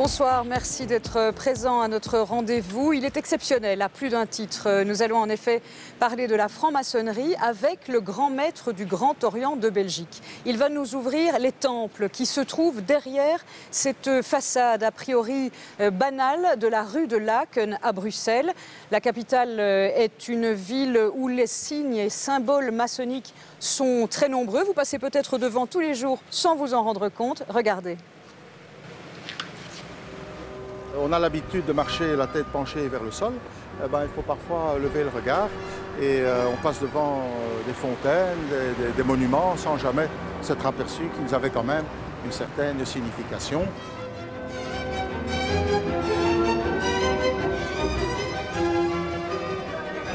Bonsoir, merci d'être présent à notre rendez-vous. Il est exceptionnel à plus d'un titre. Nous allons en effet parler de la franc-maçonnerie avec le grand maître du Grand Orient de Belgique. Il va nous ouvrir les temples qui se trouvent derrière cette façade a priori banale de la rue de Laken à Bruxelles. La capitale est une ville où les signes et symboles maçonniques sont très nombreux. Vous passez peut-être devant tous les jours sans vous en rendre compte. Regardez. On a l'habitude de marcher la tête penchée vers le sol. Il faut parfois lever le regard et on passe devant des fontaines, des monuments sans jamais s'être aperçu qu'ils avaient quand même une certaine signification.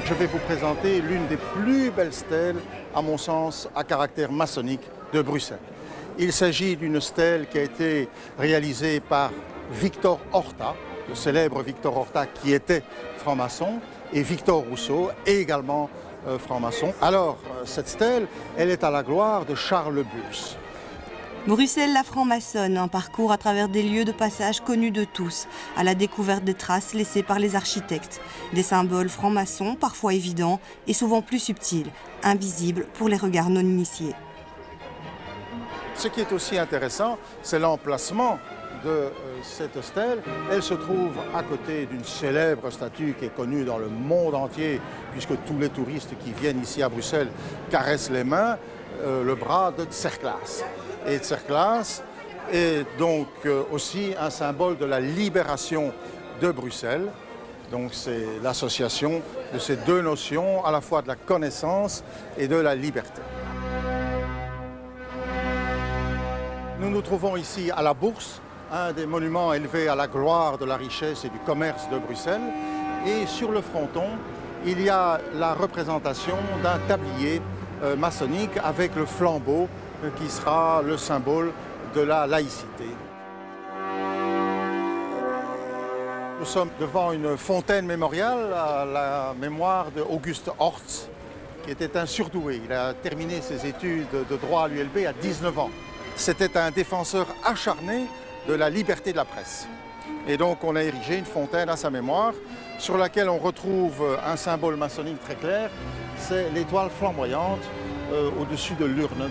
Je vais vous présenter l'une des plus belles stèles, à mon sens, à caractère maçonnique de Bruxelles. Il s'agit d'une stèle qui a été réalisée par Victor Horta, le célèbre Victor Horta qui était franc-maçon, et Victor Rousseau, également franc-maçon. Alors, cette stèle, elle est à la gloire de Charles Buls. Bruxelles la franc-maçonne, un parcours à travers des lieux de passage connus de tous, à la découverte des traces laissées par les architectes. Des symboles francs-maçons, parfois évidents et souvent plus subtils, invisibles pour les regards non initiés. Ce qui est aussi intéressant, c'est l'emplacement de cette stèle. Elle se trouve à côté d'une célèbre statue qui est connue dans le monde entier, puisque tous les touristes qui viennent ici à Bruxelles caressent les mains, le bras de Tserclaes. Et Tserclaes est donc aussi un symbole de la libération de Bruxelles. Donc c'est l'association de ces deux notions, à la fois de la connaissance et de la liberté. Nous nous trouvons ici à la Bourse, un des monuments élevés à la gloire de la richesse et du commerce de Bruxelles. Et sur le fronton, il y a la représentation d'un tablier maçonnique avec le flambeau qui sera le symbole de la laïcité. Nous sommes devant une fontaine mémoriale à la mémoire d'Auguste Hortz, qui était un surdoué. Il a terminé ses études de droit à l'ULB à 19 ans. C'était un défenseur acharné de la liberté de la presse. Et donc on a érigé une fontaine à sa mémoire sur laquelle on retrouve un symbole maçonnique très clair, c'est l'étoile flamboyante au-dessus de l'urne.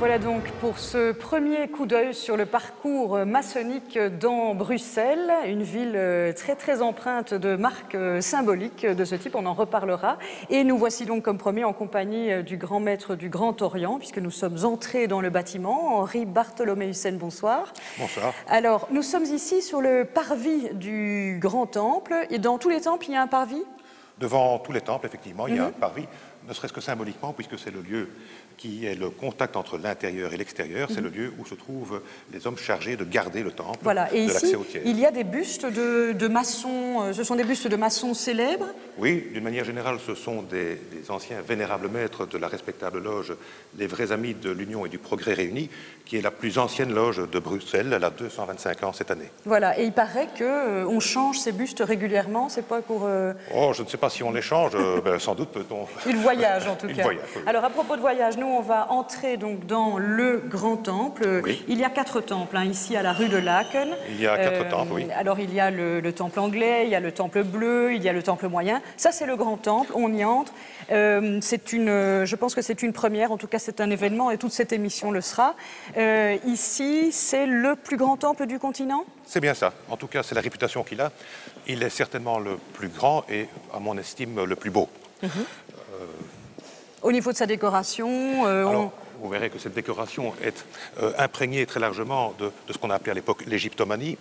Voilà donc pour ce premier coup d'œil sur le parcours maçonnique dans Bruxelles, une ville très empreinte de marques symboliques de ce type, on en reparlera. Et nous voici donc comme promis en compagnie du grand maître du Grand Orient, puisque nous sommes entrés dans le bâtiment. Henri Bartholoméussen, bonsoir. Bonsoir. Alors, nous sommes ici sur le parvis du Grand Temple, et dans tous les temples, il y a un parvis ? Devant tous les temples, effectivement, il y a un parvis, ne serait-ce que symboliquement, puisque c'est le lieu qui est le contact entre l'intérieur et l'extérieur, c'est le lieu où se trouvent les hommes chargés de garder le temple, voilà. Et de l'accès ici, au tiers. Il y a des bustes de maçons, ce sont des bustes de maçons célèbres ? Oui, d'une manière générale, ce sont des anciens vénérables maîtres de la respectable loge Les Vrais Amis de l'Union et du Progrès Réunis, qui est la plus ancienne loge de Bruxelles, elle a 225 ans cette année. Voilà, et il paraît qu'on change ces bustes régulièrement, c'est pas pour... Oh, je ne sais pas si on les change, sans doute peut-on... Ils voyagent en tout cas. Voyage, oui. Alors à propos de voyage, nous on va entrer donc dans le Grand Temple. Oui. Il y a 4 temples, ici à la rue de Laken. Il y a 4 temples, oui. Alors il y a le temple anglais, il y a le temple bleu, il y a le temple moyen. Ça c'est le Grand Temple, on y entre. Je pense que c'est une première, en tout cas c'est un événement et toute cette émission le sera. Ici, c'est le plus grand temple du continent ? C'est bien ça. En tout cas, c'est la réputation qu'il a. Il est certainement le plus grand et, à mon estime, le plus beau. Au niveau de sa décoration, Alors, vous verrez que cette décoration est imprégnée très largement de ce qu'on a appelé à l'époque l'égyptomanie.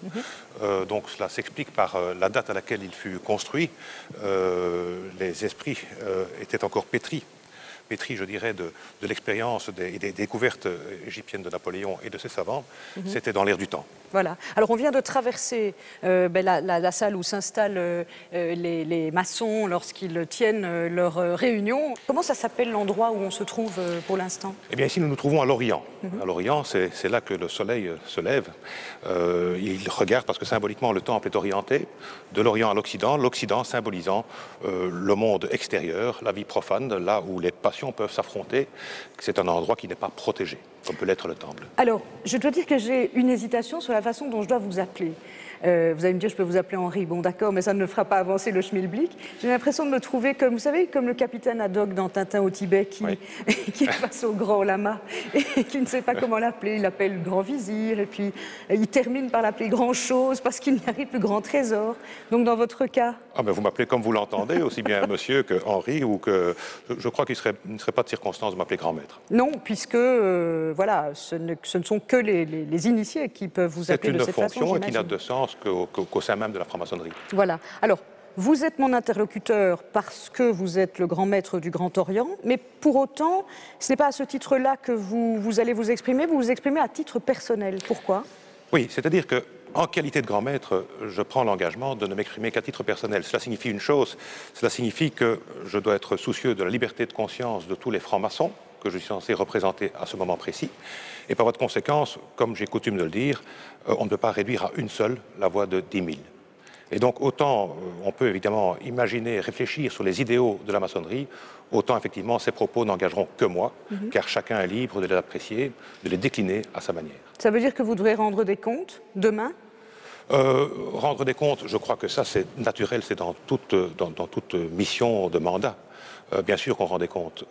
Donc cela s'explique par la date à laquelle il fut construit. Les esprits étaient encore pétris, je dirais, de l'expérience et des découvertes égyptiennes de Napoléon et de ses savants. C'était dans l'air du temps. Voilà. Alors on vient de traverser la salle où s'installent les maçons lorsqu'ils tiennent leur réunion. Comment ça s'appelle l'endroit où on se trouve pour l'instant ? Eh bien ici nous nous trouvons à l'Orient. À l'Orient, c'est là que le soleil se lève. Il regarde parce que symboliquement le temple est orienté de l'Orient à l'Occident, l'Occident symbolisant le monde extérieur, la vie profane, là où les passions peuvent s'affronter. C'est un endroit qui n'est pas protégé. comme peut l'être le temple. Alors, je dois dire que j'ai une hésitation sur la façon dont je dois vous appeler. Vous allez me dire, je peux vous appeler Henri. Bon, d'accord, mais ça ne fera pas avancer le schmilblick. J'ai l'impression de me trouver comme, vous savez, comme le capitaine Haddock dans Tintin au Tibet qui, oui. qui est face au grand lama et qui ne sait pas comment l'appeler. Il l'appelle grand vizir et puis il termine par l'appeler grand chose parce qu'il n'y arrive plus grand trésor. Donc, dans votre cas... Ah ben vous m'appelez comme vous l'entendez, aussi bien monsieur que Henri, ou que... Je crois qu'il ne serait pas de circonstance de m'appeler grand maître. Non, puisque, voilà, ce ne sont que les initiés qui peuvent vous appeler de cette façon. C'est une fonction qui n'a de sens qu'au sein même de la franc-maçonnerie. Voilà. Alors, vous êtes mon interlocuteur parce que vous êtes le grand maître du Grand Orient, mais pour autant, ce n'est pas à ce titre-là que vous allez vous exprimer, vous vous exprimez à titre personnel. Pourquoi ? Oui, c'est-à-dire que en qualité de grand maître, je prends l'engagement de ne m'exprimer qu'à titre personnel. Cela signifie une chose, cela signifie que je dois être soucieux de la liberté de conscience de tous les francs-maçons que je suis censé représenter à ce moment précis. Et par voie de conséquence, comme j'ai coutume de le dire, on ne peut pas réduire à une seule la voix de 10 000. Et donc autant on peut évidemment imaginer, réfléchir sur les idéaux de la maçonnerie, autant effectivement ces propos n'engageront que moi, car chacun est libre de les apprécier, de les décliner à sa manière. Ça veut dire que vous devrez rendre des comptes demain ? Rendre des comptes, je crois que ça c'est naturel, c'est dans toute mission de mandat. Bien sûr qu'on rend des comptes.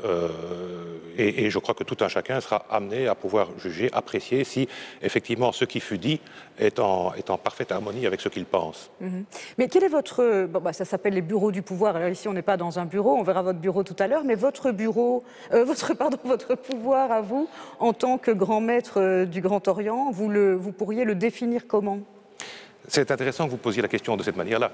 Et je crois que tout un chacun sera amené à pouvoir juger, apprécier si effectivement ce qui fut dit est en parfaite harmonie avec ce qu'il pense. Mais quel est votre... Bon, ça s'appelle les bureaux du pouvoir. Alors ici, on n'est pas dans un bureau, on verra votre bureau tout à l'heure, mais votre bureau, votre pouvoir à vous, en tant que grand maître du Grand Orient, vous pourriez le définir comment ? C'est intéressant que vous posiez la question de cette manière-là,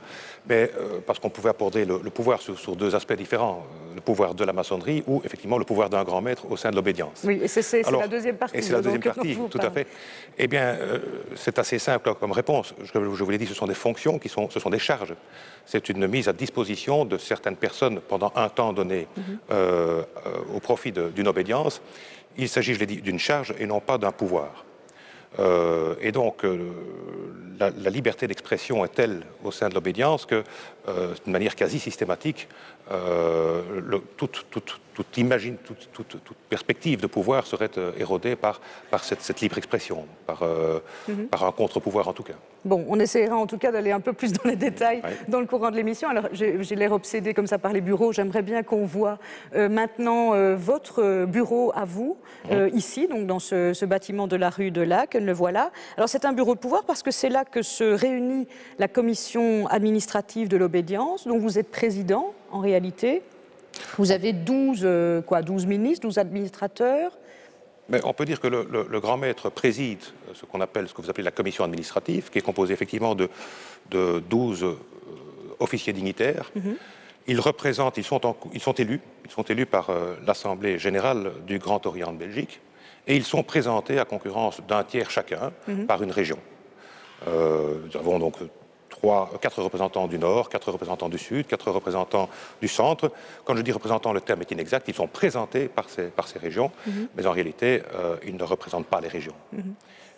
mais parce qu'on pouvait aborder le pouvoir sur deux aspects différents. Le pouvoir de la maçonnerie ou effectivement le pouvoir d'un grand maître au sein de l'obédience. Oui, et c'est la deuxième partie. Et c'est la deuxième partie, tout à fait. Eh bien, c'est assez simple comme réponse. Je vous l'ai dit, ce sont des fonctions, ce sont des charges. C'est une mise à disposition de certaines personnes pendant un temps donné au profit d'une obédience. Il s'agit, je l'ai dit, d'une charge et non pas d'un pouvoir. Et donc, la liberté d'expression est telle au sein de l'obédience que, d'une manière quasi systématique, toute perspective de pouvoir serait érodée par cette libre expression, par un contre-pouvoir en tout cas. Bon, on essaiera en tout cas d'aller un peu plus dans les détails dans le courant de l'émission. Alors, j'ai l'air obsédée comme ça par les bureaux. J'aimerais bien qu'on voit maintenant votre bureau à vous, ici, donc dans ce bâtiment de la rue de Lac. Le voilà. Alors, c'est un bureau de pouvoir parce que c'est là que se réunit la commission administrative de l'obédience, dont vous êtes président, en réalité. Vous avez 12 ministres, 12 administrateurs. Mais on peut dire que le grand maître préside ce que vous appelez la commission administrative, qui est composée effectivement de 12 officiers dignitaires. Ils représentent, ils sont élus par l'Assemblée générale du Grand Orient de Belgique, et ils sont présentés à concurrence d'un tiers chacun par une région. Nous avons donc 4 représentants du Nord, 4 représentants du Sud, 4 représentants du Centre. Quand je dis représentants, le terme est inexact. Ils sont présentés par ces régions, mais en réalité, ils ne représentent pas les régions.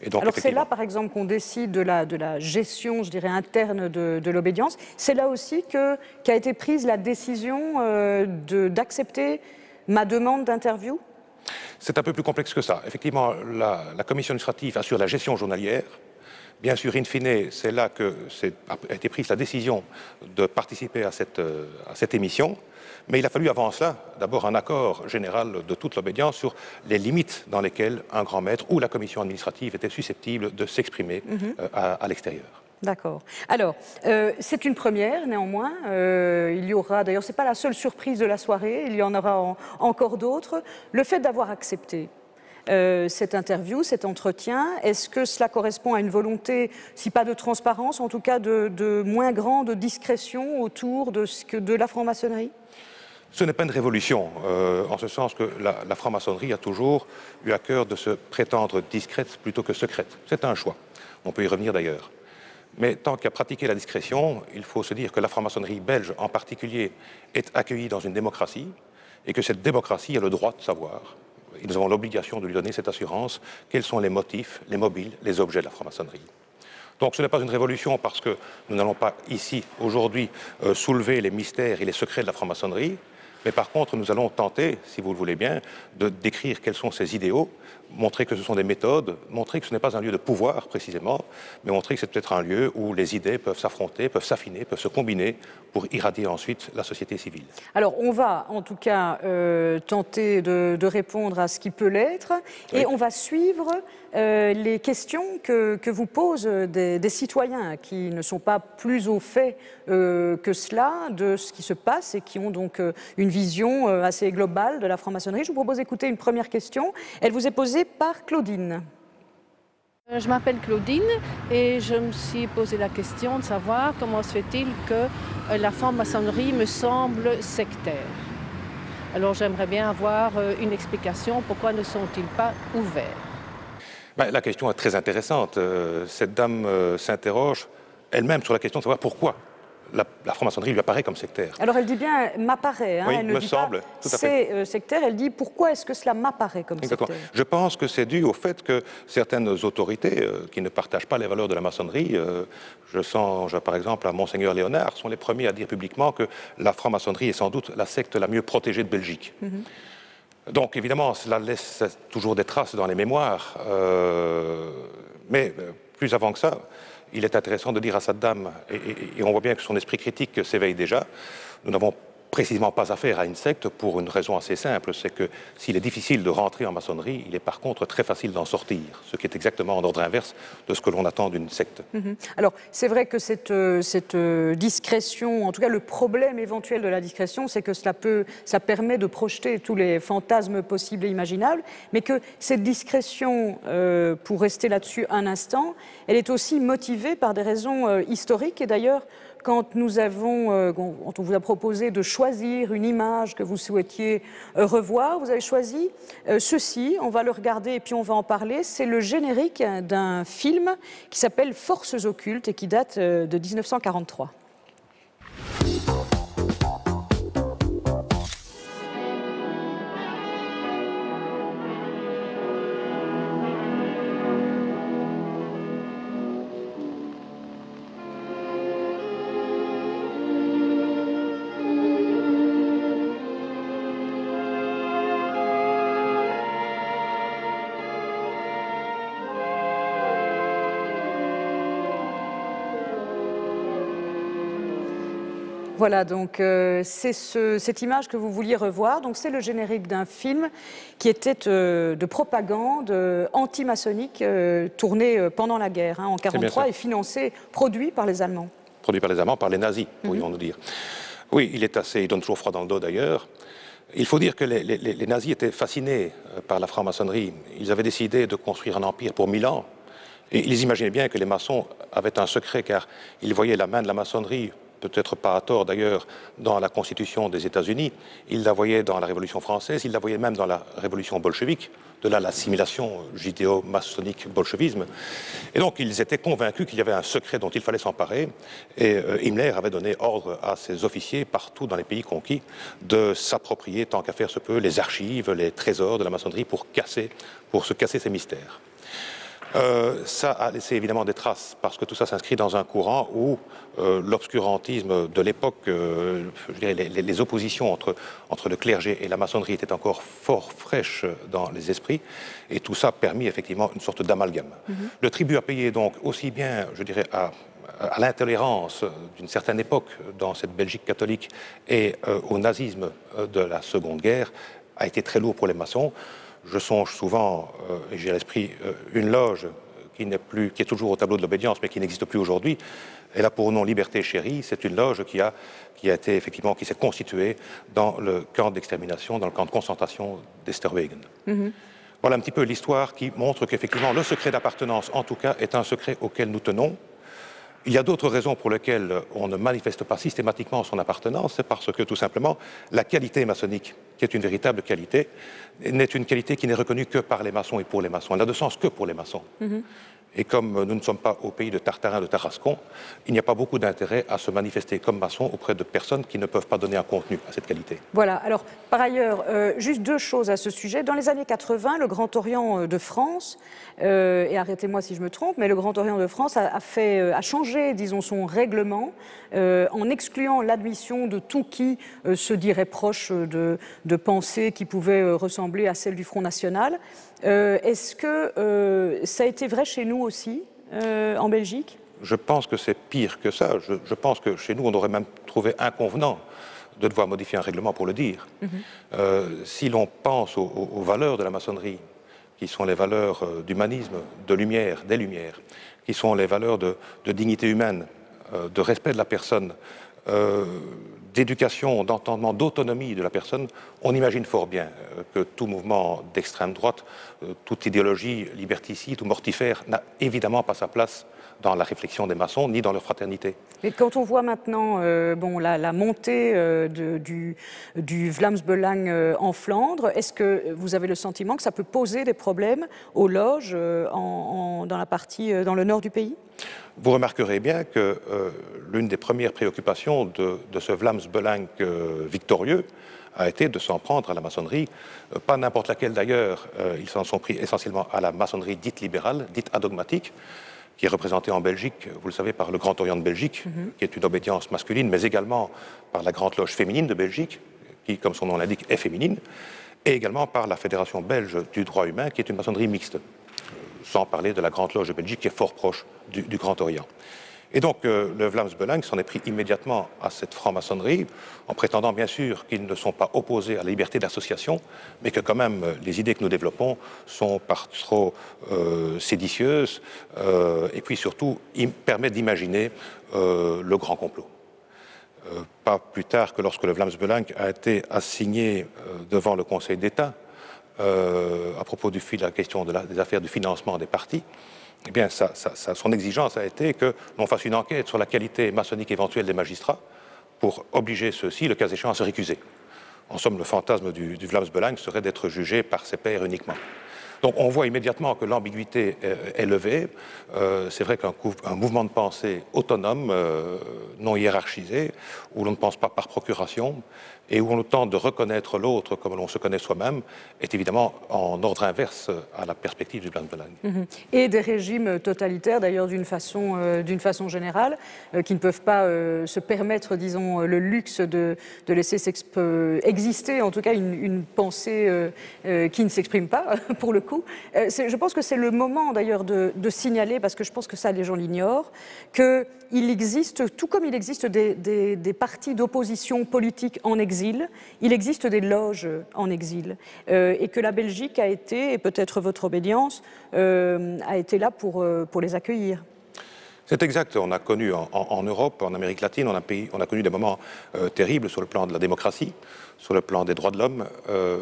Et donc, alors c'est là, par exemple, qu'on décide de la gestion, je dirais, interne de l'obédience. C'est là aussi qu'a été prise la décision d'accepter ma demande d'interview ? C'est un peu plus complexe que ça. Effectivement, la commission administrative assure la gestion journalière. Bien sûr, in fine, c'est là qu'a été prise la décision de participer à cette émission. Mais il a fallu avant cela, d'abord, un accord général de toute l'obédience sur les limites dans lesquelles un grand maître ou la commission administrative était susceptible de s'exprimer à l'extérieur. D'accord. Alors, c'est une première, néanmoins. Il y aura, d'ailleurs, ce n'est pas la seule surprise de la soirée, il y en aura encore d'autres. Le fait d'avoir accepté cette interview, cet entretien, est-ce que cela correspond à une volonté, si pas de transparence, en tout cas de moins grande discrétion autour de la franc-maçonnerie ? Ce n'est pas une révolution, en ce sens que la franc-maçonnerie a toujours eu à cœur de se prétendre discrète plutôt que secrète. C'est un choix. On peut y revenir d'ailleurs. Mais tant qu'à pratiquer la discrétion, il faut se dire que la franc-maçonnerie belge en particulier est accueillie dans une démocratie et que cette démocratie a le droit de savoir. Et nous avons l'obligation de lui donner cette assurance. Quels sont les motifs, les mobiles, les objets de la franc-maçonnerie ? Donc ce n'est pas une révolution parce que nous n'allons pas ici, aujourd'hui, soulever les mystères et les secrets de la franc-maçonnerie, mais par contre nous allons tenter, si vous le voulez bien, de décrire quels sont ses idéaux montrer que ce sont des méthodes, montrer que ce n'est pas un lieu de pouvoir précisément, mais montrer que c'est peut-être un lieu où les idées peuvent s'affronter, peuvent s'affiner, peuvent se combiner pour irradier ensuite la société civile. Alors on va en tout cas tenter de répondre à ce qui peut l'être et on va suivre les questions que vous posent des citoyens qui ne sont pas plus au fait que cela de ce qui se passe et qui ont donc une vision assez globale de la franc-maçonnerie. Je vous propose d'écouter une première question. Elle vous est posée par Claudine. Je m'appelle Claudine et je me suis posé la question de savoir comment se fait-il que la franc-maçonnerie me semble sectaire. Alors j'aimerais bien avoir une explication, pourquoi ne sont-ils pas ouverts? La question est très intéressante. Cette dame s'interroge elle-même sur la question de savoir pourquoi la franc-maçonnerie lui apparaît comme sectaire. Alors elle dit bien « m'apparaît », oui, elle ne me dit semble, pas tout à fait. c'est sectaire, elle dit « pourquoi est-ce que cela m'apparaît comme sectaire ?» Je pense que c'est dû au fait que certaines autorités qui ne partagent pas les valeurs de la maçonnerie, je songe par exemple à Monseigneur Léonard, sont les premiers à dire publiquement que la franc-maçonnerie est sans doute la secte la mieux protégée de Belgique. Donc évidemment, cela laisse toujours des traces dans les mémoires, mais plus avant que ça, il est intéressant de dire à cette dame, et on voit bien que son esprit critique s'éveille déjà, nous n'avons précisément pas affaire à une secte pour une raison assez simple, c'est que s'il est difficile de rentrer en maçonnerie, il est par contre très facile d'en sortir, ce qui est exactement en ordre inverse de ce que l'on attend d'une secte. Alors c'est vrai que cette discrétion, en tout cas le problème éventuel de la discrétion, c'est que ça permet de projeter tous les fantasmes possibles et imaginables, mais que cette discrétion, pour rester là-dessus un instant, elle est aussi motivée par des raisons historiques et d'ailleurs quand on vous a proposé de choisir une image que vous souhaitiez revoir, vous avez choisi ceci, on va le regarder et puis on va en parler. C'est le générique d'un film qui s'appelle Forces occultes et qui date de 1943. Voilà, donc c'est cette image que vous vouliez revoir. Donc c'est le générique d'un film qui était de propagande anti-maçonnique tourné pendant la guerre, en 1943, et financé, produit par les Allemands. Produit par les Allemands, par les nazis, pourrions-nous dire. Oui, il donne toujours froid dans le dos d'ailleurs. Il faut dire que les nazis étaient fascinés par la franc-maçonnerie. Ils avaient décidé de construire un empire pour 1000 ans. Et ils imaginaient bien que les maçons avaient un secret, car ils voyaient la main de la maçonnerie, peut-être pas à tort d'ailleurs, dans la Constitution des États-Unis. Ils la voyaient dans la Révolution française, ils la voyaient même dans la Révolution bolchevique, de là l'assimilation judéo-maçonnique-bolchevisme. Et donc ils étaient convaincus qu'il y avait un secret dont il fallait s'emparer. Et Himmler avait donné ordre à ses officiers partout dans les pays conquis de s'approprier, tant qu'à faire se peut, les archives, les trésors de la maçonnerie pour se casser ces mystères. Ça a laissé évidemment des traces, parce que tout ça s'inscrit dans un courant où l'obscurantisme de l'époque, je dirais les oppositions entre le clergé et la maçonnerie étaient encore fort fraîches dans les esprits, et tout ça a permis effectivement une sorte d'amalgame. Le tribut à payer donc aussi bien, je dirais, à l'intolérance d'une certaine époque dans cette Belgique catholique et au nazisme de la Seconde Guerre a été très lourd pour les maçons. Je songe souvent, et j'ai à l'esprit une loge qui est toujours au tableau de l'obédience, mais qui n'existe plus aujourd'hui. Elle a pour nom Liberté Chérie. C'est une loge qui s'est constituée dans le camp d'extermination, dans le camp de concentration d'Esterwegen. Voilà un petit peu l'histoire qui montre qu'effectivement le secret d'appartenance, en tout cas, est un secret auquel nous tenons. Il y a d'autres raisons pour lesquelles on ne manifeste pas systématiquement son appartenance, c'est parce que tout simplement la qualité maçonnique, qui est une véritable qualité, n'est une qualité qui n'est reconnue que par les maçons et pour les maçons. Elle n'a de sens que pour les maçons. Et comme nous ne sommes pas au pays de Tartarin, de Tarascon, il n'y a pas beaucoup d'intérêt à se manifester comme maçon auprès de personnes qui ne peuvent pas donner un contenu à cette qualité. Voilà. Alors, par ailleurs, juste deux choses à ce sujet. Dans les années 80, le Grand Orient de France, et arrêtez-moi si je me trompe, mais le Grand Orient de France a changé, disons, son règlement en excluant l'admission de tout qui se dirait proche de pensées qui pouvaient ressembler à celles du Front National. Est-ce que ça a été vrai chez nous aussi, en Belgique? Je pense que c'est pire que ça. Je pense que chez nous, on aurait même trouvé inconvenant de devoir modifier un règlement pour le dire. Si l'on pense aux valeurs de la maçonnerie, qui sont les valeurs d'humanisme, de lumière, des lumières, qui sont les valeurs de dignité humaine, de respect de la personne, d'éducation, d'entendement, d'autonomie de la personne, on imagine fort bien que tout mouvement d'extrême droite, toute idéologie liberticide ou mortifère n'a évidemment pas sa place dans la réflexion des maçons, ni dans leur fraternité. Mais quand on voit maintenant la montée du Vlaams Belang en Flandre, est-ce que vous avez le sentiment que ça peut poser des problèmes aux loges dans le nord du pays? Vous remarquerez bien que l'une des premières préoccupations de ce Vlaams Belang victorieux a été de s'en prendre à la maçonnerie, pas n'importe laquelle d'ailleurs, ils s'en sont pris essentiellement à la maçonnerie dite libérale, dite adogmatique, qui est représentée en Belgique, vous le savez, par le Grand Orient de Belgique, qui est une obédience masculine, mais également par la Grande Loge féminine de Belgique, qui, comme son nom l'indique, est féminine, et également par la Fédération belge du droit humain, qui est une maçonnerie mixte, sans parler de la Grande Loge de Belgique, qui est fort proche du Grand Orient. Et donc, le Vlaams Belang s'en est pris immédiatement à cette franc-maçonnerie, en prétendant bien sûr qu'ils ne sont pas opposés à la liberté d'association, mais que quand même les idées que nous développons sont par trop séditieuses, et puis surtout, ils permettent d'imaginer le grand complot. Pas plus tard que lorsque le Vlaams Belang a été assigné devant le Conseil d'État, à propos de la question des affaires du financement des partis, eh bien, son exigence a été que l'on fasse une enquête sur la qualité maçonnique éventuelle des magistrats pour obliger ceux-ci, le cas échéant, à se récuser. En somme, le fantasme du Vlaams Belang serait d'être jugé par ses pairs uniquement. Donc on voit immédiatement que l'ambiguïté est levée. C'est vrai qu'un mouvement de pensée autonome, non hiérarchisé, où l'on ne pense pas par procuration et où on tente de reconnaître l'autre comme l'on se connaît soi-même, est évidemment en ordre inverse à la perspective du Vlaams Belang. Et des régimes totalitaires, d'ailleurs, d'une façon générale, qui ne peuvent pas se permettre, disons, le luxe de laisser exister, en tout cas, une pensée qui ne s'exprime pas, pour le coup. Je pense que c'est le moment, d'ailleurs, de signaler, parce que je pense que ça, les gens l'ignorent, qu'il existe, tout comme il existe des partis d'opposition politique en exil, il existe des loges en exil, et que la Belgique a été, et peut-être votre obédience, a été là pour les accueillir. C'est exact. On a connu en Europe, en Amérique latine, on a connu des moments terribles sur le plan de la démocratie, sur le plan des droits de l'homme.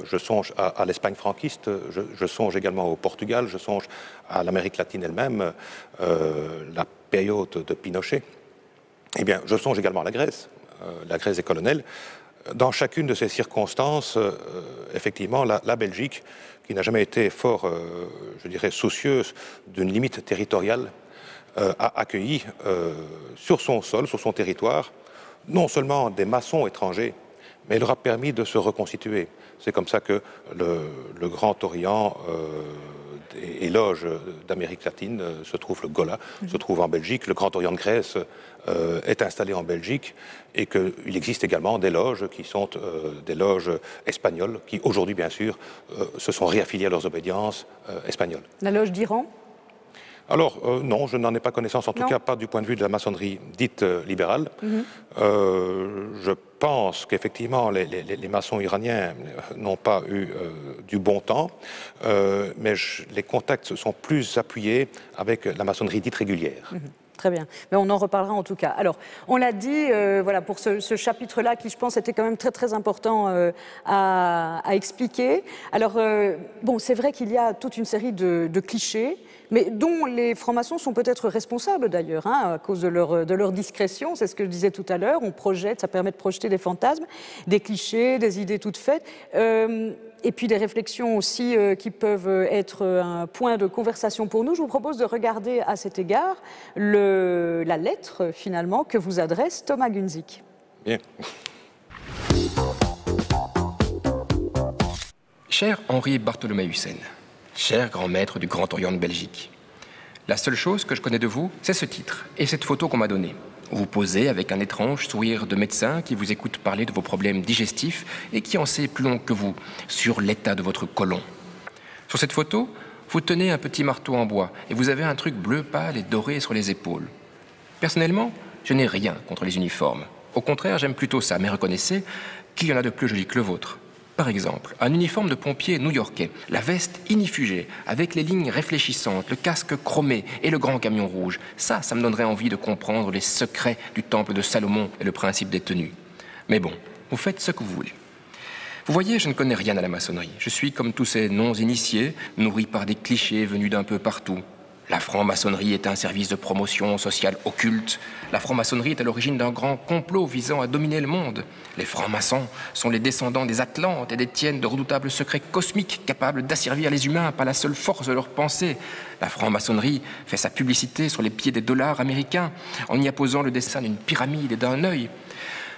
Je songe à l'Espagne franquiste, je songe également au Portugal, je songe à l'Amérique latine elle-même, la période de Pinochet. Eh bien, je songe également à la Grèce des colonels. Dans chacune de ces circonstances, effectivement, la Belgique, qui n'a jamais été fort, je dirais, soucieuse d'une limite territoriale, a accueilli sur son sol, sur son territoire, non seulement des maçons étrangers, mais il leur a permis de se reconstituer. C'est comme ça que le Grand Orient et loges d'Amérique latine se trouve le Gola, se trouve en Belgique, le Grand Orient de Grèce est installé en Belgique, et qu'il existe également des loges qui sont des loges espagnoles, qui aujourd'hui, bien sûr, se sont réaffiliées à leurs obédiences espagnoles. La loge d'Iran ? Alors, non, je n'en ai pas connaissance, en tout cas pas du point de vue de la maçonnerie dite libérale. Je pense qu'effectivement, les maçons iraniens n'ont pas eu du bon temps, mais les contacts se sont plus appuyés avec la maçonnerie dite régulière. Très bien, mais on en reparlera en tout cas. Alors, on l'a dit, voilà, pour ce chapitre-là, qui je pense était quand même très très important à expliquer. Alors, bon, c'est vrai qu'il y a toute une série de clichés, Mais dont les francs-maçons sont peut-être responsables d'ailleurs, hein, à cause de leur discrétion, c'est ce que je disais tout à l'heure, on projette, ça permet de projeter des fantasmes, des clichés, des idées toutes faites, et puis des réflexions aussi qui peuvent être un point de conversation pour nous. Je vous propose de regarder à cet égard la lettre finalement que vous adresse Thomas Gunzik. Bien. Cher Henri Bartholoméusen, cher grand maître du Grand Orient de Belgique, la seule chose que je connais de vous, c'est ce titre et cette photo qu'on m'a donnée. Vous posez avec un étrange sourire de médecin qui vous écoute parler de vos problèmes digestifs et qui en sait plus long que vous sur l'état de votre côlon. Sur cette photo, vous tenez un petit marteau en bois et vous avez un truc bleu pâle et doré sur les épaules. Personnellement, je n'ai rien contre les uniformes. Au contraire, j'aime plutôt ça, mais reconnaissez qu'il y en a de plus joli que le vôtre. Par exemple, un uniforme de pompier new-yorkais, la veste inifugée, avec les lignes réfléchissantes, le casque chromé et le grand camion rouge. Ça me donnerait envie de comprendre les secrets du temple de Salomon et le principe des tenues. Mais bon, vous faites ce que vous voulez. Vous voyez, je ne connais rien à la maçonnerie. Je suis comme tous ces non-initiés, nourris par des clichés venus d'un peu partout. La franc-maçonnerie est un service de promotion sociale occulte. La franc-maçonnerie est à l'origine d'un grand complot visant à dominer le monde. Les francs-maçons sont les descendants des Atlantes et détiennent de redoutables secrets cosmiques capables d'asservir les humains par la seule force de leur pensée. La franc-maçonnerie fait sa publicité sur les pieds des dollars américains en y apposant le dessin d'une pyramide et d'un œil.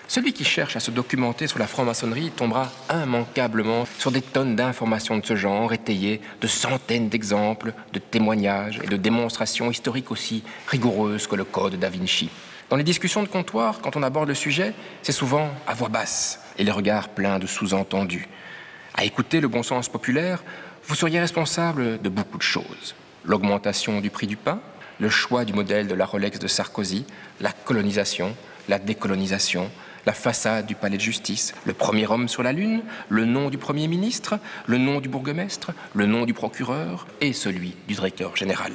Celui qui cherche à se documenter sur la franc-maçonnerie tombera immanquablement sur des tonnes d'informations de ce genre, étayées de centaines d'exemples, de témoignages et de démonstrations historiques aussi rigoureuses que le Code da Vinci. Dans les discussions de comptoir, quand on aborde le sujet, c'est souvent à voix basse et les regards pleins de sous-entendus. À écouter le bon sens populaire, vous seriez responsable de beaucoup de choses. L'augmentation du prix du pain, le choix du modèle de la Rolex de Sarkozy, la colonisation, la décolonisation, la façade du palais de justice, le premier homme sur la Lune, le nom du Premier ministre, le nom du bourgmestre, le nom du procureur et celui du directeur général.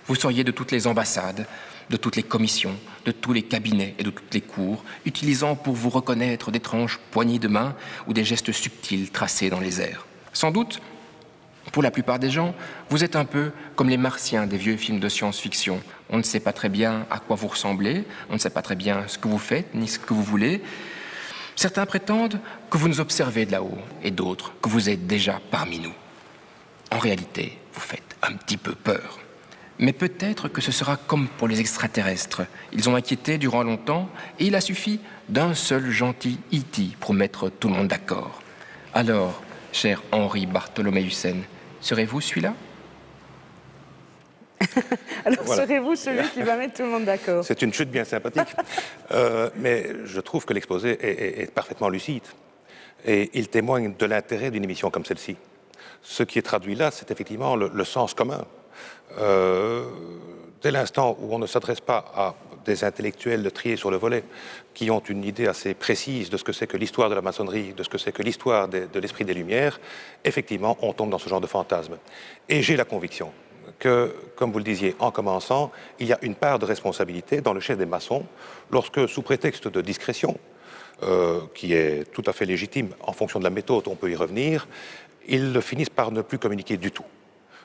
Vous seriez de toutes les ambassades, de toutes les commissions, de tous les cabinets et de toutes les cours, utilisant pour vous reconnaître d'étranges poignées de main ou des gestes subtils tracés dans les airs. Sans doute, pour la plupart des gens, vous êtes un peu comme les martiens des vieux films de science-fiction. On ne sait pas très bien à quoi vous ressemblez, on ne sait pas très bien ce que vous faites, ni ce que vous voulez. Certains prétendent que vous nous observez de là-haut, et d'autres que vous êtes déjà parmi nous. En réalité, vous faites un petit peu peur. Mais peut-être que ce sera comme pour les extraterrestres. Ils ont inquiété durant longtemps, et il a suffi d'un seul gentil E.T. pour mettre tout le monde d'accord. Alors, cher Henri Bartholoméusen, serez-vous celui-là? Alors, Voilà. serez-vous celui qui va mettre tout le monde d'accord? C'est une chute bien sympathique, mais je trouve que l'exposé est parfaitement lucide et il témoigne de l'intérêt d'une émission comme celle-ci. Ce qui est traduit là, c'est effectivement le sens commun. Dès l'instant où on ne s'adresse pas à des intellectuels triés sur le volet, qui ont une idée assez précise de ce que c'est que l'histoire de la maçonnerie, de ce que c'est que l'histoire de l'esprit des Lumières, effectivement, on tombe dans ce genre de fantasme. Et j'ai la conviction que, comme vous le disiez en commençant, il y a une part de responsabilité dans le chef des maçons, lorsque, sous prétexte de discrétion, qui est tout à fait légitime en fonction de la méthode, on peut y revenir, ils finissent par ne plus communiquer du tout.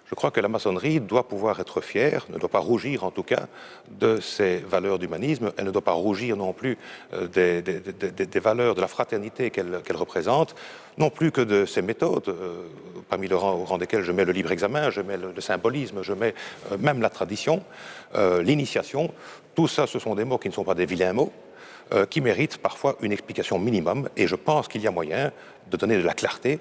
Je crois que la maçonnerie doit pouvoir être fière, ne doit pas rougir en tout cas de ses valeurs d'humanisme, elle ne doit pas rougir non plus des valeurs de la fraternité qu'elle représente, non plus que de ses méthodes, parmi le rang, au rang desquelles je mets le libre examen, je mets le symbolisme, je mets même la tradition, l'initiation. Tout ça, ce sont des mots qui ne sont pas des vilains mots, qui méritent parfois une explication minimum, et je pense qu'il y a moyen de donner de la clarté.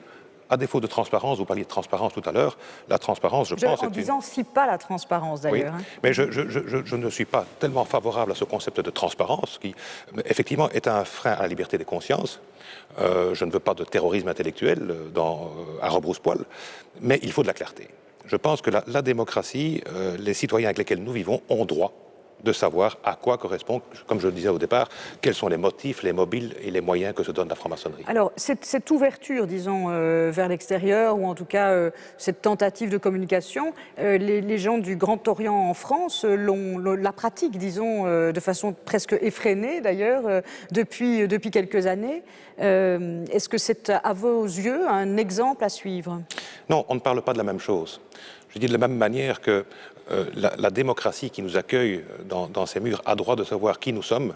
À défaut de transparence, vous parliez de transparence tout à l'heure, la transparence, je pense... En disant si pas la transparence, d'ailleurs. Oui, hein. mais je ne suis pas tellement favorable à ce concept de transparence qui, effectivement, est un frein à la liberté des consciences. Je ne veux pas de terrorisme intellectuel à rebrousse-poil, mais il faut de la clarté. Je pense que la démocratie, les citoyens avec lesquels nous vivons ont droit de savoir à quoi correspond, comme je le disais au départ, quels sont les motifs, les mobiles et les moyens que se donne la franc-maçonnerie. Alors, cette ouverture, disons, vers l'extérieur, ou en tout cas cette tentative de communication, les gens du Grand Orient en France la pratiquent, disons, de façon presque effrénée d'ailleurs, depuis quelques années. Est-ce que c'est, à vos yeux, un exemple à suivre? Non, on ne parle pas de la même chose. Je dis de la même manière que la démocratie qui nous accueille dans ces murs a droit de savoir qui nous sommes.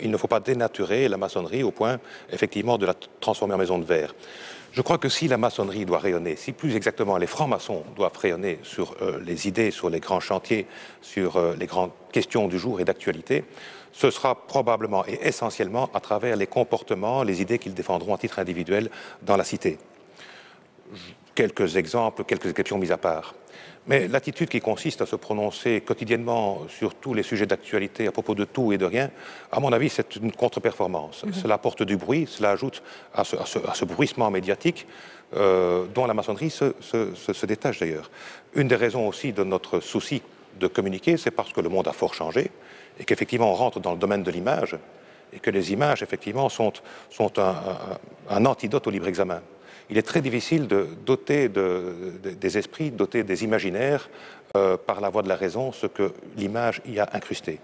Il ne faut pas dénaturer la maçonnerie au point, effectivement, de la transformer en maison de verre. Je crois que si la maçonnerie doit rayonner, si plus exactement les francs-maçons doivent rayonner sur les idées, sur les grands chantiers, sur les grandes questions du jour et d'actualité, ce sera probablement et essentiellement à travers les comportements, les idées qu'ils défendront à titre individuel dans la cité. Quelques exemples, quelques exceptions mises à part. Mais l'attitude qui consiste à se prononcer quotidiennement sur tous les sujets d'actualité à propos de tout et de rien, à mon avis, c'est une contre-performance. Cela apporte du bruit, cela ajoute à ce bruissement médiatique dont la maçonnerie se détache d'ailleurs. Une des raisons aussi de notre souci de communiquer, c'est parce que le monde a fort changé et qu'effectivement on rentre dans le domaine de l'image et que les images, effectivement, sont un antidote au libre examen. Il est très difficile de doter des esprits, doter des imaginaires par la voie de la raison, ce que l'image y a incrusté.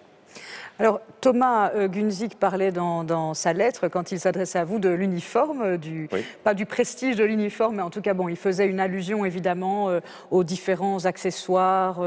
Alors, Thomas Gunzig parlait dans sa lettre, quand il s'adressait à vous, de l'uniforme, pas du prestige de l'uniforme, mais en tout cas, bon, il faisait une allusion évidemment aux différents accessoires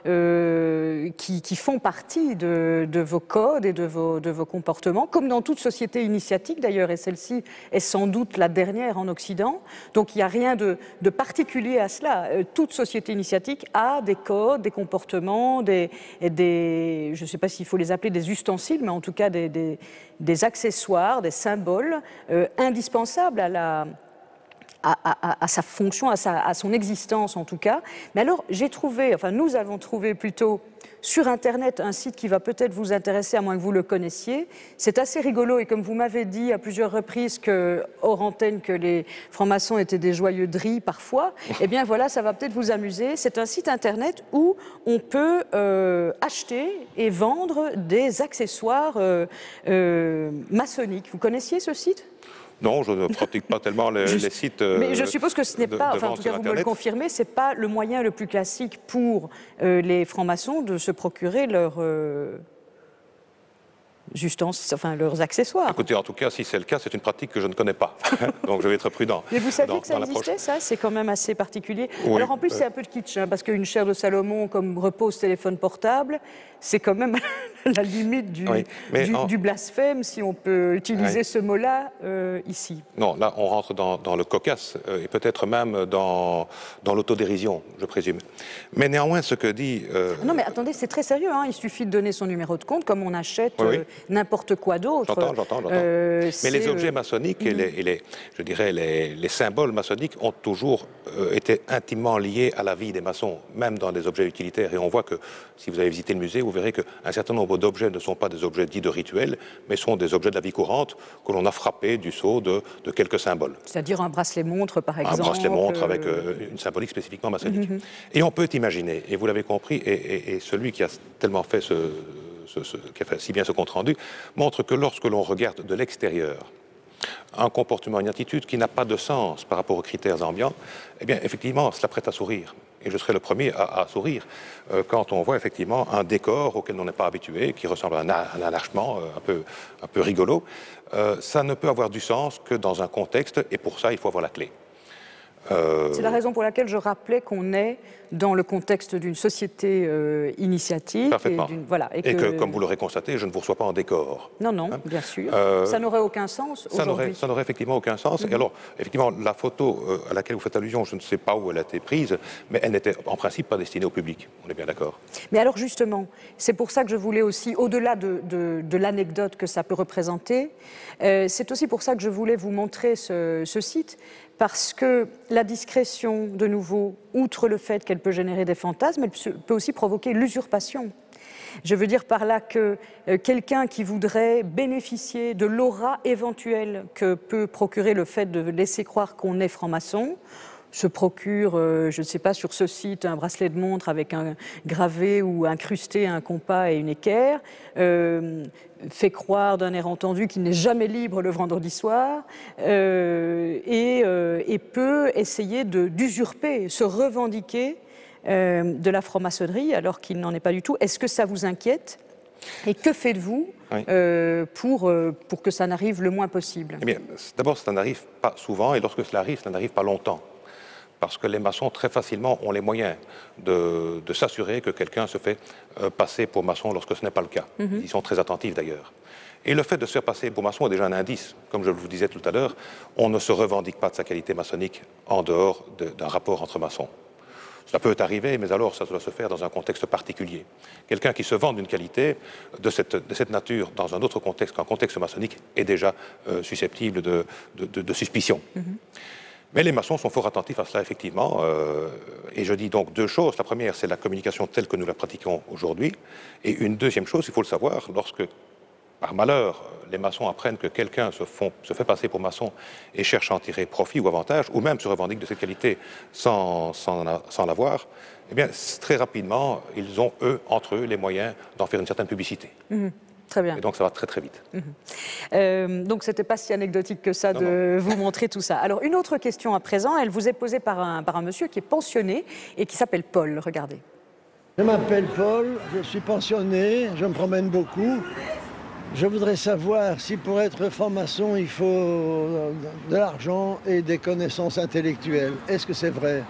qui font partie de vos codes et de vos comportements, comme dans toute société initiatique d'ailleurs, et celle-ci est sans doute la dernière en Occident. Donc, il n'y a rien de particulier à cela. Toute société initiatique a des codes, des comportements, je ne sais pas s'il faut les appeler des ustensiles, mais en tout cas des accessoires, des symboles indispensables à sa fonction, à son existence en tout cas. Mais alors, nous avons trouvé plutôt sur Internet un site qui va peut-être vous intéresser, à moins que vous le connaissiez. C'est assez rigolo, et comme vous m'avez dit à plusieurs reprises hors antenne que les francs-maçons étaient des joyeux drilles parfois, eh bien voilà, ça va peut-être vous amuser. C'est un site Internet où on peut acheter et vendre des accessoires maçonniques. Vous connaissiez ce site ? Non, je ne pratique pas tellement les sites. Mais je suppose que ce n'est pas, enfin, en tout cas vous me le confirmez, ce n'est pas le moyen le plus classique pour les francs-maçons de se procurer leurs leurs accessoires. Écoutez, en tout cas, si c'est le cas, c'est une pratique que je ne connais pas. Donc je vais être prudent. Mais vous saviez que ça existait, ça? C'est quand même assez particulier. Oui, alors en plus, c'est un peu de kitsch, parce qu'une chaire de Salomon comme repose téléphone portable, c'est quand même la limite du blasphème, si on peut utiliser ce mot-là ici. Non, là, on rentre dans le cocasse et peut-être même dans l'autodérision, je présume. Mais néanmoins, ce que dit... Non, mais attendez, c'est très sérieux. Il suffit de donner son numéro de compte, comme on achète n'importe quoi d'autre. J'entends. Mais les objets maçonniques et les symboles maçonniques ont toujours été intimement liés à la vie des maçons, même dans des objets utilitaires. Et on voit que, si vous avez visité le musée, vous verrez qu'un certain nombre d'objets ne sont pas des objets dits de rituel, mais sont des objets de la vie courante que l'on a frappés du sceau de quelques symboles. C'est-à-dire un bracelet-montre, par exemple. Un bracelet-montre avec une symbolique spécifiquement maçonnique. Et on peut imaginer, et vous l'avez compris, et celui qui a tellement fait qui a fait si bien ce compte-rendu, montre que lorsque l'on regarde de l'extérieur un comportement, une attitude qui n'a pas de sens par rapport aux critères ambiants, eh bien, effectivement, cela prête à sourire. Et je serai le premier à sourire quand on voit effectivement un décor auquel on n'est pas habitué, qui ressemble à un arrachement un peu rigolo. Ça ne peut avoir du sens que dans un contexte, et pour ça, il faut avoir la clé. C'est la raison pour laquelle je rappelais qu'on est dans le contexte d'une société initiatique. Parfaitement. Et que, comme vous l'aurez constaté, je ne vous reçois pas en décor. Non, bien sûr. Ça n'aurait aucun sens aujourd'hui. Ça n'aurait effectivement aucun sens. Et alors, effectivement, la photo à laquelle vous faites allusion, je ne sais pas où elle a été prise, mais elle n'était en principe pas destinée au public. On est bien d'accord. Mais alors justement, c'est pour ça que je voulais aussi, au-delà de l'anecdote que ça peut représenter, c'est aussi pour ça que je voulais vous montrer ce site, parce que la discrétion, de nouveau, outre le fait qu'elle peut générer des fantasmes, elle peut aussi provoquer l'usurpation. Je veux dire par là que quelqu'un qui voudrait bénéficier de l'aura éventuelle que peut procurer le fait de laisser croire qu'on est franc-maçon, se procure, je ne sais pas, sur ce site, un bracelet de montre avec un gravé ou incrusté un compas et une équerre, fait croire d'un air entendu qu'il n'est jamais libre le vendredi soir et peut essayer d'usurper, se revendiquer de la franc-maçonnerie alors qu'il n'en est pas du tout. Est-ce que ça vous inquiète ? Et que faites-vous pour que ça n'arrive le moins possible ? Eh bien, d'abord, ça n'arrive pas souvent, et lorsque cela arrive, ça n'arrive pas longtemps. parce que les maçons, très facilement, ont les moyens de s'assurer que quelqu'un se fait passer pour maçon lorsque ce n'est pas le cas. Ils sont très attentifs d'ailleurs. Et le fait de se faire passer pour maçon est déjà un indice. Comme je vous disais tout à l'heure, on ne se revendique pas de sa qualité maçonnique en dehors d'un rapport entre maçons. Ça peut arriver, mais alors ça doit se faire dans un contexte particulier. Quelqu'un qui se vend d'une qualité de cette nature dans un autre contexte qu'un contexte maçonnique est déjà susceptible de suspicion. Mais les maçons sont fort attentifs à cela, effectivement. Et je dis donc deux choses. La première, c'est la communication telle que nous la pratiquons aujourd'hui. Et une deuxième chose, il faut le savoir, lorsque, par malheur, les maçons apprennent que quelqu'un se fait passer pour maçon et cherche à en tirer profit ou avantage, ou même se revendique de cette qualité sans l'avoir, eh bien, très rapidement, ils ont, entre eux, les moyens d'en faire une certaine publicité. Très bien. Et donc, ça va très, très vite. Donc, ce n'était pas si anecdotique que ça de vous montrer tout ça. Alors, une autre question à présent, elle vous est posée par un monsieur qui est pensionné et qui s'appelle Paul. Regardez. Je m'appelle Paul, je suis pensionné, je me promène beaucoup. Je voudrais savoir si pour être franc-maçon, il faut de l'argent et des connaissances intellectuelles. Est-ce que c'est vrai?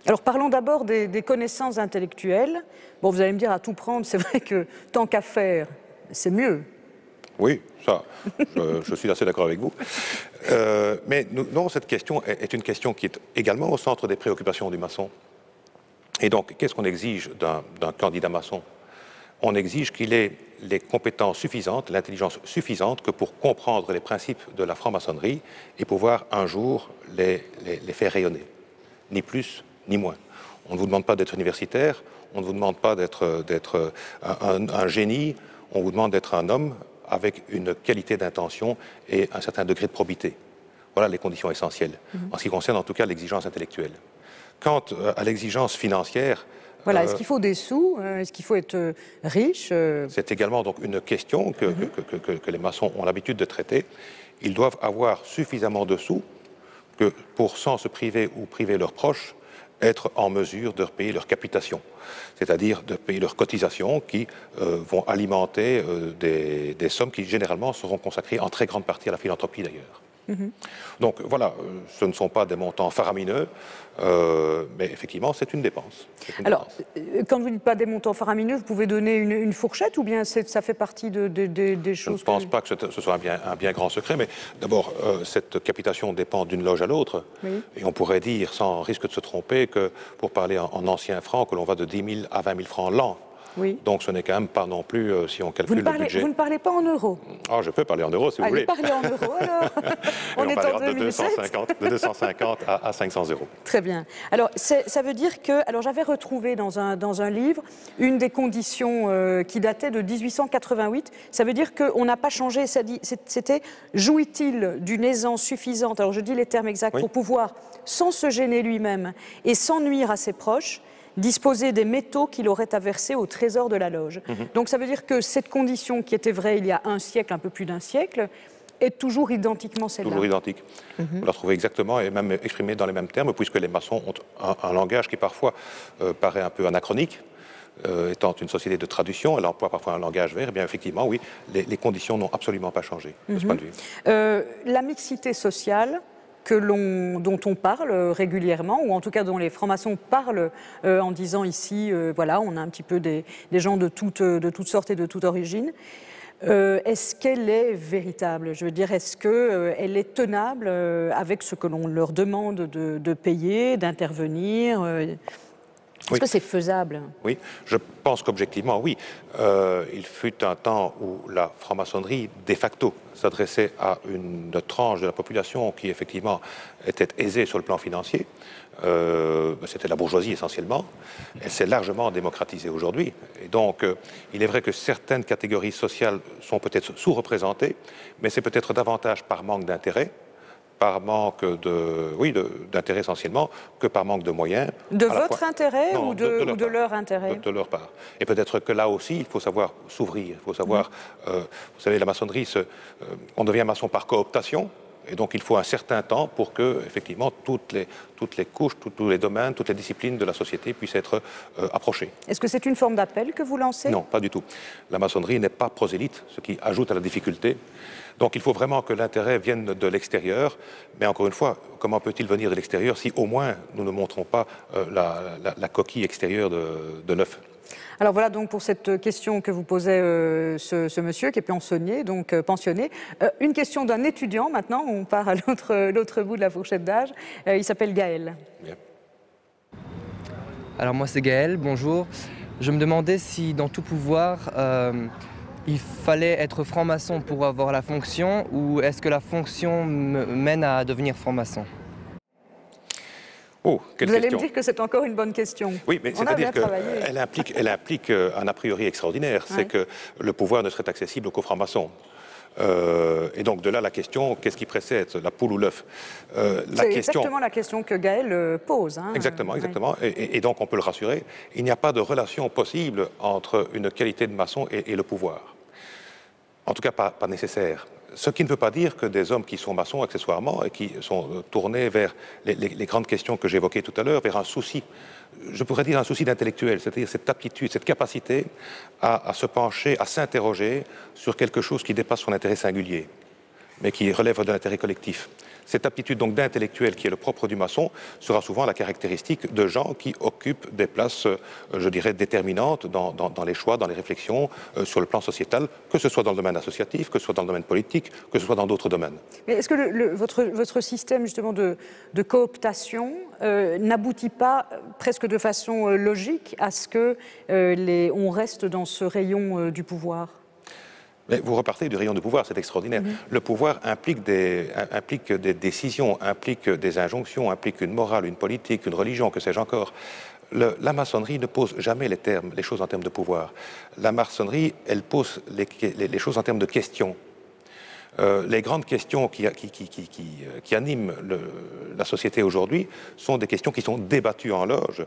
Alors parlons d'abord des connaissances intellectuelles. Bon, vous allez me dire à tout prendre, c'est vrai que tant qu'à faire, c'est mieux. Oui, ça, je suis assez d'accord avec vous. Mais non, cette question est une question qui est également au centre des préoccupations du maçon. Et donc, qu'est-ce qu'on exige d'un candidat maçon? On exige qu'il ait les compétences suffisantes, l'intelligence suffisante que pour comprendre les principes de la franc-maçonnerie et pouvoir un jour les faire rayonner. Ni plus, ni moins. On ne vous demande pas d'être universitaire, on ne vous demande pas d'être un génie, on vous demande d'être un homme avec une qualité d'intention et un certain degré de probité. Voilà les conditions essentielles, en ce qui concerne en tout cas l'exigence intellectuelle. Quant à l'exigence financière, voilà, est-ce qu'il faut des sous? Est-ce qu'il faut être riche? C'est également donc une question que les maçons ont l'habitude de traiter. Ils doivent avoir suffisamment de sous que pour, sans se priver ou priver leurs proches, être en mesure de payer leur capitation, c'est-à-dire de payer leurs cotisations qui vont alimenter des sommes qui généralement seront consacrées en très grande partie à la philanthropie d'ailleurs. Donc voilà, ce ne sont pas des montants faramineux, mais effectivement, c'est une dépense. Alors, quand vous ne dites pas des montants faramineux, vous pouvez donner une fourchette ou bien ça fait partie des choses? Je ne pense pas que ce soit un bien grand secret, mais d'abord, cette capitation dépend d'une loge à l'autre. Oui. Et on pourrait dire, sans risque de se tromper, que pour parler en anciens francs, que l'on va de 10 000 à 20 000 francs l'an. Oui. Donc ce n'est quand même pas non plus, si on calcule le budget... Vous ne parlez pas en euros? Ah, je peux parler en euros si vous voulez. Allez, parlez en euros alors. On est en 2007. De 250 à 500 euros. Très bien. Alors ça veut dire que... Alors j'avais retrouvé dans un livre une des conditions qui datait de 1888. Ça veut dire qu'on n'a pas changé. C'était jouit-il d'une aisance suffisante, alors je dis les termes exacts, oui, pour pouvoir, sans se gêner lui-même et sans nuire à ses proches, disposer des métaux qu'il aurait à verser au trésor de la loge. Donc ça veut dire que cette condition qui était vraie il y a un siècle, un peu plus d'un siècle, est toujours identiquement celle-là. Toujours identique. Vous la retrouvez exactement et même exprimée dans les mêmes termes, puisque les maçons ont un langage qui parfois paraît un peu anachronique, étant une société de traduction, elle emploie parfois un langage vert, et bien effectivement, oui, les conditions n'ont absolument pas changé de ce point de vue. La mixité sociale, dont on parle régulièrement, ou en tout cas dont les francs-maçons parlent en disant ici, voilà, on a un petit peu des gens de toutes sortes et de toute origine. Est-ce qu'elle est véritable? Je veux dire, est-ce qu'elle est tenable avec ce que l'on leur demande de payer, d'intervenir? Est-ce que c'est faisable? Oui, je pense qu'objectivement, oui. Il fut un temps où la franc-maçonnerie, de facto, s'adressait à une tranche de la population qui, effectivement, était aisée sur le plan financier. C'était la bourgeoisie, essentiellement. Elle s'est largement démocratisée aujourd'hui. Et donc, il est vrai que certaines catégories sociales sont peut-être sous-représentées, mais c'est peut-être davantage par manque d'intérêt, par manque d'intérêt essentiellement, que par manque de moyens. De votre intérêt ou de leur intérêt? De leur part. Et peut-être que là aussi, il faut savoir s'ouvrir, il faut savoir... vous savez, la maçonnerie, on devient maçon par cooptation, Et donc il faut un certain temps pour que, effectivement, toutes les couches, tous les domaines, toutes les disciplines de la société puissent être approchées. Est-ce que c'est une forme d'appel que vous lancez? Non, pas du tout. La maçonnerie n'est pas prosélyte, ce qui ajoute à la difficulté. Donc il faut vraiment que l'intérêt vienne de l'extérieur. Mais encore une fois, comment peut-il venir de l'extérieur si au moins nous ne montrons pas la coquille extérieure de l'œuf? Alors voilà donc pour cette question que vous posait ce monsieur qui est pensionné, donc pensionné. Une question d'un étudiant maintenant, on part à l'autre bout de la fourchette d'âge. Il s'appelle Gaël. Bien. Alors moi c'est Gaël, bonjour. Je me demandais si dans tout pouvoir, il fallait être franc-maçon pour avoir la fonction ou est-ce que la fonction mène à devenir franc-maçon? Oh, quelle Vous allez question. me dire que c'est encore une bonne question. Oui, mais c'est-à-dire qu'elle implique un a priori extraordinaire. C'est que le pouvoir ne serait accessible qu'aux francs-maçons. Et donc de là la question, qu'est-ce qui précède, la poule ou l'œuf? C'est exactement la question que Gaël pose. Hein. Exactement, exactement. Et donc on peut le rassurer, il n'y a pas de relation possible entre une qualité de maçon et le pouvoir. En tout cas, pas nécessaire. Ce qui ne veut pas dire que des hommes qui sont maçons accessoirement et qui sont tournés vers les grandes questions que j'évoquais tout à l'heure, vers un souci, je pourrais dire un souci d'intellectuel, c'est-à-dire cette aptitude, cette capacité à se pencher, à s'interroger sur quelque chose qui dépasse son intérêt singulier, mais qui relève de l'intérêt collectif. Cette aptitude donc d'intellectuel qui est le propre du maçon sera souvent la caractéristique de gens qui occupent des places, je dirais, déterminantes dans les choix, dans les réflexions sur le plan sociétal, que ce soit dans le domaine associatif, que ce soit dans le domaine politique, que ce soit dans d'autres domaines. Mais est-ce que votre système justement de cooptation n'aboutit pas presque de façon logique à ce que on reste dans ce rayon du pouvoir? Mais vous repartez du rayon du pouvoir, c'est extraordinaire. Le pouvoir implique des décisions, implique des injonctions, implique une morale, une politique, une religion, que sais-je encore. La maçonnerie ne pose jamais les choses en termes de pouvoir. La maçonnerie, elle pose les choses en termes de questions. Les grandes questions qui animent la société aujourd'hui sont des questions qui sont débattues en loge,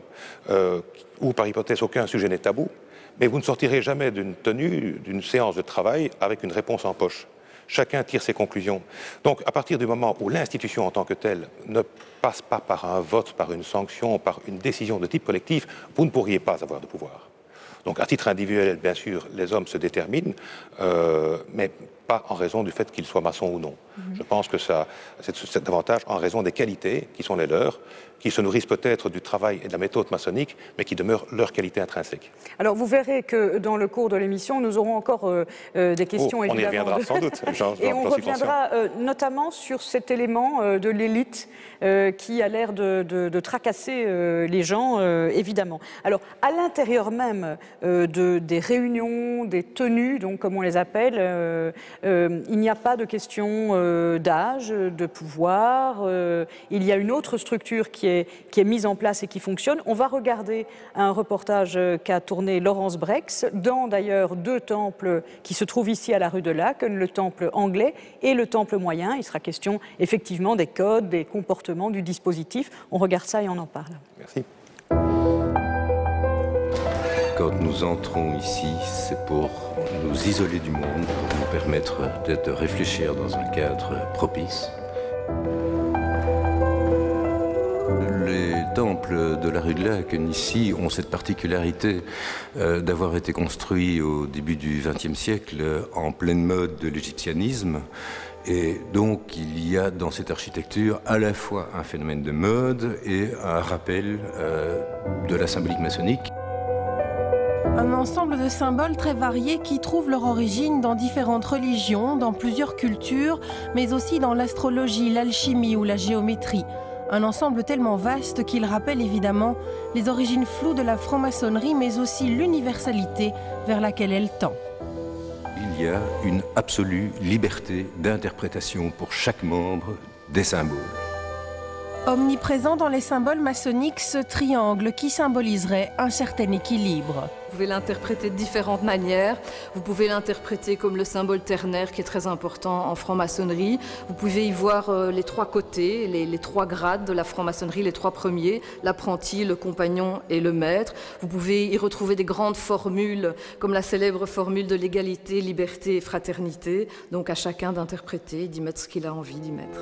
où par hypothèse aucun sujet n'est tabou. Mais vous ne sortirez jamais d'une tenue, d'une séance de travail avec une réponse en poche. Chacun tire ses conclusions. Donc, à partir du moment où l'institution en tant que telle ne passe pas par un vote, par une sanction, par une décision de type collectif, vous ne pourriez pas avoir de pouvoir. Donc, à titre individuel, bien sûr, les hommes se déterminent, mais pas en raison du fait qu'ils soient maçons ou non. Je pense que c'est davantage en raison des qualités qui sont les leurs, qui se nourrissent peut-être du travail et de la méthode maçonnique, mais qui demeurent leur qualité intrinsèque. Alors vous verrez que dans le cours de l'émission, nous aurons encore des questions évidemment. On y reviendra sans doute. Et on reviendra notamment sur cet élément de l'élite qui a l'air de tracasser les gens, évidemment. Alors à l'intérieur même des réunions, des tenues, donc comme on les appelle, il n'y a pas de question d'âge, de pouvoir. Il y a une autre structure qui est mise en place et qui fonctionne. On va regarder un reportage qu'a tourné Laurence Brex dans d'ailleurs 2 temples qui se trouvent ici à la rue de Laeken, le temple anglais et le temple moyen. Il sera question effectivement des codes, des comportements, du dispositif. On regarde ça et on en parle. Merci. Quand nous entrons ici, c'est pour nous isoler du monde, pour nous permettre de réfléchir dans un cadre propice. Les temples de la rue de Laeken ici ont cette particularité d'avoir été construits au début du XXe siècle en pleine mode de l'égyptianisme. Et donc il y a dans cette architecture à la fois un phénomène de mode et un rappel de la symbolique maçonnique. Un ensemble de symboles très variés qui trouvent leur origine dans différentes religions, dans plusieurs cultures, mais aussi dans l'astrologie, l'alchimie ou la géométrie. Un ensemble tellement vaste qu'il rappelle évidemment les origines floues de la franc-maçonnerie, mais aussi l'universalité vers laquelle elle tend. Il y a une absolue liberté d'interprétation pour chaque membre des symboles. Omniprésent dans les symboles maçonniques, ce triangle qui symboliserait un certain équilibre. Vous pouvez l'interpréter de différentes manières. Vous pouvez l'interpréter comme le symbole ternaire qui est très important en franc-maçonnerie. Vous pouvez y voir les trois côtés, les trois grades de la franc-maçonnerie, les trois premiers, l'apprenti, le compagnon et le maître. Vous pouvez y retrouver des grandes formules comme la célèbre formule de l'égalité, liberté et fraternité. Donc à chacun d'interpréter, d'y mettre ce qu'il a envie d'y mettre.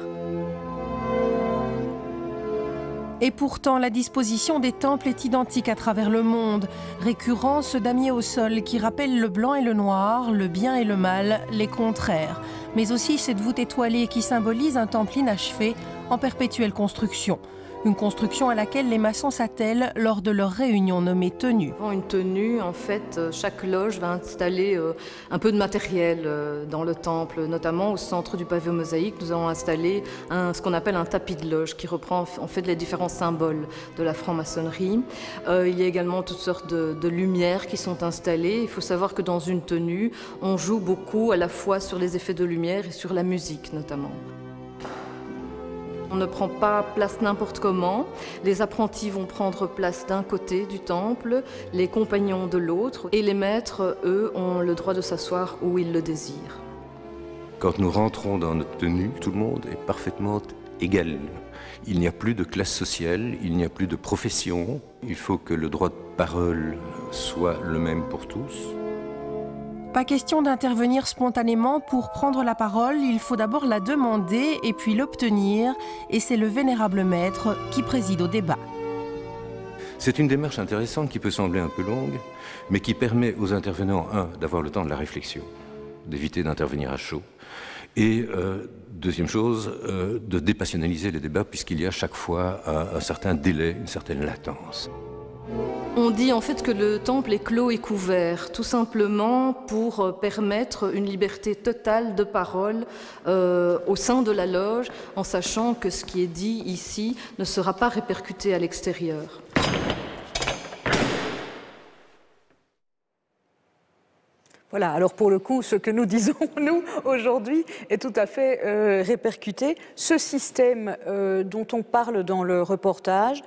Et pourtant, la disposition des temples est identique à travers le monde. Récurrent, ce damier au sol qui rappelle le blanc et le noir, le bien et le mal, les contraires. Mais aussi cette voûte étoilée qui symbolise un temple inachevé en perpétuelle construction. Une construction à laquelle les maçons s'attellent lors de leur réunion nommée tenue. Avant une tenue, en fait, chaque loge va installer un peu de matériel dans le temple. Notamment au centre du pavé mosaïque, nous avons installé ce qu'on appelle un tapis de loge qui reprend en fait les différents symboles de la franc-maçonnerie. Il y a également toutes sortes de lumières qui sont installées. Il faut savoir que dans une tenue, on joue beaucoup à la fois sur les effets de lumière et sur la musique notamment. On ne prend pas place n'importe comment. Les apprentis vont prendre place d'un côté du temple, les compagnons de l'autre, et les maîtres, eux, ont le droit de s'asseoir où ils le désirent. Quand nous rentrons dans notre tenue, tout le monde est parfaitement égal. Il n'y a plus de classe sociale, il n'y a plus de profession. Il faut que le droit de parole soit le même pour tous. Pas question d'intervenir spontanément pour prendre la parole, il faut d'abord la demander et puis l'obtenir, et c'est le vénérable maître qui préside au débat. C'est une démarche intéressante qui peut sembler un peu longue, mais qui permet aux intervenants, d'avoir le temps de la réflexion, d'éviter d'intervenir à chaud, et deuxième chose, de dépassionnaliser les débats, puisqu'il y a chaque fois un certain délai, une certaine latence. On dit en fait que le temple est clos et couvert, tout simplement pour permettre une liberté totale de parole au sein de la loge, en sachant que ce qui est dit ici ne sera pas répercuté à l'extérieur. Voilà, alors pour le coup, ce que nous disons, nous, aujourd'hui, est tout à fait répercuté. Ce système dont on parle dans le reportage,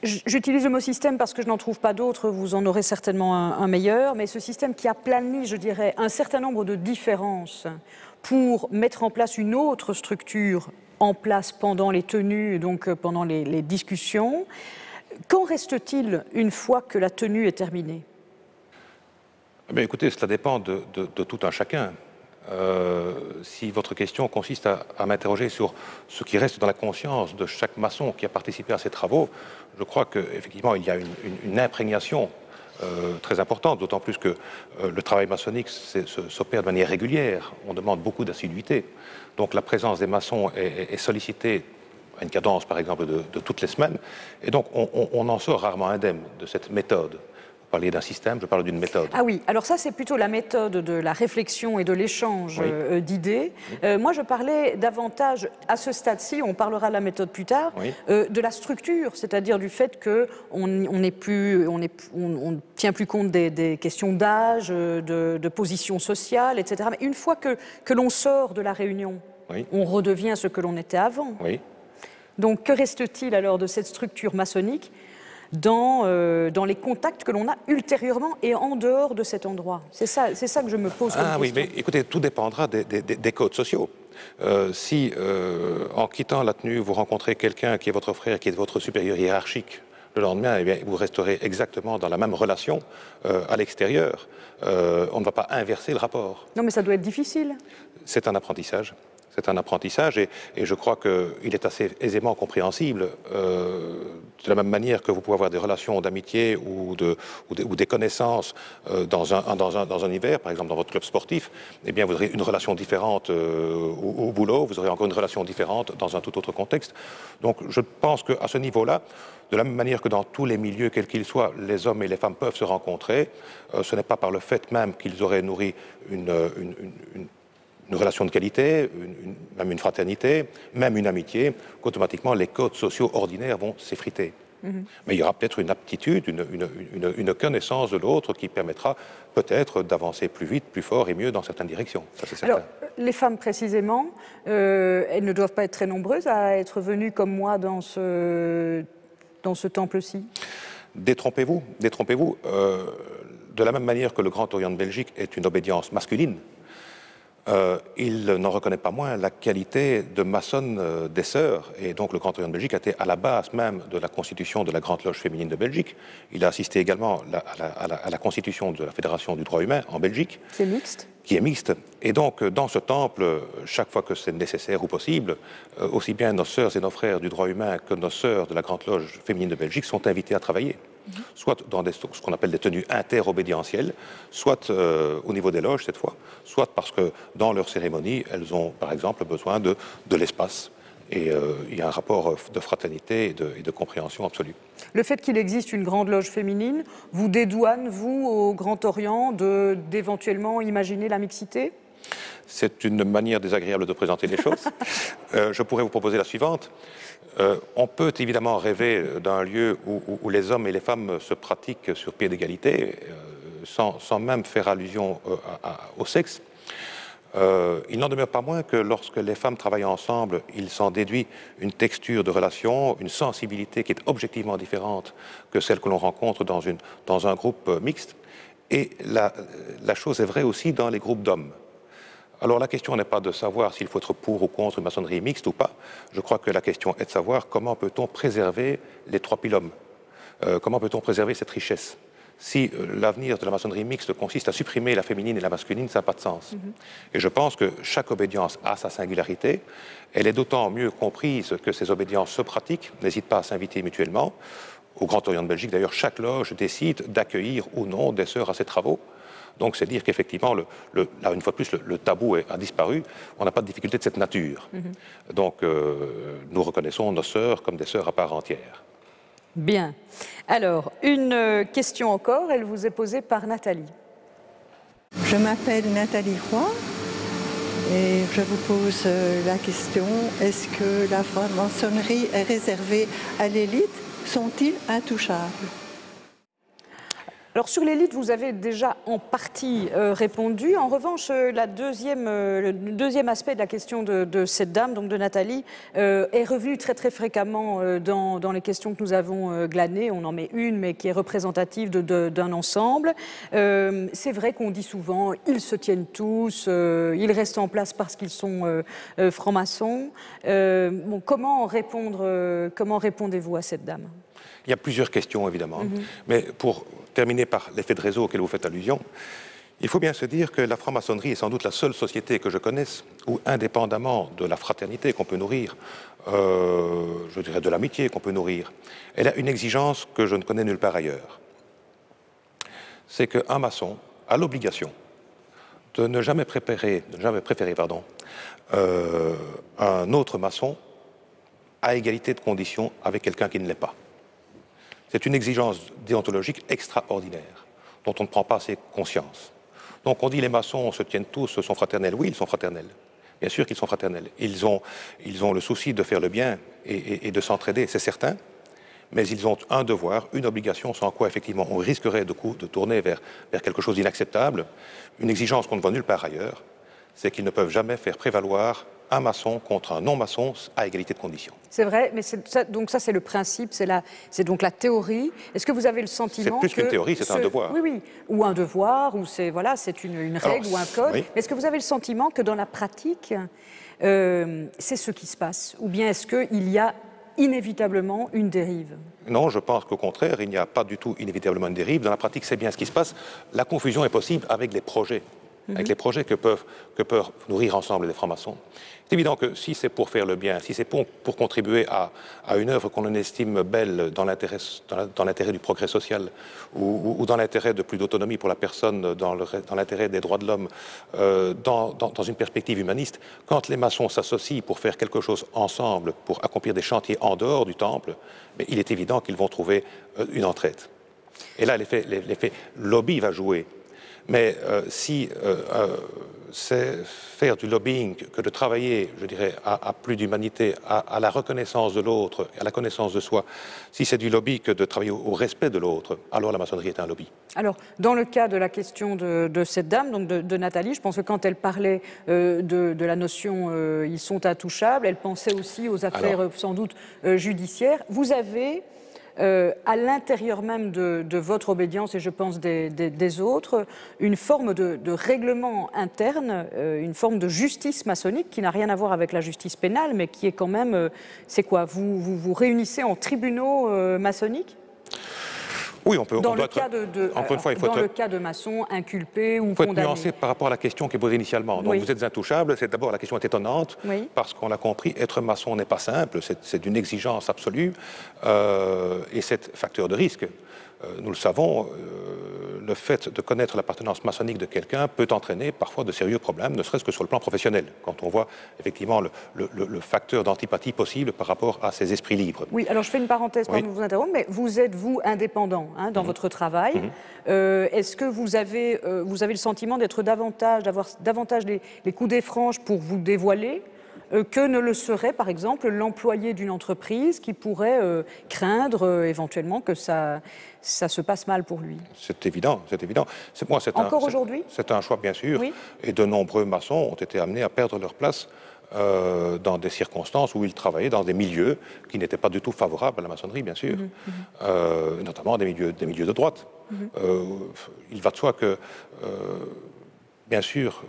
j'utilise le mot système parce que je n'en trouve pas d'autre, vous en aurez certainement un meilleur, mais ce système qui a plani, je dirais, un certain nombre de différences pour mettre en place une autre structure en place pendant les tenues, donc pendant les discussions. Qu'en reste-t-il une fois que la tenue est terminée ? Bien, écoutez, cela dépend de tout un chacun. Si votre question consiste à m'interroger sur ce qui reste dans la conscience de chaque maçon qui a participé à ces travaux, je crois qu'effectivement il y a une imprégnation très importante, d'autant plus que le travail maçonnique s'opère de manière régulière, on demande beaucoup d'assiduité. Donc la présence des maçons est sollicitée à une cadence par exemple de toutes les semaines, et donc on en sort rarement indemne de cette méthode. Vous parliez d'un système, je parle d'une méthode. Ah oui, alors ça c'est plutôt la méthode de la réflexion et de l'échange d'idées. Moi je parlais davantage, à ce stade-ci, on parlera de la méthode plus tard, de la structure, c'est-à-dire du fait qu'on ne tient plus compte des questions d'âge, de position sociale, etc. Mais une fois que l'on sort de la réunion, on redevient ce que l'on était avant. Donc que reste-t-il alors de cette structure maçonnique dans les contacts que l'on a ultérieurement et en dehors de cet endroit? C'est ça que je me pose comme question. Oui, mais écoutez, tout dépendra des codes sociaux. Si, en quittant la tenue, vous rencontrez quelqu'un qui est votre frère, qui est votre supérieur hiérarchique, le lendemain, eh bien, vous resterez exactement dans la même relation à l'extérieur. On ne va pas inverser le rapport. Non, mais ça doit être difficile. C'est un apprentissage. C'est un apprentissage et je crois qu'il est assez aisément compréhensible. De la même manière que vous pouvez avoir des relations d'amitié ou des connaissances dans un univers, par exemple dans votre club sportif, eh bien vous aurez une relation différente au boulot, vous aurez encore une relation différente dans un tout autre contexte. Donc je pense qu'à ce niveau-là, de la même manière que dans tous les milieux, quels qu'ils soient, les hommes et les femmes peuvent se rencontrer, ce n'est pas par le fait même qu'ils auraient nourri une relation de qualité, même une fraternité, même une amitié, qu'automatiquement les codes sociaux ordinaires vont s'effriter. Mais il y aura peut-être une aptitude, une connaissance de l'autre qui permettra peut-être d'avancer plus vite, plus fort et mieux dans certaines directions. Ça, c'est certain. Alors, les femmes précisément, elles ne doivent pas être très nombreuses à être venues comme moi dans ce temple-ci. Détrompez-vous, détrompez-vous. De la même manière que le Grand Orient de Belgique est une obédience masculine, il n'en reconnaît pas moins la qualité de maçonne des sœurs. Et donc le Grand Orient de Belgique a été à la base même de la constitution de la Grande Loge féminine de Belgique. Il a assisté également à la constitution de la Fédération du droit humain en Belgique. C'est mixte. Qui est mixte. Et donc, dans ce temple, chaque fois que c'est nécessaire ou possible, aussi bien nos sœurs et nos frères du droit humain que nos sœurs de la Grande Loge féminine de Belgique sont invités à travailler. Soit dans ce qu'on appelle des tenues interobédientielles, soit au niveau des loges cette fois, soit parce que dans leur cérémonie, elles ont par exemple besoin de l'espace. Et il y a un rapport de fraternité et de compréhension absolue. Le fait qu'il existe une grande loge féminine vous dédouane, vous, au Grand Orient, d'éventuellement imaginer la mixité ? C'est une manière désagréable de présenter les choses. Je pourrais vous proposer la suivante. On peut évidemment rêver d'un lieu où les hommes et les femmes se pratiquent sur pied d'égalité, sans même faire allusion au sexe. Il n'en demeure pas moins que lorsque les femmes travaillent ensemble, il s'en déduit une texture de relation, une sensibilité qui est objectivement différente que celle que l'on rencontre dans un groupe mixte. Et la chose est vraie aussi dans les groupes d'hommes. Alors la question n'est pas de savoir s'il faut être pour ou contre une maçonnerie mixte ou pas. Je crois que la question est de savoir comment peut-on préserver les trois pylônes. Comment peut-on préserver cette richesse? Si l'avenir de la maçonnerie mixte consiste à supprimer la féminine et la masculine, ça n'a pas de sens. Et je pense que chaque obédience a sa singularité. Elle est d'autant mieux comprise que ces obédiences se pratiquent, n'hésitent pas à s'inviter mutuellement. Au Grand Orient de Belgique, d'ailleurs, chaque loge décide d'accueillir ou non des sœurs à ses travaux. Donc c'est dire qu'effectivement, là, une fois de plus, le tabou a disparu. On n'a pas de difficulté de cette nature. Donc nous reconnaissons nos sœurs comme des sœurs à part entière. Bien. Alors, une question encore, elle vous est posée par Nathalie. Je m'appelle Nathalie Roy et je vous pose la question, est-ce que la franc-maçonnerie est réservée à l'élite? Sont-ils intouchables? Alors sur l'élite, vous avez déjà en partie répondu. En revanche, le deuxième aspect de la question de cette dame, donc de Nathalie, est revenu très très fréquemment dans les questions que nous avons glanées. On en met une, mais qui est représentative d'un ensemble. C'est vrai qu'on dit souvent, ils se tiennent tous, ils restent en place parce qu'ils sont francs-maçons. Bon, comment répondez-vous à cette dame ? Il y a plusieurs questions, évidemment. Mais pour terminer par l'effet de réseau auquel vous faites allusion, il faut bien se dire que la franc-maçonnerie est sans doute la seule société que je connaisse où, indépendamment de la fraternité qu'on peut nourrir, je dirais de l'amitié qu'on peut nourrir, elle a une exigence que je ne connais nulle part ailleurs. C'est qu'un maçon a l'obligation de ne jamais préférer un autre maçon à égalité de conditions avec quelqu'un qui ne l'est pas. C'est une exigence déontologique extraordinaire, dont on ne prend pas assez conscience. Donc on dit les maçons se tiennent tous, sont fraternels. Oui, ils sont fraternels. Bien sûr qu'ils sont fraternels. Ils ont le souci de faire le bien et de s'entraider, c'est certain. Mais ils ont un devoir, une obligation, sans quoi effectivement on risquerait de tourner vers quelque chose d'inacceptable. Une exigence qu'on ne voit nulle part ailleurs, c'est qu'ils ne peuvent jamais faire prévaloir un maçon contre un non-maçon à égalité de conditions. C'est vrai, mais donc ça c'est le principe, c'est donc la théorie. Est-ce que vous avez le sentiment que... C'est plus qu'une théorie, c'est un devoir. Oui, ou un devoir, ou c'est une règle ou un code. Oui. Mais est-ce que vous avez le sentiment que dans la pratique, c'est ce qui se passe? Ou bien est-ce qu'il y a inévitablement une dérive? Non, je pense qu'au contraire, il n'y a pas du tout inévitablement une dérive. Dans la pratique, c'est bien ce qui se passe. La confusion est possible avec les projets. Avec les projets que peuvent nourrir ensemble les francs-maçons. C'est évident que si c'est pour faire le bien, si c'est pour contribuer à une œuvre qu'on estime belle dans l'intérêt du progrès social ou dans l'intérêt de plus d'autonomie pour la personne, dans l'intérêt des droits de l'homme, dans une perspective humaniste, quand les maçons s'associent pour faire quelque chose ensemble, pour accomplir des chantiers en dehors du temple, mais il est évident qu'ils vont trouver une entraide. Et là, l'effet lobby va jouer. Mais si c'est faire du lobbying que de travailler, je dirais, à plus d'humanité, à la reconnaissance de l'autre, à la connaissance de soi, si c'est du lobby que de travailler au respect de l'autre, alors la maçonnerie est un lobby. Alors, dans le cas de la question de cette dame, donc de Nathalie, je pense que quand elle parlait de la notion ils sont intouchables, elle pensait aussi aux affaires sans doute judiciaires. Vous avez à l'intérieur même de votre obédience, et je pense des autres, une forme de règlement interne, une forme de justice maçonnique qui n'a rien à voir avec la justice pénale, mais qui est quand même, c'est quoi, vous réunissez en tribunaux maçonniques? Oui, on peut. Dans, on le, cas encore une fois, il faut dans le cas de maçons inculpés ou condamnés. Il faut être condamnés. nuancé par rapport à la question qui est posée initialement. Donc vous êtes intouchable, c'est d'abord la question est étonnante, parce qu'on l'a compris, être maçon n'est pas simple, c'est d'une exigence absolue, et c'est facteur de risque. Nous le savons, le fait de connaître l'appartenance maçonnique de quelqu'un peut entraîner parfois de sérieux problèmes, ne serait-ce que sur le plan professionnel, quand on voit effectivement le facteur d'antipathie possible par rapport à ces esprits libres. Oui, alors je fais une parenthèse pour vous interrompre, mais vous êtes, vous, indépendant dans votre travail. Est-ce que vous avez le sentiment d'être d'avoir davantage les coups des franges pour vous dévoiler que ne le serait, par exemple, l'employé d'une entreprise qui pourrait craindre éventuellement que ça se passe mal pour lui? C'est évident, c'est évident. Encore aujourd'hui? C'est un choix, bien sûr, et de nombreux maçons ont été amenés à perdre leur place dans des circonstances où ils travaillaient dans des milieux qui n'étaient pas du tout favorables à la maçonnerie, bien sûr, notamment des milieux de droite. Il va de soi que, bien sûr,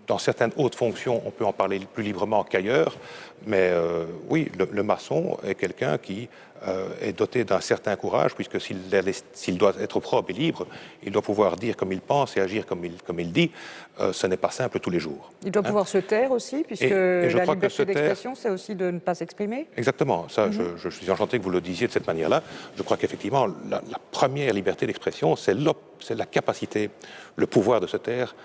dans certaines hautes fonctions, on peut en parler plus librement qu'ailleurs, mais oui, le maçon est quelqu'un qui est doté d'un certain courage, puisque s'il doit être propre et libre, il doit pouvoir dire comme il pense et agir comme il dit. Ce n'est pas simple tous les jours. Il doit pouvoir se taire aussi, puisque la liberté d'expression, c'est aussi de ne pas s'exprimer. Exactement. Ça, je suis enchanté que vous le disiez de cette manière-là. Je crois qu'effectivement, la première liberté d'expression, c'est la capacité, le pouvoir de se taire.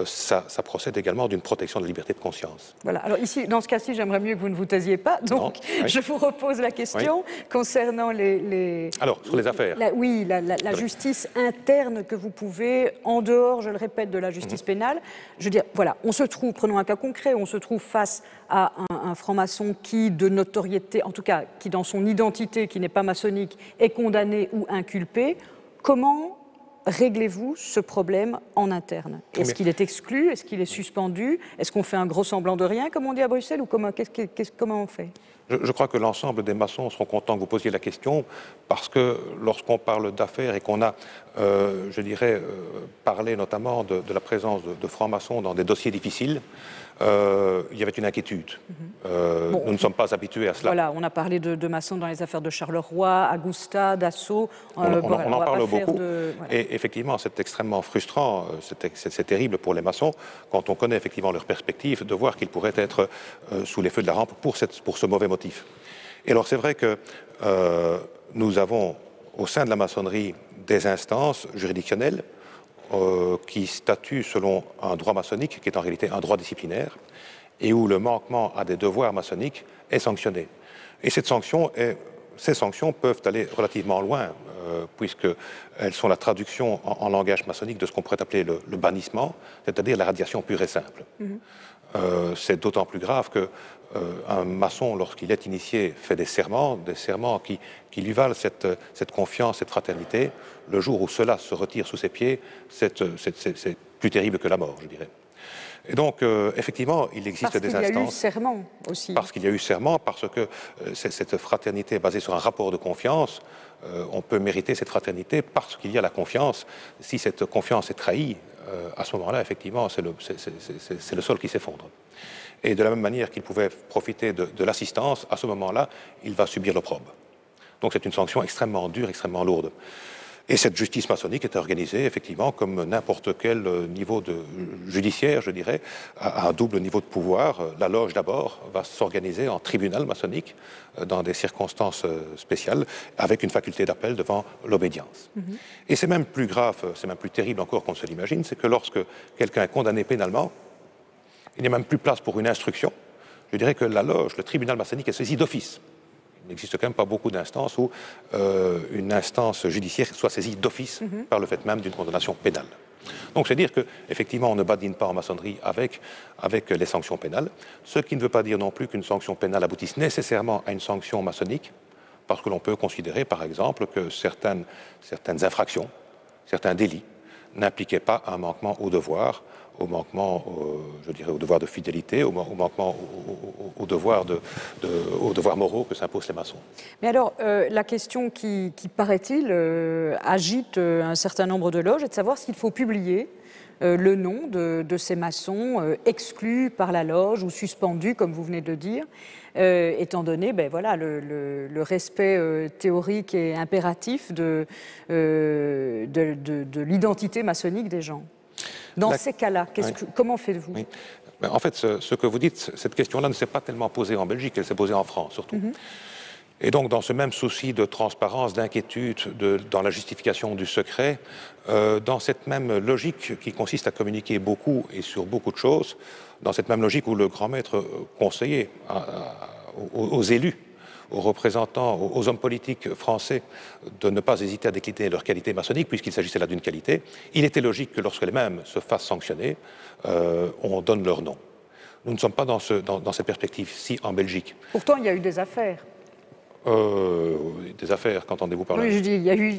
Ça procède également d'une protection de la liberté de conscience. Voilà. Alors ici, dans ce cas-ci, j'aimerais mieux que vous ne vous taisiez pas. Donc, je vous repose la question concernant Alors, sur les affaires. La justice interne que vous pouvez, en dehors, je le répète, de la justice pénale. Je veux dire, voilà, on se trouve, prenons un cas concret, on se trouve face à un franc-maçon qui, de notoriété, en tout cas, qui dans son identité, qui n'est pas maçonnique, est condamné ou inculpé. Comment réglez-vous ce problème en interne? Est-ce qu'il est exclu? Est-ce qu'il est suspendu? Est-ce qu'on fait un gros semblant de rien, comme on dit à Bruxelles, ou comment on fait? Je crois que l'ensemble des maçons seront contents que vous posiez la question, parce que lorsqu'on parle d'affaires et qu'on a, je dirais, parlé notamment de la présence de francs-maçons dans des dossiers difficiles, il y avait une inquiétude. Nous ne sommes pas habitués à cela. Voilà, on a parlé de maçons dans les affaires de Charleroi, Augusta, Dassault. On en parle beaucoup. Et effectivement, c'est extrêmement frustrant, c'est terrible pour les maçons, quand on connaît effectivement leurs perspectives, de voir qu'ils pourraient être sous les feux de la rampe pour ce mauvais motif. Et alors c'est vrai que nous avons au sein de la maçonnerie des instances juridictionnelles qui statuent selon un droit maçonnique qui est en réalité un droit disciplinaire et où le manquement à des devoirs maçonniques est sanctionné. Et ces sanctions peuvent aller relativement loin puisqu'elles sont la traduction en langage maçonnique de ce qu'on pourrait appeler le bannissement, c'est-à-dire la radiation pure et simple. C'est d'autant plus grave qu'un maçon, lorsqu'il est initié, fait des serments qui lui valent cette confiance, cette fraternité. Le jour où cela se retire sous ses pieds, c'est plus terrible que la mort, je dirais. Et donc, effectivement, il existe des instances... Parce qu'il y a eu serment aussi. Parce qu'il y a eu serment, parce que cette fraternité est basée sur un rapport de confiance. On peut mériter cette fraternité parce qu'il y a la confiance. Si cette confiance est trahie, à ce moment-là, effectivement, c'est le sol qui s'effondre. Et de la même manière qu'il pouvait profiter de l'assistance, à ce moment-là, il va subir l'opprobre. Donc c'est une sanction extrêmement dure, extrêmement lourde. Et cette justice maçonnique est organisée, effectivement, comme n'importe quel niveau judiciaire, je dirais, à un double niveau de pouvoir. La loge, d'abord, va s'organiser en tribunal maçonnique dans des circonstances spéciales, avec une faculté d'appel devant l'obédience. Et c'est même plus grave, c'est même plus terrible encore qu'on ne se l'imagine, c'est que lorsque quelqu'un est condamné pénalement, il n'y a même plus place pour une instruction. Je dirais que la loge, le tribunal maçonnique est saisi d'office. Il n'existe quand même pas beaucoup d'instances où une instance judiciaire soit saisie d'office par le fait même d'une condamnation pénale. Donc c'est dire qu'effectivement on ne badine pas en maçonnerie avec les sanctions pénales, ce qui ne veut pas dire non plus qu'une sanction pénale aboutisse nécessairement à une sanction maçonnique, parce que l'on peut considérer par exemple que certaines infractions, certains délits n'impliquaient pas un manquement au devoir, au manquement, je dirais, au devoir de fidélité, au manquement aux devoirs moraux que s'imposent les maçons. Mais alors, la question qui paraît-il, agite un certain nombre de loges est de savoir s'il faut publier le nom de ces maçons exclus par la loge ou suspendus, comme vous venez de le dire, étant donné voilà, le respect théorique et impératif de l'identité maçonnique des gens. Dans ces cas-là, comment faites-vous? Oui. En fait, ce que vous dites, cette question-là ne s'est pas tellement posée en Belgique, elle s'est posée en France surtout. Et donc, dans ce même souci de transparence, d'inquiétude, dans la justification du secret, dans cette même logique qui consiste à communiquer beaucoup et sur beaucoup de choses, dans cette même logique où le grand maître conseillait aux élus, aux représentants, aux hommes politiques français de ne pas hésiter à décliner leur qualité maçonnique, puisqu'il s'agissait là d'une qualité, il était logique que lorsque les mêmes se fassent sanctionner, on donne leur nom. Nous ne sommes pas dans cette perspective-ci en Belgique. Pourtant, il y a eu des affaires. Des affaires, qu'entendez-vous par là? Oui, je dis, il y a eu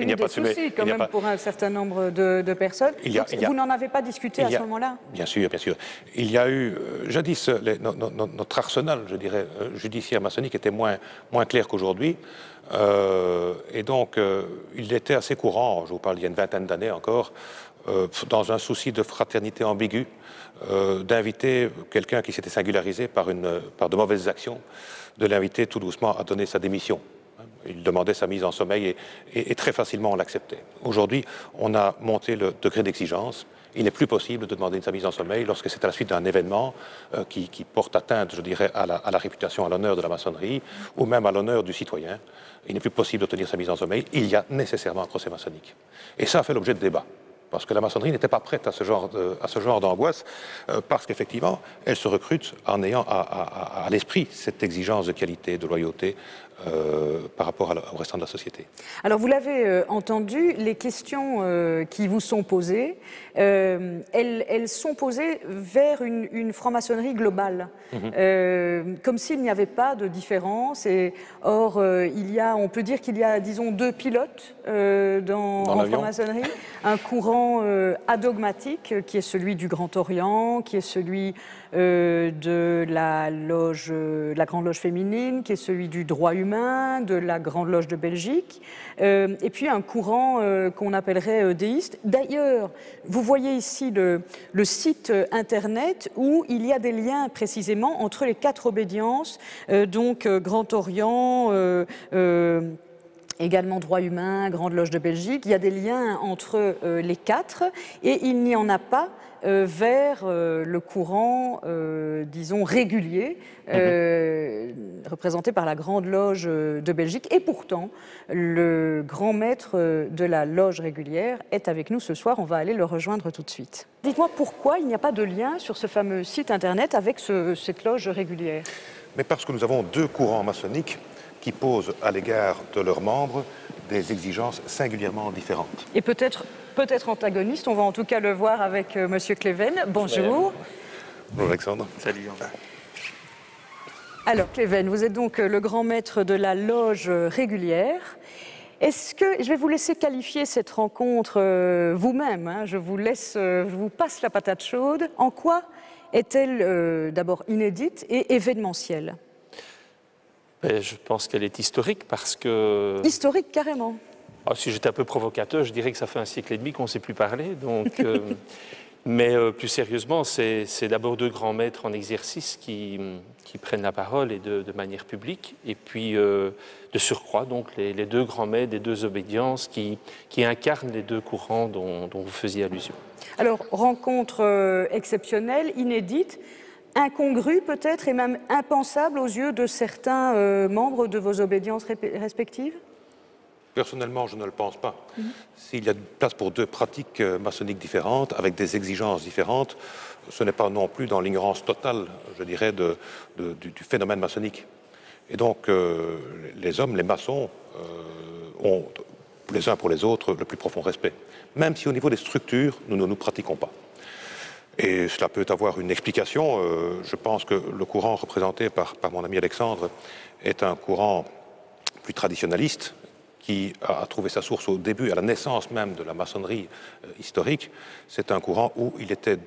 des soucis quand même pour un certain nombre de personnes. Vous n'en avez pas discuté à ce moment-là? Bien sûr, bien sûr. Il y a eu, jadis, notre arsenal, je dirais, judiciaire maçonnique était moins clair qu'aujourd'hui. Et donc, il était assez courant, je vous parle il y a une vingtaine d'années encore, dans un souci de fraternité ambiguë, d'inviter quelqu'un qui s'était singularisé par de mauvaises actions, de l'inviter tout doucement à donner sa démission. Il demandait sa mise en sommeil et très facilement on l'acceptait. Aujourd'hui, on a monté le degré d'exigence. Il n'est plus possible de demander sa mise en sommeil lorsque c'est à la suite d'un événement qui porte atteinte, je dirais, à la réputation, à l'honneur de la maçonnerie ou même à l'honneur du citoyen. Il n'est plus possible d'obtenir sa mise en sommeil. Il y a nécessairement un procès maçonnique. Et ça a fait l'objet de débats. Parce que la maçonnerie n'était pas prête à ce genre d'angoisse, parce qu'effectivement, elle se recrute en ayant à l'esprit cette exigence de qualité, de loyauté par rapport au restant de la société. Alors vous l'avez entendu, les questions qui vous sont posées, elles sont posées vers une franc-maçonnerie globale, comme s'il n'y avait pas de différence. Or, on peut dire qu'il y a, disons, deux pilotes en franc-maçonnerie, un courant adogmatique qui est celui du Grand Orient, qui est celui de la Grande Loge féminine, qui est celui du droit humain, de la Grande Loge de Belgique, et puis un courant qu'on appellerait déiste. D'ailleurs, vous voyez ici le site internet où il y a des liens précisément entre les 4 obédiences, donc Grand Orient, également droit humain, Grande Loge de Belgique. Il y a des liens entre les 4 et il n'y en a pas vers le courant, disons, régulier, représenté par la Grande Loge de Belgique. Et pourtant, le grand maître de la loge régulière est avec nous ce soir. On va aller le rejoindre tout de suite. Dites-moi pourquoi il n'y a pas de lien sur ce fameux site internet avec cette loge régulière? Mais parce que nous avons 2 courants maçonniques qui posent à l'égard de leurs membres des exigences singulièrement différentes. Et peut-être antagonistes, on va en tout cas le voir avec Monsieur Cleven. Bonjour. Bonjour Alexandre. Salut. Alors Cleven, vous êtes donc le grand maître de la loge régulière. Est-ce que, je vais vous laisser qualifier cette rencontre vous-même, hein, je vous passe la patate chaude. En quoi est-elle d'abord inédite et événementielle? Je pense qu'elle est historique parce que... Historique, carrément. Si j'étais un peu provocateur, je dirais que ça fait 1 siècle et demi qu'on ne s'est plus parlé. Donc, mais plus sérieusement, c'est d'abord 2 grands maîtres en exercice qui prennent la parole et de manière publique. Et puis, de surcroît, donc, les 2 grands maîtres des 2 obédiences qui incarnent les 2 courants dont vous faisiez allusion. Alors, rencontre exceptionnelle, inédite, incongrue peut-être et même impensable aux yeux de certains membres de vos obédiences respectives? Personnellement, je ne le pense pas. S'il y a place pour 2 pratiques maçonniques différentes, avec des exigences différentes, ce n'est pas non plus dans l'ignorance totale, je dirais, du phénomène maçonnique. Et donc, les hommes, les maçons, ont les uns pour les autres, le plus profond respect. Même si au niveau des structures, nous ne nous pratiquons pas. Et cela peut avoir une explication. Je pense que le courant représenté par mon ami Alexandre est un courant plus traditionnaliste, qui a trouvé sa source au début, à la naissance même de la maçonnerie historique. C'est un courant où il était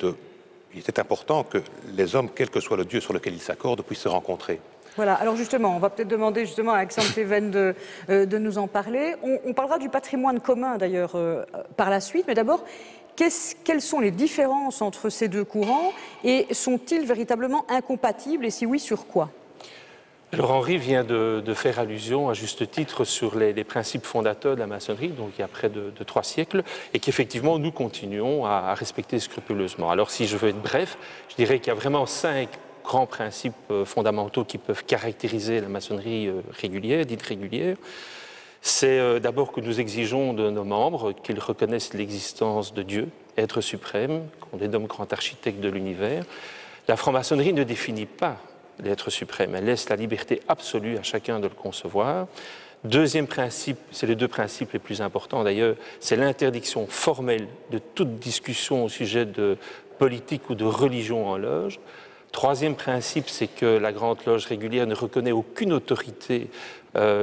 important que les hommes, quel que soit le Dieu sur lequel ils s'accordent, puissent se rencontrer. Voilà, alors justement, on va peut-être demander justement à Alexandre Pleven de nous en parler. On parlera du patrimoine commun d'ailleurs par la suite, mais d'abord, quelles sont les différences entre ces deux courants et sont-ils véritablement incompatibles et si oui, sur quoi ? Alors Henri vient de faire allusion à juste titre sur les principes fondateurs de la maçonnerie, donc il y a près de 3 siècles, et qu'effectivement nous continuons à respecter scrupuleusement. Alors si je veux être bref, je dirais qu'il y a vraiment 5 grands principes fondamentaux qui peuvent caractériser la maçonnerie régulière, dite régulière. C'est d'abord que nous exigeons de nos membres qu'ils reconnaissent l'existence de Dieu, être suprême, qu'on les nomme grand architecte de l'univers. La franc-maçonnerie ne définit pas l'être suprême, elle laisse la liberté absolue à chacun de le concevoir. Deuxième principe, c'est les 2 principes les plus importants d'ailleurs, c'est l'interdiction formelle de toute discussion au sujet de politique ou de religion en loge. Troisième principe, c'est que la Grande Loge régulière ne reconnaît aucune autorité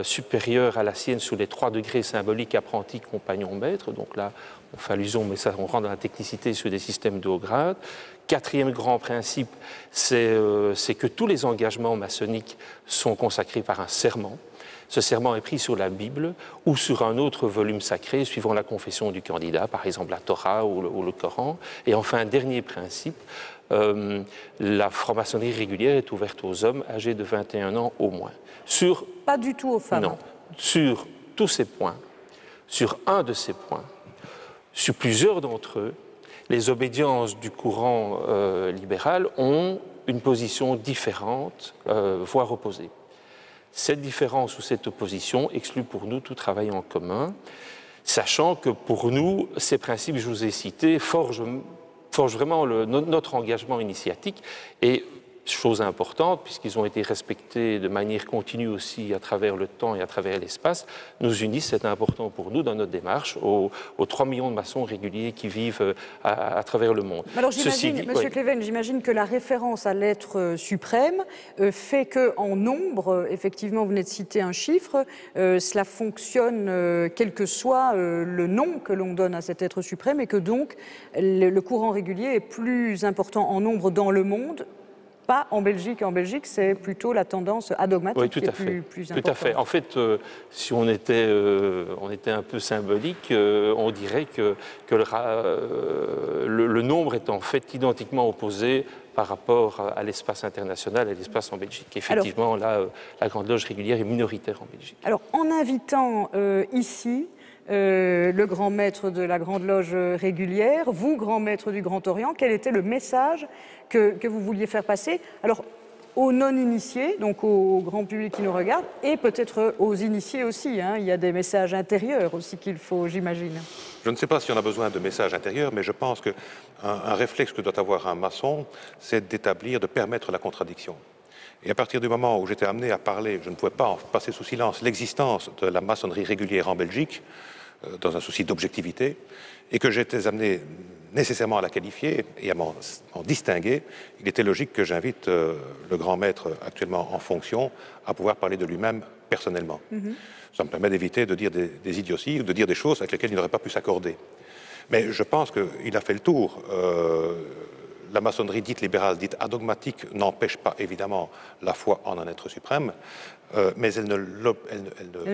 supérieure à la sienne sous les 3 degrés symboliques apprenti, compagnon, maître. Donc là, on fait allusion, mais ça, on rentre dans la technicité sur des systèmes de haut grade. Quatrième grand principe, c'est que tous les engagements maçonniques sont consacrés par un serment. Ce serment est pris sur la Bible ou sur un autre volume sacré, suivant la confession du candidat, par exemple la Torah ou le Coran. Et enfin, dernier principe, la franc-maçonnerie régulière est ouverte aux hommes âgés de 21 ans au moins. Pas du tout aux femmes. Non. Sur tous ces points, sur un de ces points, sur plusieurs d'entre eux, les obédiences du courant libéral ont une position différente, voire opposée. Cette différence ou cette opposition exclut pour nous tout travail en commun, sachant que pour nous, ces principes que je vous ai cités forgent vraiment notre engagement initiatique et, chose importante, puisqu'ils ont été respectés de manière continue aussi à travers le temps et à travers l'espace, nous unissent, c'est important pour nous dans notre démarche, aux 3 millions de maçons réguliers qui vivent à travers le monde. Alors j'imagine, Monsieur Pleven, j'imagine que la référence à l'être suprême fait qu'en nombre, effectivement, vous venez de citer un chiffre, cela fonctionne quel que soit le nom que l'on donne à cet être suprême et que donc le courant régulier est plus important en nombre dans le monde, pas en Belgique. En Belgique, c'est plutôt la tendance adogmatique qui est plus importante. Tout à fait. En fait, si on était un peu symbolique, on dirait que le nombre est en fait identiquement opposé par rapport à l'espace international et à l'espace en Belgique. Effectivement, là, la Grande Loge régulière est minoritaire en Belgique. Alors, en invitant ici le grand maître de la Grande Loge régulière, vous, grand maître du Grand Orient, quel était le message que vous vouliez faire passer, alors aux non-initiés, donc au grand public qui nous regarde, et peut-être aux initiés aussi, hein. Il y a des messages intérieurs aussi qu'il faut, j'imagine. Je ne sais pas si on a besoin de messages intérieurs, mais je pense qu'un réflexe que doit avoir un maçon, c'est d'établir, de permettre la contradiction. Et à partir du moment où j'étais amené à parler, je ne pouvais pas en passer sous silence l'existence de la maçonnerie régulière en Belgique, dans un souci d'objectivité, et que j'étais amené nécessairement à la qualifier et à m'en distinguer, il était logique que j'invite le grand maître actuellement en fonction à pouvoir parler de lui-même personnellement. Ça me permet d'éviter de dire des idioties ou de dire des choses avec lesquelles il n'aurait pas pu s'accorder. Mais je pense qu'il a fait le tour. La maçonnerie dite libérale, dite adogmatique, n'empêche pas évidemment la foi en un être suprême, mais elle ne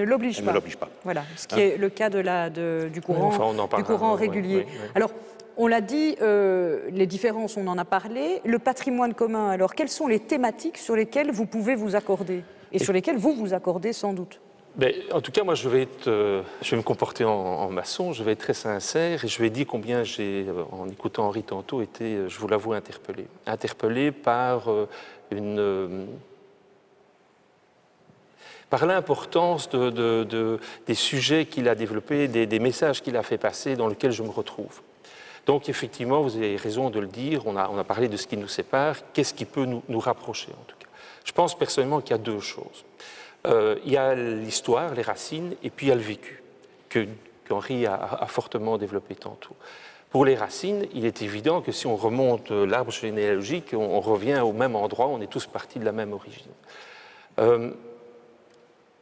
l'oblige pas. Voilà, ce qui est le cas du courant régulier. Oui. Alors, on l'a dit, les différences, on en a parlé. Le patrimoine commun, alors, quelles sont les thématiques sur lesquelles vous pouvez vous accorder et sur lesquelles vous vous accordez sans doute? En tout cas, moi, je vais me comporter en maçon, je vais être très sincère et je vais dire combien j'ai, en écoutant Henri tantôt, été, je vous l'avoue, interpellé par l'importance des sujets qu'il a développés, des messages qu'il a fait passer dans lesquels je me retrouve. Donc, effectivement, vous avez raison de le dire, on a parlé de ce qui nous sépare, qu'est-ce qui peut nous rapprocher, en tout cas. Je pense personnellement qu'il y a 2 choses. Il y a l'histoire, les racines, et puis il y a le vécu, que qu'Henri a fortement développé tantôt. Pour les racines, il est évident que si on remonte l'arbre généalogique, on revient au même endroit, on est tous partis de la même origine.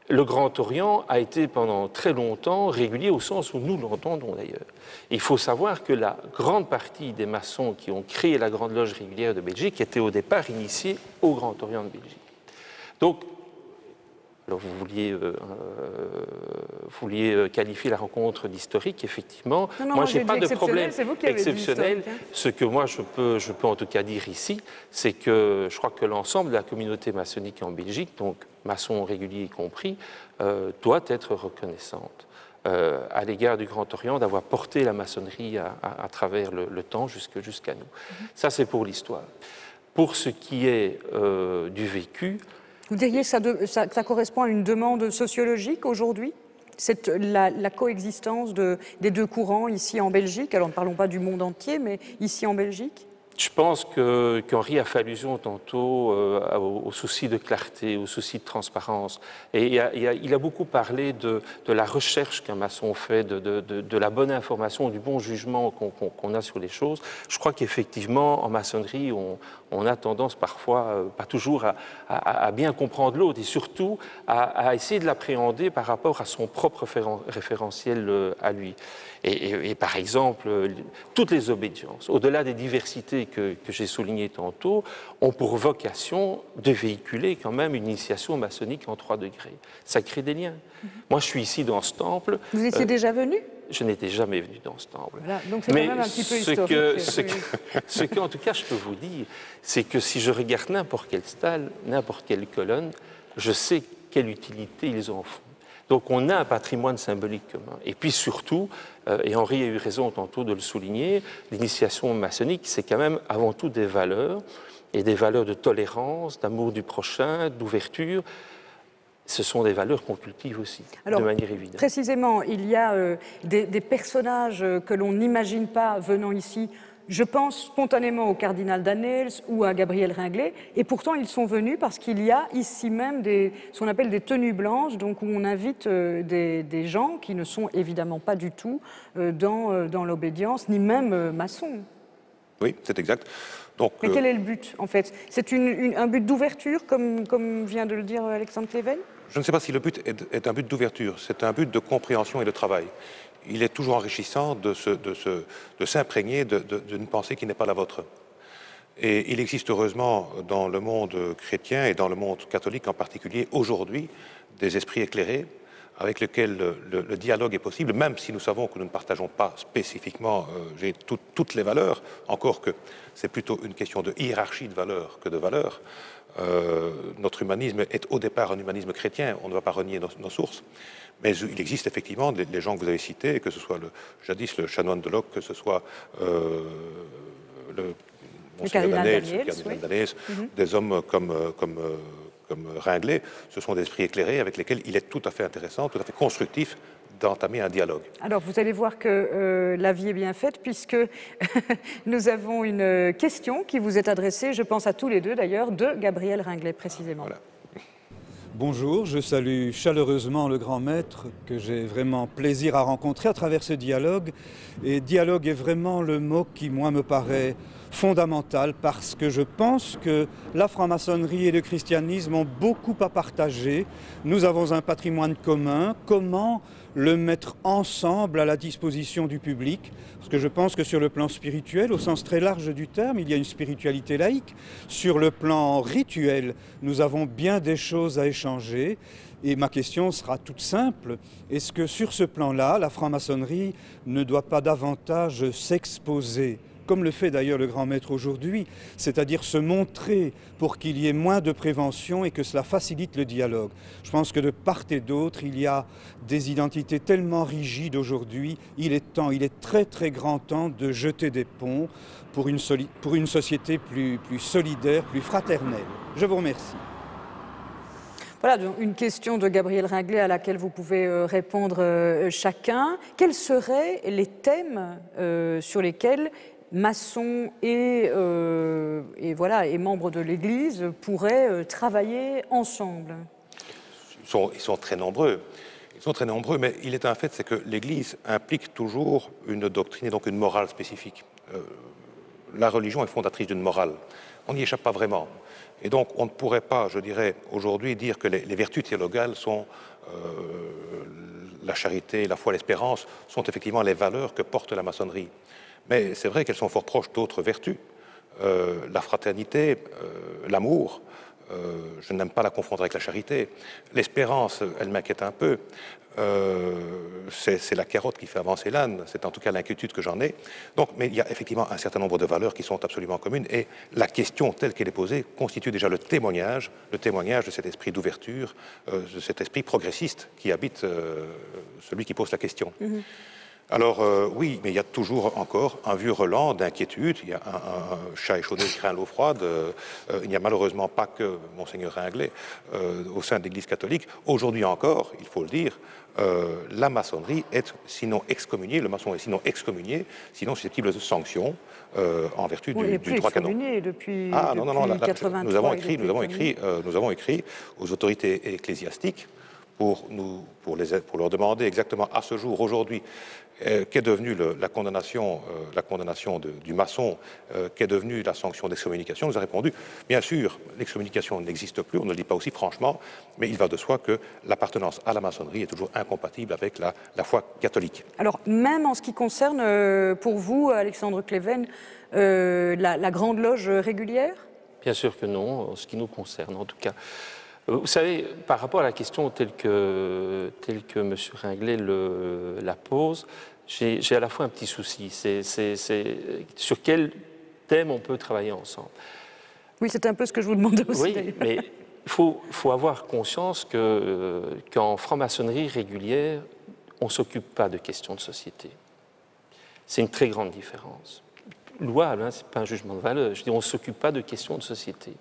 Le Grand Orient a été pendant très longtemps régulier au sens où nous l'entendons d'ailleurs. Il faut savoir que la grande partie des maçons qui ont créé la Grande Loge régulière de Belgique étaient au départ initiés au Grand Orient de Belgique. Donc, alors vous vouliez qualifier la rencontre d'historique, effectivement. Non, moi, je n'ai pas de problème exceptionnel. Ce que moi, je peux en tout cas dire ici, c'est que je crois que l'ensemble de la communauté maçonnique en Belgique, donc maçons réguliers y compris, doit être reconnaissante à l'égard du Grand Orient d'avoir porté la maçonnerie à travers le temps jusqu'à nous. Ça, c'est pour l'histoire. Pour ce qui est du vécu... Vous diriez que ça correspond à une demande sociologique aujourd'hui, la coexistence des deux courants ici en Belgique? Alors ne parlons pas du monde entier, mais ici en Belgique? Je pense qu'Henri a fait allusion tantôt au souci de clarté, au souci de transparence. Et il a beaucoup parlé de la recherche qu'un maçon fait, de la bonne information, du bon jugement qu'on a sur les choses. Je crois qu'effectivement, en maçonnerie, on a tendance parfois, pas toujours, à bien comprendre l'autre et surtout à essayer de l'appréhender par rapport à son propre référentiel à lui. Et par exemple, toutes les obédiences, au-delà des diversités que j'ai soulignées tantôt, ont pour vocation de véhiculer quand même une initiation maçonnique en 3 degrés. Ça crée des liens. Moi, je suis ici dans ce temple. Vous étiez déjà venu? Je n'étais jamais venu dans ce temple. Voilà, donc c'est quand même un petit peu historique. Ce qu'en tout cas, je peux vous dire, c'est que si je regarde n'importe quelle stalle, n'importe quelle colonne, je sais quelle utilité ils en font. Donc on a un patrimoine symbolique commun. Et puis surtout, et Henri a eu raison tantôt de le souligner, l'initiation maçonnique, c'est quand même avant tout des valeurs, et des valeurs de tolérance, d'amour du prochain, d'ouverture. Ce sont des valeurs qu'on cultive aussi, de manière évidente. Précisément, il y a des personnages que l'on n'imagine pas venant ici. Je pense spontanément au cardinal Danneels ou à Gabriel Ringlet, et pourtant ils sont venus parce qu'il y a ici même ce qu'on appelle des tenues blanches, donc où on invite des gens qui ne sont évidemment pas du tout dans l'obédience, ni même maçons. Oui, c'est exact. Donc, mais quel est le but, en fait? C'est un but d'ouverture, comme vient de le dire Alexandre Cléven? Je ne sais pas si le but est un but d'ouverture, c'est un but de compréhension et de travail. Il est toujours enrichissant de s'imprégner d'une pensée qui n'est pas la vôtre. Et il existe heureusement dans le monde chrétien et dans le monde catholique en particulier aujourd'hui des esprits éclairés avec lesquels le dialogue est possible, même si nous savons que nous ne partageons pas spécifiquement toutes les valeurs, encore que c'est plutôt une question de hiérarchie de valeurs que de valeurs. Notre humanisme est au départ un humanisme chrétien, on ne va pas renier nos sources. Mais il existe effectivement les gens que vous avez cités, que ce soit jadis le chanoine de Locke, que ce soit le cardinal Danneels, des hommes comme Ringlet. Ce sont des esprits éclairés avec lesquels il est tout à fait intéressant, tout à fait constructif d'entamer un dialogue. Alors, vous allez voir que la vie est bien faite, puisque nous avons une question qui vous est adressée, je pense à tous les deux d'ailleurs, de Gabriel Ringlet précisément. Voilà. Bonjour, je salue chaleureusement le grand maître que j'ai vraiment plaisir à rencontrer à travers ce dialogue. Et dialogue est vraiment le mot qui, moi, me paraît fondamental parce que je pense que la franc-maçonnerie et le christianisme ont beaucoup à partager. Nous avons un patrimoine commun. Comment le mettre ensemble à la disposition du public? Parce que je pense que sur le plan spirituel, au sens très large du terme, il y a une spiritualité laïque. Sur le plan rituel, nous avons bien des choses à échanger. Et ma question sera toute simple. Est-ce que sur ce plan-là, la franc-maçonnerie ne doit pas davantage s'exposer, comme le fait d'ailleurs le grand maître aujourd'hui, c'est-à-dire se montrer pour qu'il y ait moins de prévention et que cela facilite le dialogue? Je pense que de part et d'autre, il y a des identités tellement rigides aujourd'hui. Il est très très grand temps de jeter des ponts pour une société plus solidaire, plus fraternelle. Je vous remercie. Voilà, donc une question de Gabriel Ringlet à laquelle vous pouvez répondre chacun. Quels seraient les thèmes sur lesquels maçons et membres de l'Église pourraient travailler ensemble? Ils sont très nombreux. Ils sont très nombreux, mais il est un fait, c'est que l'Église implique toujours une doctrine et donc une morale spécifique. La religion est fondatrice d'une morale. On n'y échappe pas vraiment. Et donc, on ne pourrait pas, je dirais, aujourd'hui dire que les vertus théologales sont la charité, la foi, l'espérance, sont effectivement les valeurs que porte la maçonnerie. Mais c'est vrai qu'elles sont fort proches d'autres vertus. La fraternité, l'amour, je n'aime pas la confondre avec la charité. L'espérance, elle m'inquiète un peu. C'est la carotte qui fait avancer l'âne, c'est en tout cas l'inquiétude que j'en ai. Donc, mais il y a effectivement un certain nombre de valeurs qui sont absolument communes et la question telle qu'elle est posée constitue déjà le témoignage de cet esprit d'ouverture, de cet esprit progressiste qui habite celui qui pose la question. Mm-hmm. Alors oui, mais il y a toujours encore un vieux relent d'inquiétude, il y a un chat échaudé qui craint l'eau froide, il n'y a malheureusement pas que Monseigneur Ringlet au sein de l'Église catholique. Aujourd'hui encore, il faut le dire, la maçonnerie est sinon excommuniée, le maçon est sinon excommunié, sinon susceptible de sanctions en vertu du droit canon. Depuis, nous avons écrit aux autorités ecclésiastiques pour leur demander exactement à ce jour, aujourd'hui, qu'est devenue la condamnation du maçon, qu'est devenue la sanction d'excommunication. On nous a répondu, bien sûr, l'excommunication n'existe plus, on ne le dit pas aussi franchement, mais il va de soi que l'appartenance à la maçonnerie est toujours incompatible avec la foi catholique. Alors, même en ce qui concerne, pour vous, Alexandre Cleven, la Grande Loge régulière? Bien sûr que non, en ce qui nous concerne, en tout cas. Vous savez, par rapport à la question telle que M. Ringlet la pose, j'ai à la fois un petit souci. C'est sur quel thème on peut travailler ensemble. Oui, c'est un peu ce que je vous demandais aussi. Oui, mais il faut avoir conscience qu'en franc-maçonnerie régulière, on ne s'occupe pas de questions de société. C'est une très grande différence. Louable, hein, ce n'est pas un jugement de valeur. Je dis, on ne s'occupe pas de questions de société.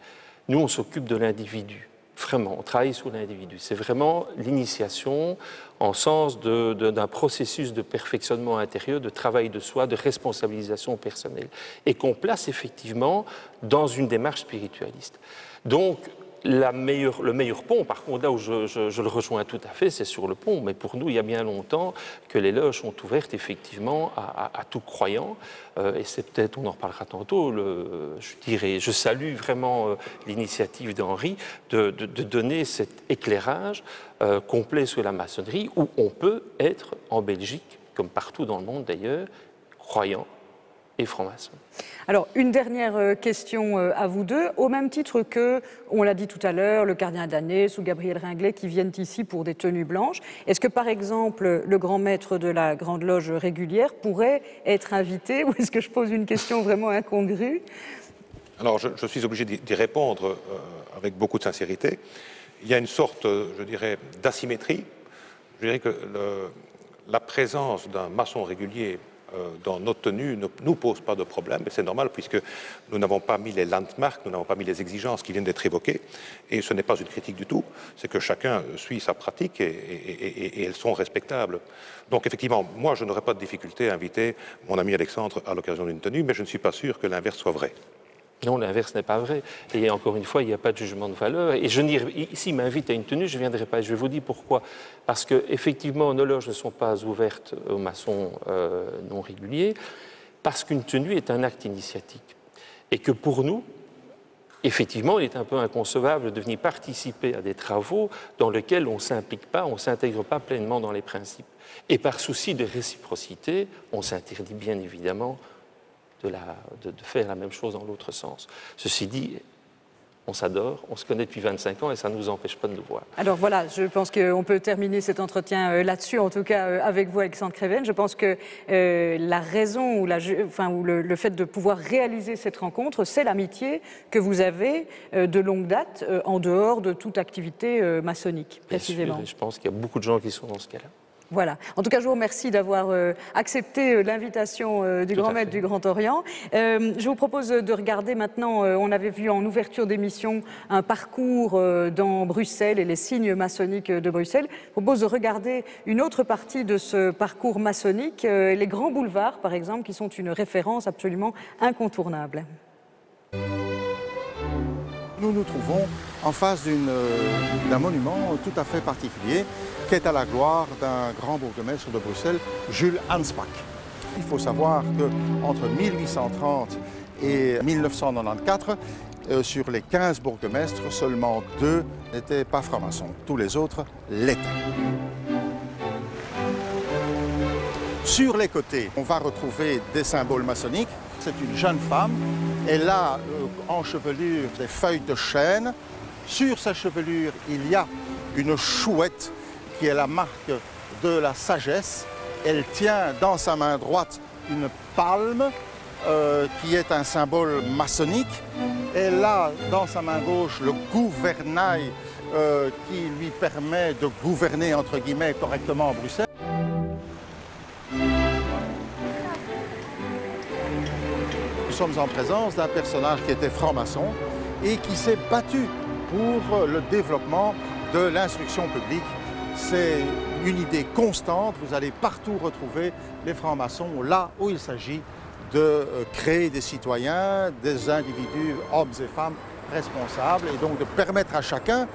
Nous, on s'occupe de l'individu. Vraiment, on travaille sur l'individu. C'est vraiment l'initiation en sens d'un processus de perfectionnement intérieur, de travail de soi, de responsabilisation personnelle, et qu'on place effectivement dans une démarche spiritualiste. Donc, le meilleur pont, par contre, là où je le rejoins tout à fait, c'est sur le pont. Mais pour nous, il y a bien longtemps que les loges sont ouvertes effectivement à tout croyant. Et c'est peut-être, on en reparlera tantôt, je salue vraiment l'initiative d'Henri de donner cet éclairage complet sur la maçonnerie, où on peut être en Belgique, comme partout dans le monde d'ailleurs, croyant et franc-maçon. Alors, une dernière question à vous deux. Au même titre que, on l'a dit tout à l'heure, le cardinal d'Anès ou Gabriel Ringlet qui viennent ici pour des tenues blanches, est-ce que, par exemple, le grand maître de la Grande Loge régulière pourrait être invité, ou est-ce que je pose une question vraiment incongrue? Alors, je suis obligé d'y répondre avec beaucoup de sincérité. Il y a une sorte, je dirais, d'asymétrie. Je dirais que la présence d'un maçon régulier dans notre tenue ne nous pose pas de problème, et c'est normal puisque nous n'avons pas mis les landmarks, nous n'avons pas mis les exigences qui viennent d'être évoquées, et ce n'est pas une critique du tout, c'est que chacun suit sa pratique et elles sont respectables. Donc effectivement, moi je n'aurais pas de difficulté à inviter mon ami Alexandre à l'occasion d'une tenue, mais je ne suis pas sûr que l'inverse soit vrai. Non, l'inverse n'est pas vrai. Et encore une fois, il n'y a pas de jugement de valeur. Et s'il m'invite à une tenue, je ne viendrai pas. Je vais vous dire pourquoi. Parce qu'effectivement, nos loges ne sont pas ouvertes aux maçons non réguliers, parce qu'une tenue est un acte initiatique. Et que pour nous, effectivement, il est un peu inconcevable de venir participer à des travaux dans lesquels on ne s'implique pas, on ne s'intègre pas pleinement dans les principes. Et par souci de réciprocité, on s'interdit bien évidemment de faire la même chose dans l'autre sens. Ceci dit, on s'adore, on se connaît depuis 25 ans et ça ne nous empêche pas de nous voir. Alors voilà, je pense qu'on peut terminer cet entretien là-dessus, en tout cas avec vous, Alexandre Cleven. Je pense que la raison ou le fait de pouvoir réaliser cette rencontre, c'est l'amitié que vous avez de longue date en dehors de toute activité maçonnique, précisément. Bien sûr, et je pense qu'il y a beaucoup de gens qui sont dans ce cas-là. Voilà. En tout cas, je vous remercie d'avoir accepté l'invitation du Grand Maître du Grand Orient. Je vous propose de regarder maintenant, on avait vu en ouverture d'émission un parcours dans Bruxelles et les signes maçonniques de Bruxelles. Je vous propose de regarder une autre partie de ce parcours maçonnique, les grands boulevards, par exemple, qui sont une référence absolument incontournable. Nous nous trouvons en face d'un monument tout à fait particulier qui est à la gloire d'un grand bourgmestre de Bruxelles, Jules Anspach. Il faut savoir qu'entre 1830 et 1994, sur les 15 bourgmestres, seulement 2 n'étaient pas francs-maçons. Tous les autres l'étaient. Sur les côtés, on va retrouver des symboles maçonniques. C'est une jeune femme. Elle a en chevelure des feuilles de chêne. Sur sa chevelure, il y a une chouette qui est la marque de la sagesse. Elle tient dans sa main droite une palme qui est un symbole maçonnique. Elle a dans sa main gauche le gouvernail qui lui permet de gouverner entre guillemets correctement Bruxelles. Nous sommes en présence d'un personnage qui était franc-maçon et qui s'est battu pour le développement de l'instruction publique. C'est une idée constante, vous allez partout retrouver les francs-maçons là où il s'agit de créer des citoyens, des individus, hommes et femmes responsables, et donc de permettre à chacun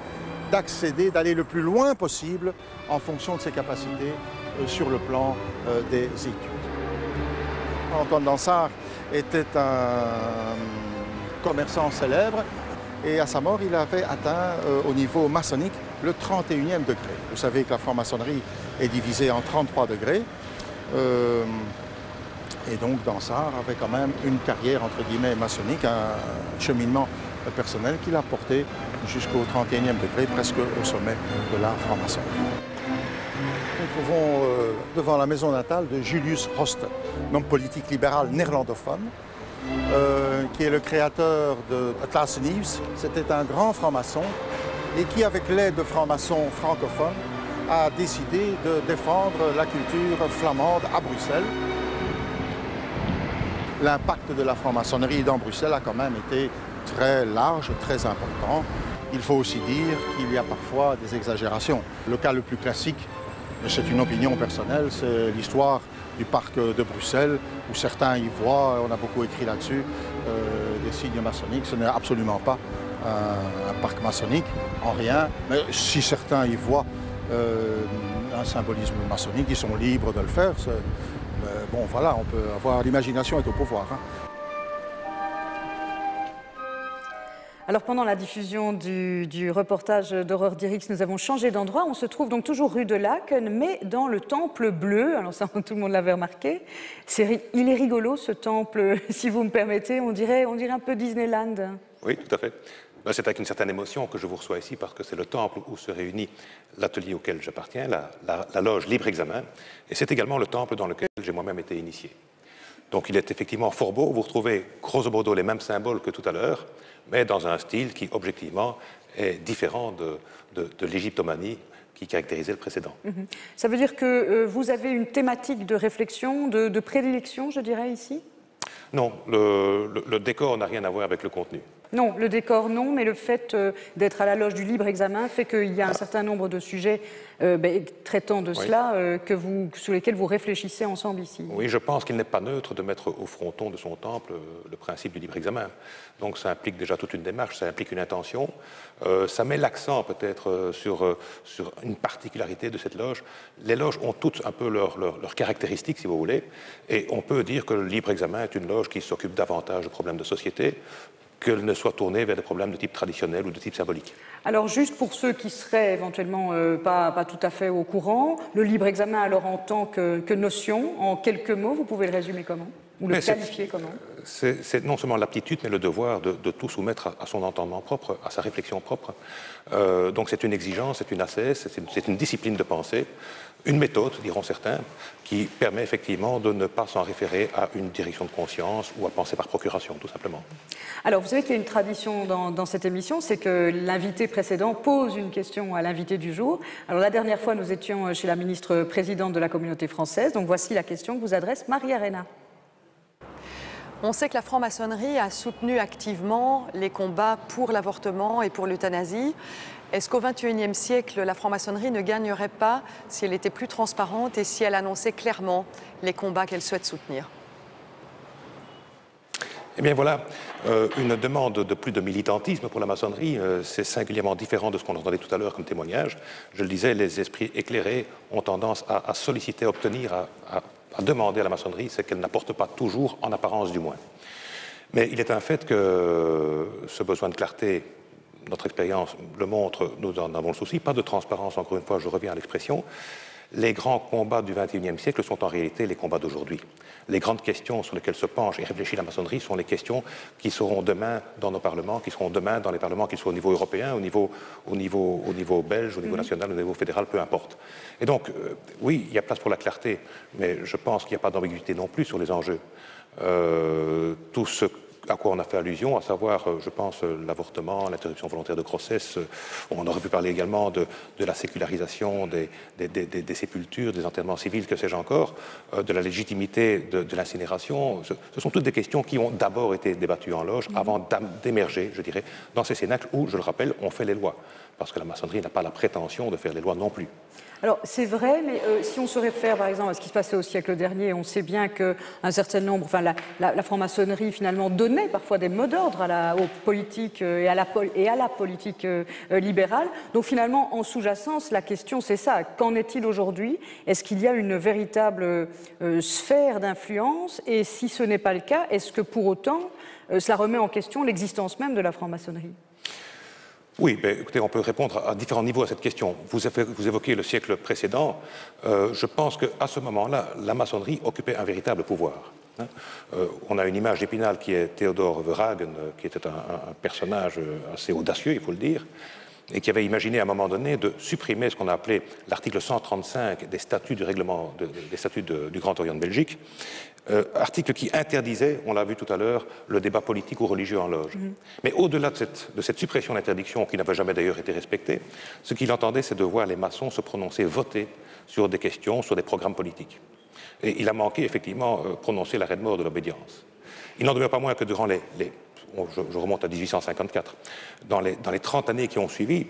d'accéder, d'aller le plus loin possible en fonction de ses capacités sur le plan des études. Antoine Dansart était un commerçant célèbre et à sa mort, il avait atteint au niveau maçonnique le 31e degré. Vous savez que la franc-maçonnerie est divisée en 33 degrés. Et donc Dansart avait quand même une carrière entre guillemets maçonnique, un cheminement personnel qui l'a porté jusqu'au 31e degré, presque au sommet de la franc-maçonnerie. Nous trouvons devant la maison natale de Julius Hoste, un homme politique libéral néerlandophone, qui est le créateur de Atlas News. C'était un grand franc-maçon et qui, avec l'aide de francs-maçons francophones, a décidé de défendre la culture flamande à Bruxelles. L'impact de la franc-maçonnerie dans Bruxelles a quand même été très large, très important. Il faut aussi dire qu'il y a parfois des exagérations. Le cas le plus classique, c'est une opinion personnelle, c'est l'histoire du parc de Bruxelles, où certains y voient, on a beaucoup écrit là-dessus, des signes maçonniques. Ce n'est absolument pas un parc maçonnique, en rien. Mais si certains y voient un symbolisme maçonnique, ils sont libres de le faire. Bon, voilà, on peut avoir... L'imagination est au pouvoir. Hein. Alors pendant la diffusion du reportage d'Aurore Dirix, nous avons changé d'endroit. On se trouve donc toujours rue de Laken, mais dans le temple bleu. Alors ça, tout le monde l'avait remarqué. Il est rigolo ce temple, si vous me permettez. On dirait un peu Disneyland. Oui, tout à fait. C'est avec une certaine émotion que je vous reçois ici parce que c'est le temple où se réunit l'atelier auquel j'appartiens, la loge Libre Examen. Et c'est également le temple dans lequel j'ai moi-même été initié. Donc il est effectivement fort beau. Vous retrouvez grosso modo les mêmes symboles que tout à l'heure, mais dans un style qui, objectivement, est différent de l'égyptomanie qui caractérisait le précédent. Ça veut dire que vous avez une thématique de réflexion, de prédilection, je dirais, ici? Non, le décor n'a rien à voir avec le contenu. Non, le décor non, mais le fait d'être à la loge du Libre Examen fait qu'il y a un certain nombre de sujets traitant de cela sur lesquels vous réfléchissez ensemble ici. Oui, je pense qu'il n'est pas neutre de mettre au fronton de son temple le principe du Libre Examen. Donc ça implique déjà toute une démarche, ça implique une intention. Ça met l'accent peut-être sur une particularité de cette loge. Les loges ont toutes un peu leurs caractéristiques, si vous voulez, et on peut dire que le Libre Examen est une loge qui s'occupe davantage de problèmes de société, qu'elle ne soit tournée vers des problèmes de type traditionnel ou de type symbolique. Alors juste pour ceux qui seraient éventuellement pas tout à fait au courant, le Libre Examen alors en tant que notion, en quelques mots, vous pouvez le résumer comment? Ou le qualifier comment? C'est non seulement l'aptitude, mais le devoir de tout soumettre à son entendement propre, à sa réflexion propre. Donc c'est une exigence, c'est une assesse, c'est une discipline de pensée, une méthode, diront certains, qui permet effectivement de ne pas s'en référer à une direction de conscience ou à penser par procuration, tout simplement. Alors vous savez qu'il y a une tradition dans cette émission, c'est que l'invité précédent pose une question à l'invité du jour. Alors la dernière fois, nous étions chez la ministre présidente de la Communauté française, donc voici la question que vous adresse Marie-Arena. On sait que la franc-maçonnerie a soutenu activement les combats pour l'avortement et pour l'euthanasie. Est-ce qu'au XXIe siècle, la franc-maçonnerie ne gagnerait pas si elle était plus transparente et si elle annonçait clairement les combats qu'elle souhaite soutenir? Eh bien voilà, une demande de plus de militantisme pour la maçonnerie, c'est singulièrement différent de ce qu'on entendait tout à l'heure comme témoignage. Je le disais, les esprits éclairés ont tendance à solliciter, à obtenir, à demander à la maçonnerie ce qu'elle n'apporte pas toujours, en apparence du moins. Mais il est un fait que ce besoin de clarté, notre expérience le montre, nous en avons le souci, pas de transparence, encore une fois, je reviens à l'expression. Les grands combats du XXIe siècle sont en réalité les combats d'aujourd'hui. Les grandes questions sur lesquelles se penche et réfléchit la maçonnerie sont les questions qui seront demain dans nos parlements, qui seront demain dans les parlements, qu'ils soient au niveau européen, au niveau belge, au niveau national, au niveau fédéral, peu importe. Et donc, oui, il y a place pour la clarté, mais je pense qu'il n'y a pas d'ambiguïté non plus sur les enjeux. Tout ce à quoi on a fait allusion, à savoir, je pense, l'avortement, l'interruption volontaire de grossesse. On aurait pu parler également de la sécularisation des sépultures, des enterrements civils, que sais-je encore, de la légitimité de l'incinération. Ce sont toutes des questions qui ont d'abord été débattues en loge avant d'émerger, je dirais, dans ces cénacles où, je le rappelle, on fait les lois. Parce que la maçonnerie n'a pas la prétention de faire les lois non plus. Alors, c'est vrai, mais si on se réfère, par exemple, à ce qui se passait au siècle dernier, on sait bien qu'un certain nombre, enfin, la franc-maçonnerie, finalement, donnait parfois des mots d'ordre aux politiques et à la politique libérale. Donc, finalement, en sous-jacence, la question, c'est ça. Qu'en est-il aujourd'hui? Est-ce qu'il y a une véritable sphère d'influence? Et si ce n'est pas le cas, est-ce que, pour autant, cela remet en question l'existence même de la franc-maçonnerie? Oui, mais écoutez, on peut répondre à différents niveaux à cette question. Vous évoquez le siècle précédent. Je pense qu'à ce moment-là, la maçonnerie occupait un véritable pouvoir. On a une image d'Épinal qui est Théodore Verhagen, qui était un personnage assez audacieux, il faut le dire, et qui avait imaginé à un moment donné de supprimer ce qu'on a appelé l'article 135 des statuts du règlement des statuts du Grand Orient de Belgique, article qui interdisait, on l'a vu tout à l'heure, le débat politique ou religieux en loge. Mais au-delà de cette suppression d'interdiction, qui n'avait jamais d'ailleurs été respectée, ce qu'il entendait, c'est de voir les maçons se prononcer, voter sur des questions, sur des programmes politiques. Et il a manqué effectivement prononcer l'arrêt de mort de l'obédience. Il n'en demeure pas moins que durant je remonte à 1854, dans les 30 années qui ont suivi,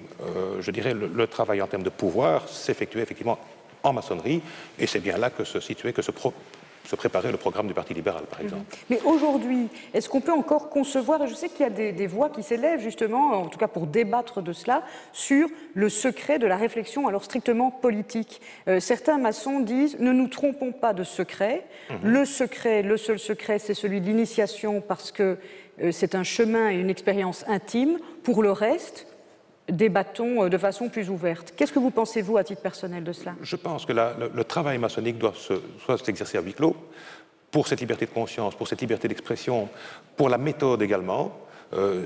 je dirais, le travail en termes de pouvoir s'effectuait effectivement en maçonnerie, et c'est bien là que se préparait le programme du Parti libéral, par exemple. Mais aujourd'hui, est-ce qu'on peut encore concevoir, et je sais qu'il y a des voix qui s'élèvent justement, en tout cas pour débattre de cela, sur le secret de la réflexion, alors strictement politique. Certains maçons disent, ne nous trompons pas de secret. Le seul secret, c'est celui de l'initiation, parce que c'est un chemin et une expérience intime. Pour le reste, débattons de façon plus ouverte. Qu'est-ce que vous pensez, vous, à titre personnel, de cela? Je pense que le travail maçonnique doit soit s'exercer à huis clos, pour cette liberté de conscience, pour cette liberté d'expression, pour la méthode également.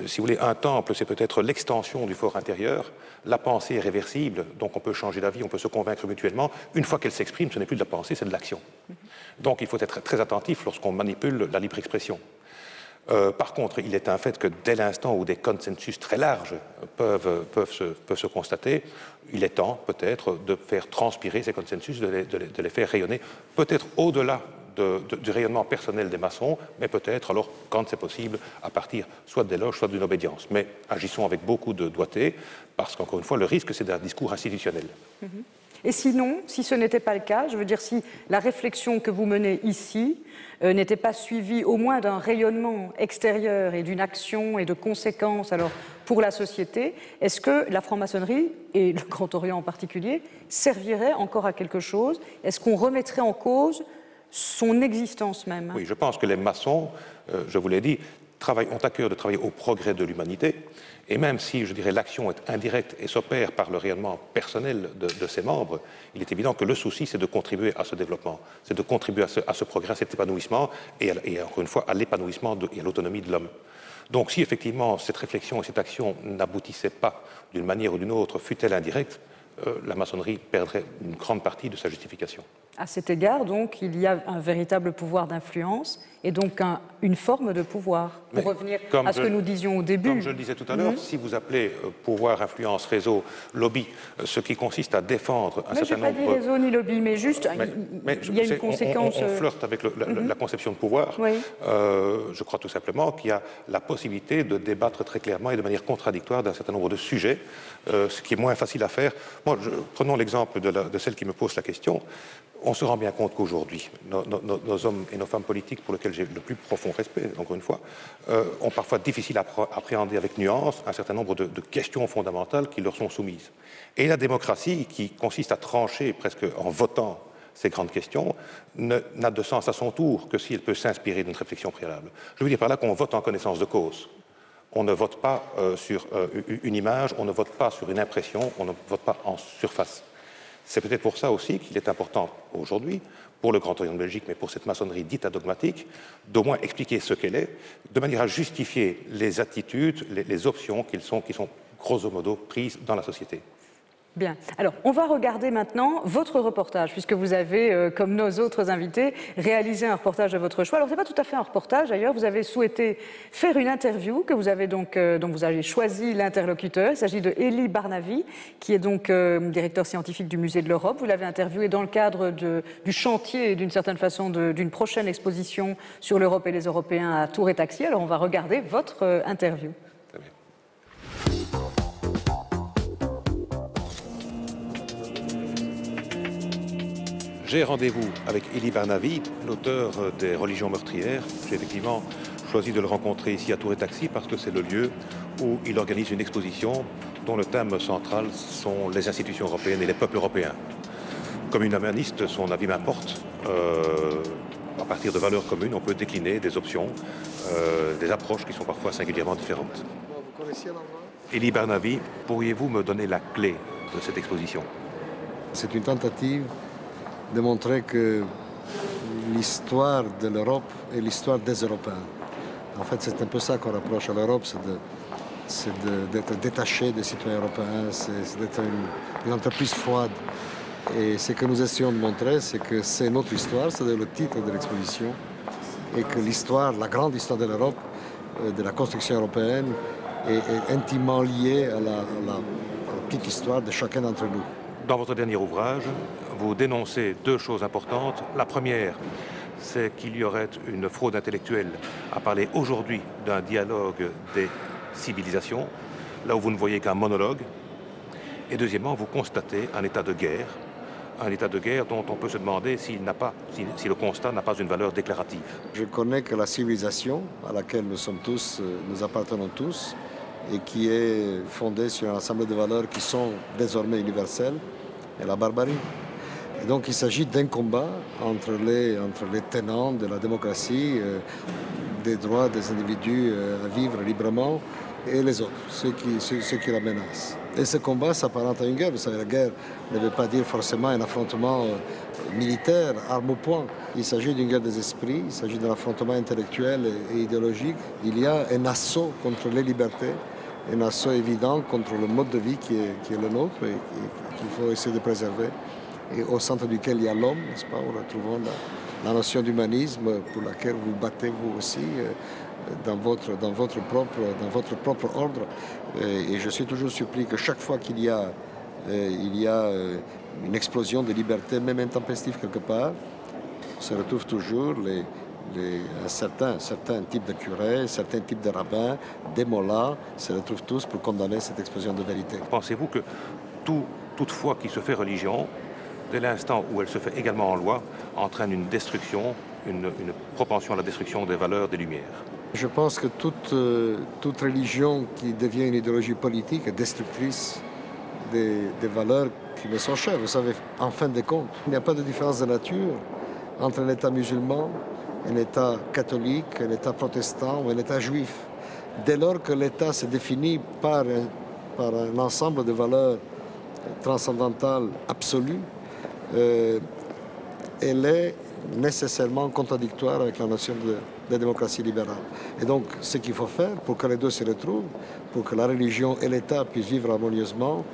Si vous voulez, un temple, c'est peut-être l'extension du fort intérieur. La pensée est réversible, donc on peut changer d'avis, on peut se convaincre mutuellement. Une fois qu'elle s'exprime, ce n'est plus de la pensée, c'est de l'action. Donc il faut être très attentif lorsqu'on manipule la libre expression. Par contre, il est un fait que dès l'instant où des consensus très larges peuvent se constater, il est temps peut-être de faire transpirer ces consensus, de les faire rayonner, peut-être au-delà du rayonnement personnel des maçons, mais peut-être alors, quand c'est possible, à partir soit des loges, soit d'une obédience. Mais agissons avec beaucoup de doigté, parce qu'encore une fois, le risque, c'est d'un discours institutionnel. Et sinon, si ce n'était pas le cas, je veux dire, si la réflexion que vous menez ici n'était pas suivie au moins d'un rayonnement extérieur et d'une action et de conséquences alors, pour la société, est-ce que la franc-maçonnerie, et le Grand Orient en particulier, servirait encore à quelque chose? Est-ce qu'on remettrait en cause son existence même? Oui, je pense que les maçons, je vous l'ai dit, ont à cœur de travailler au progrès de l'humanité, et même si, je dirais, l'action est indirecte et s'opère par le rayonnement personnel de ses membres, il est évident que le souci, c'est de contribuer à ce développement, c'est de contribuer à ce progrès, à cet épanouissement, et encore une fois, à l'épanouissement et à l'autonomie de l'homme. Donc si effectivement cette réflexion et cette action n'aboutissaient pas d'une manière ou d'une autre, fût-elle indirecte, la maçonnerie perdrait une grande partie de sa justification. À cet égard, donc, il y a un véritable pouvoir d'influence et donc une forme de pouvoir. Pour revenir à ce que nous disions au début. Comme je le disais tout à l'heure, si vous appelez pouvoir, influence, réseau, lobby, ce qui consiste à défendre un certain nombre... Je n'ai pas dit réseau ni lobby, mais juste, il y a une conséquence... On flirte avec la conception de pouvoir. Oui. Je crois tout simplement qu'il y a la possibilité de débattre très clairement et de manière contradictoire d'un certain nombre de sujets, ce qui est moins facile à faire. Moi, prenons l'exemple de celle qui me pose la question. On se rend bien compte qu'aujourd'hui, nos hommes et nos femmes politiques, pour lesquels j'ai le plus profond respect, encore une fois, ont parfois difficile à appréhender avec nuance un certain nombre de questions fondamentales qui leur sont soumises. Et la démocratie, qui consiste à trancher presque en votant ces grandes questions, n'a de sens à son tour que si elle peut s'inspirer d'une réflexion préalable. Je veux dire par là qu'on vote en connaissance de cause. On ne vote pas sur une image, on ne vote pas sur une impression, on ne vote pas en surface. C'est peut-être pour ça aussi qu'il est important aujourd'hui, pour le Grand Orient de Belgique, mais pour cette maçonnerie dite adogmatique, d'au moins expliquer ce qu'elle est, de manière à justifier les attitudes, les options qui sont grosso modo prises dans la société. Bien. Alors, on va regarder maintenant votre reportage, puisque vous avez, comme nos autres invités, réalisé un reportage de votre choix. Alors, ce n'est pas tout à fait un reportage, d'ailleurs. Vous avez souhaité faire une interview que vous avez donc, dont vous avez choisi l'interlocuteur. Il s'agit de Elie Barnavi, qui est donc directeur scientifique du Musée de l'Europe. Vous l'avez interviewé dans le cadre du chantier, d'une certaine façon, d'une prochaine exposition sur l'Europe et les Européens à Tours et Taxis. Alors, on va regarder votre interview. J'ai rendez-vous avec Elie Barnavi, l'auteur des Religions meurtrières. J'ai effectivement choisi de le rencontrer ici à Tours et Taxis parce que c'est le lieu où il organise une exposition dont le thème central sont les institutions européennes et les peuples européens. Comme une humaniste, son avis m'importe. À partir de valeurs communes, on peut décliner des options, des approches qui sont parfois singulièrement différentes. Vous connaissiez l'endroit ? Elie Barnavi, pourriez-vous me donner la clé de cette exposition? C'est une tentative de montrer que l'histoire de l'Europe est l'histoire des Européens. En fait, c'est un peu ça qu'on rapproche à l'Europe, c'est d'être détaché des citoyens européens, c'est d'être une entreprise froide. Et ce que nous essayons de montrer, c'est que c'est notre histoire, c'est le titre de l'exposition, et que l'histoire, la grande histoire de l'Europe, de la construction européenne, est intimement liée à la petite histoire de chacun d'entre nous. Dans votre dernier ouvrage, vous dénoncez deux choses importantes. La première, c'est qu'il y aurait une fraude intellectuelle à parler aujourd'hui d'un dialogue des civilisations, là où vous ne voyez qu'un monologue. Et deuxièmement, vous constatez un état de guerre dont on peut se demander si le constat n'a pas une valeur déclarative. Je connais que la civilisation à laquelle nous appartenons tous, et qui est fondée sur un ensemble de valeurs qui sont désormais universelles, est la barbarie. Et donc il s'agit d'un combat entre les tenants de la démocratie, des droits des individus à vivre librement, et les autres, ceux qui la menacent. Et ce combat s'apparente à une guerre. Vous savez, la guerre ne veut pas dire forcément un affrontement militaire, arme au poing. Il s'agit d'une guerre des esprits, il s'agit d'un affrontement intellectuel et idéologique. Il y a un assaut contre les libertés, un assaut évident contre le mode de vie qui est le nôtre et qu'il faut essayer de préserver. Et au centre duquel il y a l'homme, n'est-ce pas, où nous retrouvons la notion d'humanisme pour laquelle vous battez vous aussi dans votre propre ordre. Et je suis toujours surpris que chaque fois qu'il y a une explosion de liberté, même intempestive quelque part, on se retrouve toujours certains types de curés, certains types de rabbins, des mollahs, se retrouvent tous pour condamner cette explosion de vérité. Pensez-vous que toute foi qui se fait religion, dès l'instant où elle se fait également en loi, entraîne une destruction, une propension à la destruction des valeurs, des lumières? Je pense que toute religion qui devient une idéologie politique est destructrice des valeurs qui me sont chères. Vous savez, en fin de compte, il n'y a pas de différence de nature entre un État musulman, un État catholique, un État protestant ou un État juif. Dès lors que l'État se définit par un ensemble de valeurs transcendantales absolues, elle est nécessairement contradictoire avec la notion de démocratie libérale. Et donc, ce qu'il faut faire pour que les deux se retrouvent, pour que la religion et l'État puissent vivre harmonieusement,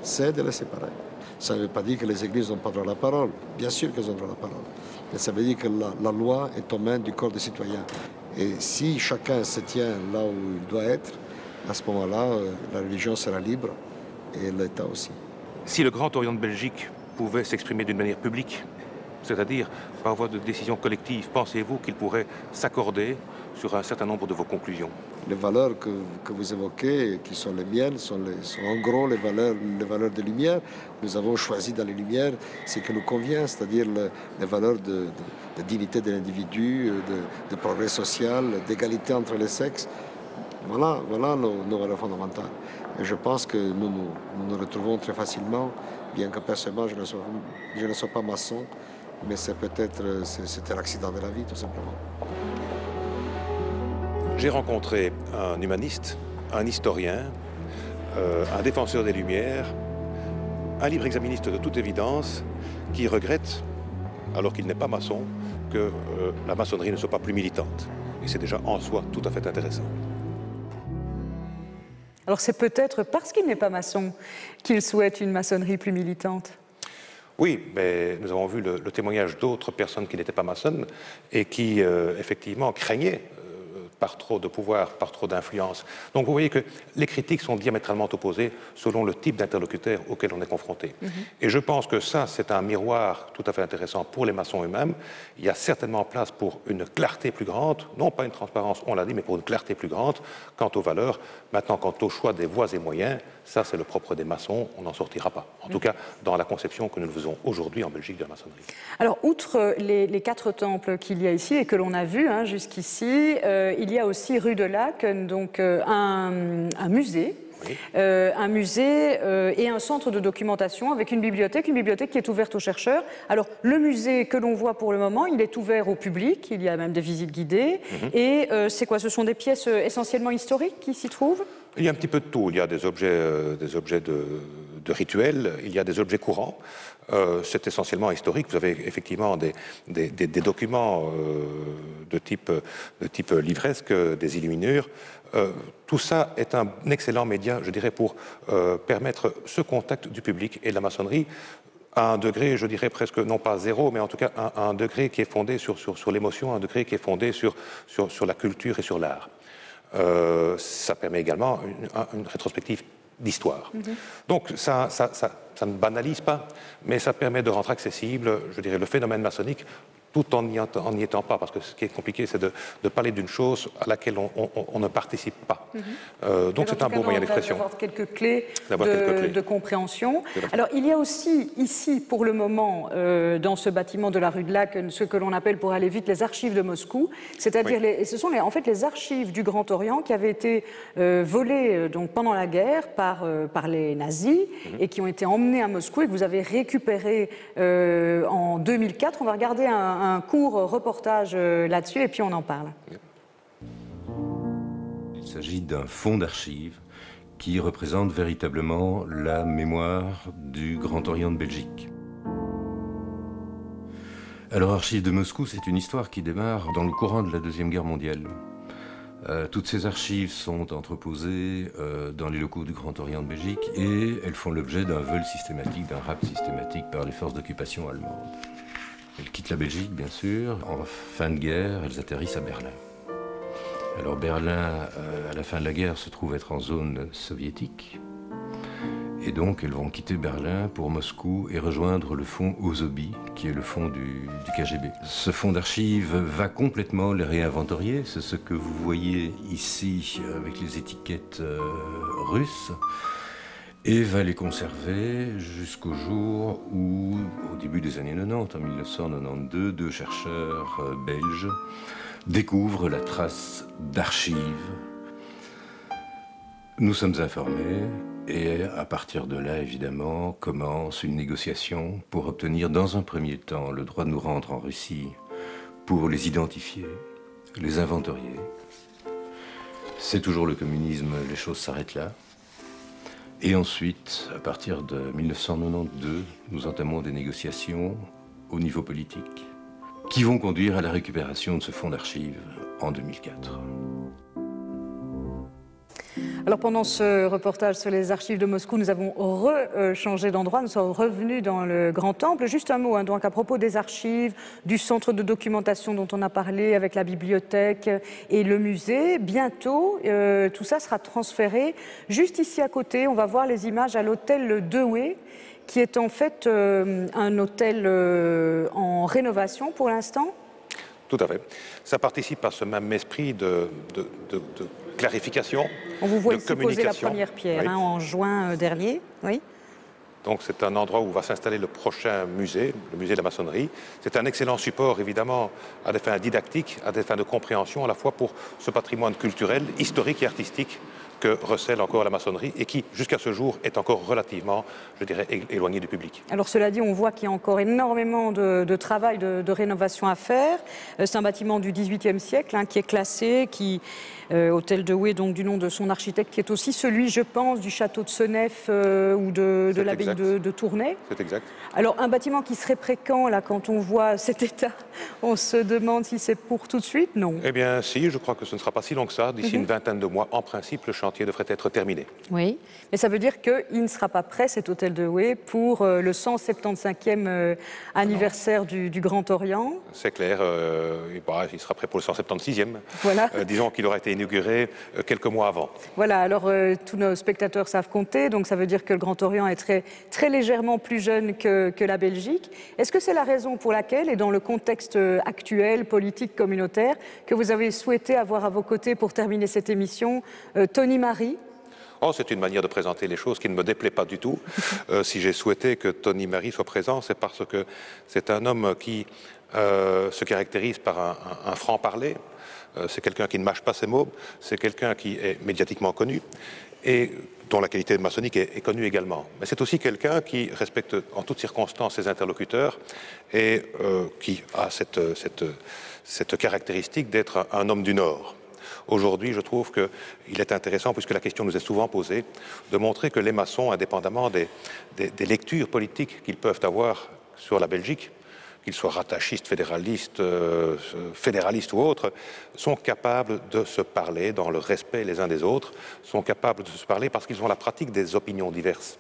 c'est de les séparer. Ça ne veut pas dire que les églises n'ont pas droit à la parole. Bien sûr qu'elles ont droit à la parole. Mais ça veut dire que la loi est aux mains du corps des citoyens. Et si chacun se tient là où il doit être, à ce moment-là, la religion sera libre et l'État aussi. Si le Grand Orient de Belgique pouvait s'exprimer d'une manière publique, c'est-à-dire par voie de décision collective, pensez-vous qu'il pourrait s'accorder sur un certain nombre de vos conclusions? les valeurs que vous évoquez, qui sont les miennes, sont en gros les valeurs des Lumières. Nous avons choisi dans les Lumières ce qui nous convient, c'est-à-dire les valeurs de dignité de l'individu, de progrès social, d'égalité entre les sexes. Voilà nos valeurs fondamentales. Et je pense que nous retrouvons très facilement, bien que personnellement je ne sois pas maçon, mais c'est peut-être un accident de la vie, tout simplement. J'ai rencontré un humaniste, un historien, un défenseur des Lumières, un libre exaministe de toute évidence, qui regrette, alors qu'il n'est pas maçon, que la maçonnerie ne soit pas plus militante. Et c'est déjà en soi tout à fait intéressant. Alors c'est peut-être parce qu'il n'est pas maçon qu'il souhaite une maçonnerie plus militante. Oui, mais nous avons vu le témoignage d'autres personnes qui n'étaient pas maçonnes et qui, effectivement, craignaient par trop de pouvoir, par trop d'influence. Donc vous voyez que les critiques sont diamétralement opposées selon le type d'interlocuteur auquel on est confronté. Et je pense que ça, c'est un miroir tout à fait intéressant pour les maçons eux-mêmes. Il y a certainement place pour une clarté plus grande, non pas une transparence, on l'a dit, mais pour une clarté plus grande quant aux valeurs. Maintenant, quant au choix des voies et moyens, ça c'est le propre des maçons, on n'en sortira pas. En tout cas, dans la conception que nous faisons aujourd'hui en Belgique de la maçonnerie. Alors, outre les 4 temples qu'il y a ici et que l'on a vus jusqu'ici, il y a aussi rue de Laeken donc un musée. Oui. Un musée et un centre de documentation avec une bibliothèque qui est ouverte aux chercheurs. Alors, le musée que l'on voit pour le moment, il est ouvert au public, il y a même des visites guidées. Et c'est quoi? Ce sont des pièces essentiellement historiques qui s'y trouvent? Il y a un petit peu de tout. Il y a des objets de rituels, il y a des objets courants. C'est essentiellement historique. Vous avez effectivement des documents de type livresque, des illuminures. Tout ça est un excellent média, je dirais, pour permettre ce contact du public et de la maçonnerie à un degré, je dirais presque, non pas zéro, mais en tout cas à un degré qui est fondé sur l'émotion, un degré qui est fondé sur la culture et sur l'art. Ça permet également une rétrospective d'histoire. Donc ça ne banalise pas, mais ça permet de rendre accessible, je dirais, le phénomène maçonnique tout en n'y étant pas, parce que ce qui est compliqué, c'est de parler d'une chose à laquelle on ne participe pas. Donc c'est un beau moyen d'expression. D'avoir quelques clés de compréhension. Alors il y a aussi ici, pour le moment, dans ce bâtiment de la rue de Laeken, ce que l'on appelle, pour aller vite, les archives de Moscou, c'est-à-dire, ce sont en fait les archives du Grand Orient qui avaient été volées donc, pendant la guerre par les nazis et qui ont été emmenées à Moscou et que vous avez récupérées en 2004. On va regarder un court reportage là-dessus et puis on en parle. Il s'agit d'un fonds d'archives qui représente véritablement la mémoire du Grand Orient de Belgique. Alors, Archives de Moscou, c'est une histoire qui démarre dans le courant de la Deuxième Guerre mondiale. Toutes ces archives sont entreposées dans les locaux du Grand Orient de Belgique et elles font l'objet d'un vol systématique, d'un rapt systématique par les forces d'occupation allemandes. Elles quittent la Belgique, bien sûr. En fin de guerre, elles atterrissent à Berlin. Alors Berlin, à la fin de la guerre, se trouve être en zone soviétique. Et donc, elles vont quitter Berlin pour Moscou et rejoindre le fonds Ozobi, qui est le fonds du KGB. Ce fonds d'archives va complètement les réinventorier. C'est ce que vous voyez ici avec les étiquettes russes. Et va les conserver jusqu'au jour où, au début des années 90, en 1992, 2 chercheurs belges découvrent la trace d'archives. Nous sommes informés et à partir de là, évidemment, commence une négociation pour obtenir dans un premier temps le droit de nous rendre en Russie pour les identifier, les inventorier. C'est toujours le communisme, les choses s'arrêtent là. Et ensuite, à partir de 1992, nous entamons des négociations au niveau politique qui vont conduire à la récupération de ce fonds d'archives en 2004. Alors pendant ce reportage sur les archives de Moscou, nous avons changé d'endroit, nous sommes revenus dans le Grand Temple. Juste un mot donc à propos des archives, du centre de documentation dont on a parlé avec la bibliothèque et le musée. Bientôt, tout ça sera transféré. Juste ici à côté, on va voir les images à l'hôtel Dewey, qui est en fait un hôtel en rénovation pour l'instant. Tout à fait. Ça participe à ce même esprit de clarification, On vous voit de ici poser la communication. première pierre Oui. en juin dernier. Oui. Donc c'est un endroit où va s'installer le prochain musée, le musée de la maçonnerie. C'est un excellent support, évidemment, à des fins didactiques, à des fins de compréhension, à la fois pour ce patrimoine culturel, historique et artistique que recèle encore la maçonnerie et qui, jusqu'à ce jour, est encore relativement, je dirais, éloigné du public. Alors cela dit, on voit qu'il y a encore énormément de travail, de rénovation à faire. C'est un bâtiment du XVIIIe siècle qui est classé, Hôtel de Houé, donc du nom de son architecte, qui est aussi celui, je pense, du château de Senef ou de l'abbaye de Tournai. C'est exact. Alors un bâtiment qui serait précant, là, quand on voit cet état, on se demande si c'est pour tout de suite, non? Eh bien si, je crois que ce ne sera pas si long que ça. D'ici une vingtaine de mois, en principe, le chantier devrait être terminé. Oui, mais ça veut dire qu'il ne sera pas prêt, cet hôtel de Houé, pour le 175e anniversaire du Grand Orient. C'est clair, il sera prêt pour le 176e. Voilà. Disons qu'il aura été inauguré quelques mois avant. Voilà, alors tous nos spectateurs savent compter, donc ça veut dire que le Grand Orient est très, très légèrement plus jeune que la Belgique. Est-ce que c'est la raison pour laquelle, et dans le contexte actuel, politique, communautaire, que vous avez souhaité avoir à vos côtés pour terminer cette émission Tony Marie? Oh, c'est une manière de présenter les choses qui ne me déplaît pas du tout. Si j'ai souhaité que Tony Marie soit présent, c'est parce que c'est un homme qui se caractérise par un franc-parler. C'est quelqu'un qui ne mâche pas ses mots. C'est quelqu'un qui est médiatiquement connu et dont la qualité maçonnique est connue également. Mais c'est aussi quelqu'un qui respecte en toutes circonstances ses interlocuteurs et qui a cette caractéristique d'être un homme du Nord. Aujourd'hui, je trouve qu'il est intéressant, puisque la question nous est souvent posée, de montrer que les maçons, indépendamment des lectures politiques qu'ils peuvent avoir sur la Belgique, qu'ils soient rattachistes, fédéralistes ou autres, sont capables de se parler dans le respect les uns des autres, sont capables de se parler parce qu'ils ont la pratique des opinions diverses.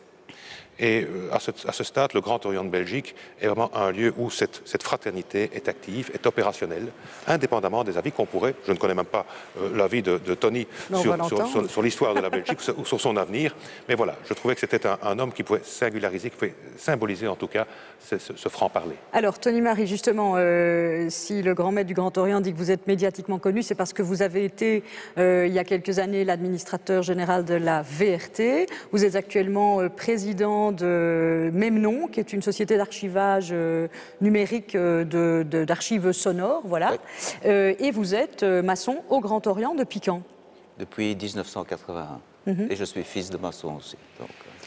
Et à ce stade, le Grand Orient de Belgique est vraiment un lieu où cette fraternité est active, est opérationnelle, indépendamment des avis qu'on pourrait, je ne connais même pas l'avis de Tony sur l'histoire de la Belgique ou sur son avenir, mais voilà, je trouvais que c'était un homme qui pouvait singulariser, qui pouvait symboliser en tout cas ce franc-parler. Alors Tony Marie, justement, si le grand maître du Grand Orient dit que vous êtes médiatiquement connu, c'est parce que vous avez été, il y a quelques années, l'administrateur général de la VRT. Vous êtes actuellement président de Memnon, qui est une société d'archivage numérique d'archives sonores, voilà. Oui. Et vous êtes maçon au Grand Orient depuis quand? Depuis 1981. Et je suis fils de maçon aussi.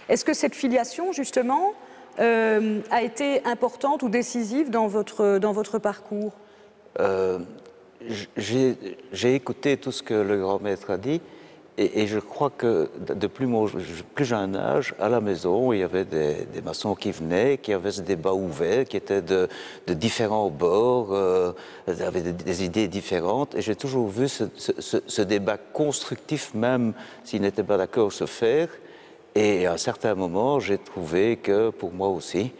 Est-ce que cette filiation, justement, a été importante ou décisive dans votre parcours? J'ai écouté tout ce que le grand maître a dit. Et je crois que de plus jeune âge, à la maison, il y avait des maçons qui venaient, qui avaient ce débat ouvert, qui étaient de différents bords, avaient des idées différentes. Et j'ai toujours vu ce débat constructif, même s'ils n'étaient pas d'accord, se faire. Et à un certain moment, j'ai trouvé que, pour moi aussi,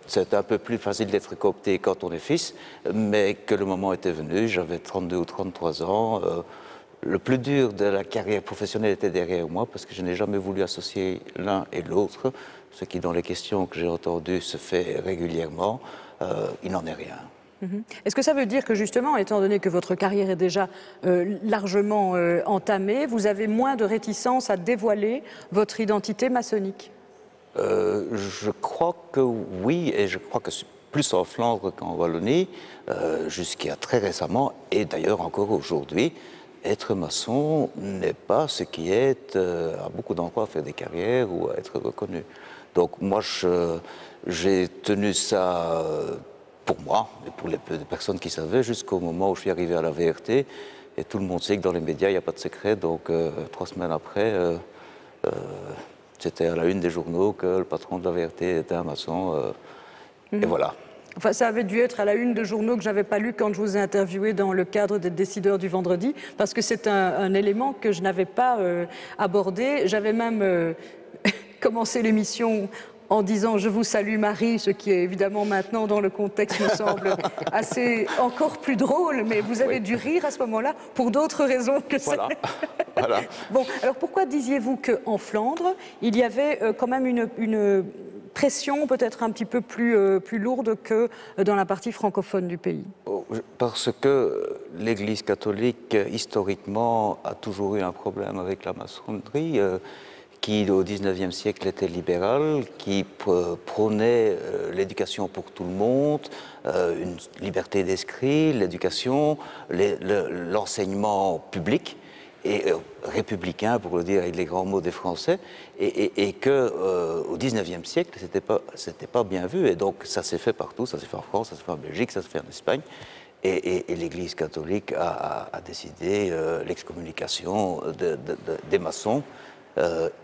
c'est un peu plus facile d'être coopté quand on est fils, mais que le moment était venu, j'avais 32 ou 33 ans. Le plus dur de la carrière professionnelle était derrière moi parce que je n'ai jamais voulu associer l'un et l'autre, ce qui dans les questions que j'ai entendues se fait régulièrement. Il n'en est rien. Est-ce que ça veut dire que justement, étant donné que votre carrière est déjà largement entamée, vous avez moins de réticence à dévoiler votre identité maçonnique? Je crois que oui, et je crois que plus en Flandre qu'en Wallonie, jusqu'à très récemment, et d'ailleurs encore aujourd'hui, être maçon n'est pas ce qui est à beaucoup d'endroits faire des carrières ou à être reconnu. Donc moi, j'ai tenu ça pour moi et pour les peu de personnes qui savaient jusqu'au moment où je suis arrivé à la VRT. Et tout le monde sait que dans les médias, il n'y a pas de secret. Donc 3 semaines après, c'était à la une des journaux que le patron de la VRT était un maçon. Et voilà. Enfin, ça avait dû être à la une de journaux que je n'avais pas lu quand je vous ai interviewé dans le cadre des décideurs du vendredi, parce que c'est un élément que je n'avais pas abordé. J'avais même commencé l'émission en disant « Je vous salue Marie », ce qui est évidemment maintenant dans le contexte me semble assez encore plus drôle, mais vous avez dû rire à ce moment-là pour d'autres raisons que ça. Voilà. Bon, alors pourquoi disiez-vous qu'en Flandre, il y avait quand même une pression peut-être un petit peu plus lourde que dans la partie francophone du pays? Parce que l'Église catholique, historiquement, a toujours eu un problème avec la maçonnerie, qui, au XIXe siècle, était libérale, qui prônait l'éducation pour tout le monde, une liberté d'esprit, l'éducation, l'enseignement public, et républicain, pour le dire avec les grands mots des Français, et qu'au XIXe siècle, c'était pas bien vu, et donc ça s'est fait partout, ça s'est fait en France, ça s'est fait en Belgique, ça s'est fait en Espagne, et l'Église catholique a décidé l'excommunication des maçons,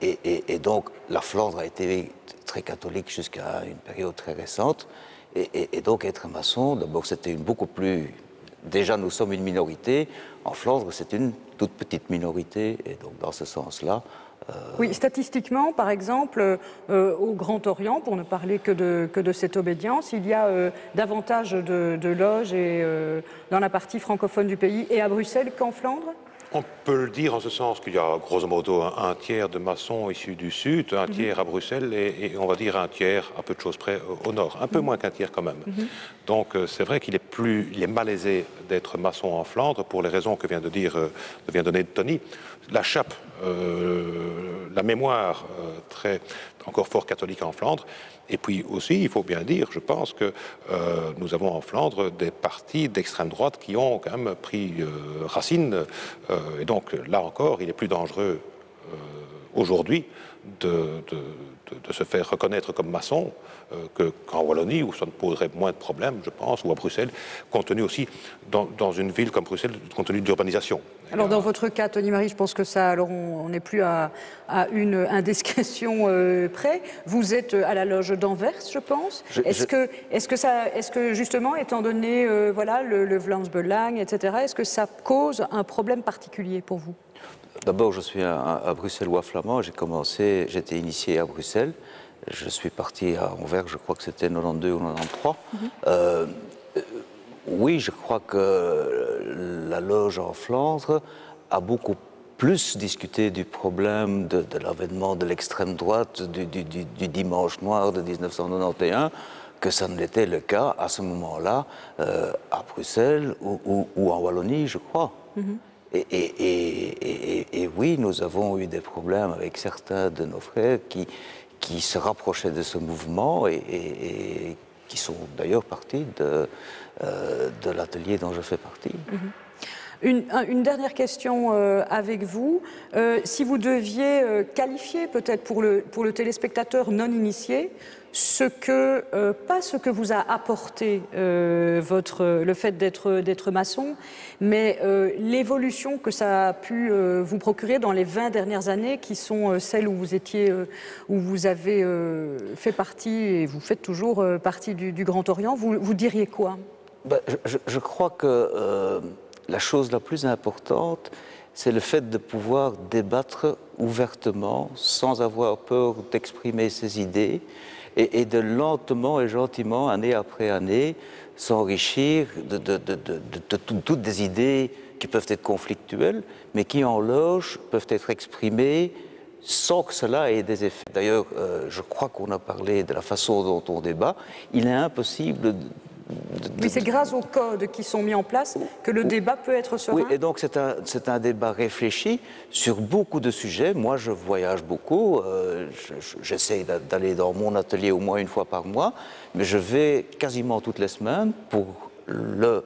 et donc la Flandre a été très catholique jusqu'à une période très récente, et donc être maçon, d'abord c'était beaucoup plus... Déjà nous sommes une minorité, en Flandre c'est une toute petite minorité, et donc dans ce sens-là... Oui, statistiquement, par exemple, au Grand Orient, pour ne parler que de cette obédience, il y a davantage de loges dans la partie francophone du pays et à Bruxelles qu'en Flandre? On peut le dire en ce sens qu'il y a grosso modo un tiers de maçons issus du Sud, un tiers à Bruxelles et on va dire un tiers, à peu de choses près, au Nord. Un peu moins qu'un tiers quand même. Donc c'est vrai qu'il est malaisé d'être maçon en Flandre pour les raisons que vient de donner Tony. La chape, la mémoire encore fort catholique en Flandre. Et puis aussi, il faut bien dire, je pense que nous avons en Flandre des partis d'extrême droite qui ont quand même pris racine. Et donc là encore, il est plus dangereux aujourd'hui de se faire reconnaître comme maçon qu'en Wallonie, où ça ne poserait moins de problèmes, je pense, ou à Bruxelles, compte tenu aussi, dans une ville comme Bruxelles, compte tenu de l'urbanisation. Alors dans votre cas, Tony-Marie, je pense que ça, alors on n'est plus à une indiscrétion près. Vous êtes à la loge d'Anvers, je pense. Est-ce que justement, étant donné voilà, le Vlaams Belang, etc., est-ce que ça cause un problème particulier pour vous? D'abord, je suis un bruxellois flamand. J'étais initié à Bruxelles. Je suis parti à Anvers, je crois que c'était 92 ou 93. Oui, je crois que la loge en Flandre a beaucoup plus discuté du problème de l'avènement de l'extrême droite, du dimanche noir de 1991, que ça ne l'était le cas à ce moment-là à Bruxelles ou en Wallonie, je crois. Et oui, nous avons eu des problèmes avec certains de nos frères qui se rapprochaient de ce mouvement et qui sont d'ailleurs partis de l'atelier dont je fais partie. Une dernière question avec vous. Si vous deviez qualifier peut-être pour le téléspectateur non initié, pas ce que vous a apporté le fait d'être maçon, mais l'évolution que ça a pu vous procurer dans les 20 dernières années, qui sont celles où vous avez fait partie, et vous faites toujours partie du Grand Orient, vous diriez quoi? Je crois que la chose la plus importante, c'est le fait de pouvoir débattre ouvertement, sans avoir peur d'exprimer ses idées, et de lentement et gentiment, année après année, s'enrichir de toutes des idées qui peuvent être conflictuelles, mais qui en loge peuvent être exprimées sans que cela ait des effets. D'ailleurs, je crois qu'on a parlé de la façon dont on débat. Il est impossible... Mais c'est grâce aux codes qui sont mis en place que le débat peut être serein. Oui, et donc c'est un débat réfléchi sur beaucoup de sujets. Moi, je voyage beaucoup. J'essaie d'aller dans mon atelier au moins une fois par mois, mais je vais quasiment toutes les semaines pour le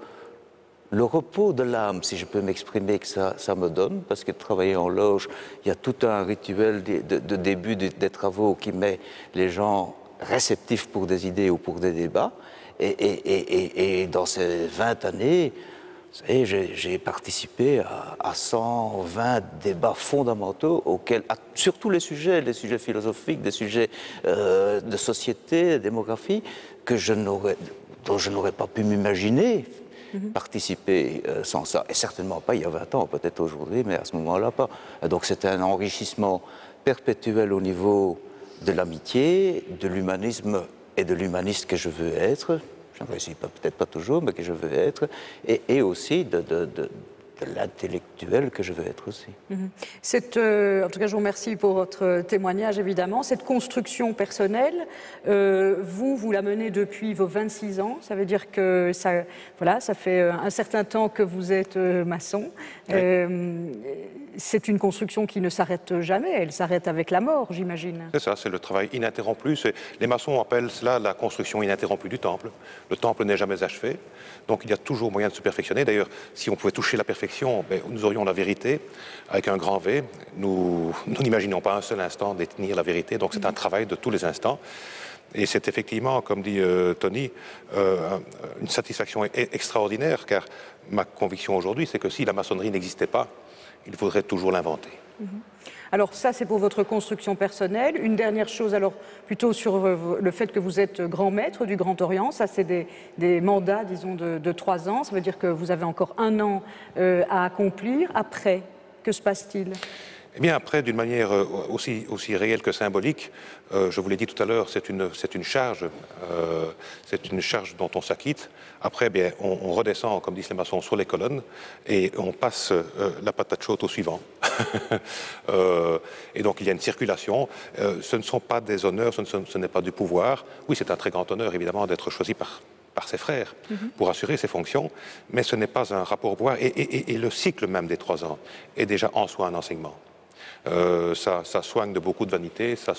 repos de l'âme, si je peux m'exprimer, que ça me donne, parce que travailler en loge, il y a tout un rituel de début des travaux qui met les gens réceptifs pour des idées ou pour des débats. Et dans ces 20 années, j'ai participé à 120 débats fondamentaux sur tous les sujets philosophiques, des sujets de société, de démographie, dont je n'aurais pas pu m'imaginer participer sans ça. Et certainement pas il y a 20 ans, peut-être aujourd'hui, mais à ce moment-là pas. Donc c'est un enrichissement perpétuel au niveau de l'amitié, de l'humanisme et de l'humaniste que je veux être, j'en réussis peut-être pas toujours, mais que je veux être, et aussi l'intellectuel que je veux être aussi. En tout cas, je vous remercie pour votre témoignage, évidemment. Cette construction personnelle, vous la menez depuis vos 26 ans. Ça veut dire que ça fait un certain temps que vous êtes maçon. Oui. C'est une construction qui ne s'arrête jamais. Elle s'arrête avec la mort, j'imagine. C'est ça, c'est le travail ininterrompu. Les maçons appellent cela la construction ininterrompue du temple. Le temple n'est jamais achevé. Donc il y a toujours moyen de se perfectionner. D'ailleurs, si on pouvait toucher la perfection, nous aurions la vérité avec un grand V. Nous n'imaginons pas un seul instant détenir la vérité. Donc c'est un travail de tous les instants. Et c'est effectivement, comme dit Tony, une satisfaction extraordinaire, car ma conviction aujourd'hui, c'est que si la maçonnerie n'existait pas, il faudrait toujours l'inventer. Alors ça, c'est pour votre construction personnelle. Une dernière chose, alors plutôt sur le fait que vous êtes grand maître du Grand Orient. Ça, c'est des mandats, disons, de 3 ans. Ça veut dire que vous avez encore 1 an à accomplir. Après, que se passe-t-il ? Eh bien, après, d'une manière aussi réelle que symbolique, je vous l'ai dit tout à l'heure, c'est une charge dont on s'acquitte. Après, bien, on redescend, comme disent les maçons, sur les colonnes et on passe la patate chaude au suivant. Et donc, il y a une circulation. Ce ne sont pas des honneurs, ce n'est pas du pouvoir. Oui, c'est un très grand honneur, évidemment, d'être choisi par ses frères pour assurer ses fonctions, mais ce n'est pas un rapport au pouvoir. Et le cycle même des 3 ans est déjà en soi un enseignement. Ça soigne de beaucoup de vanité, ça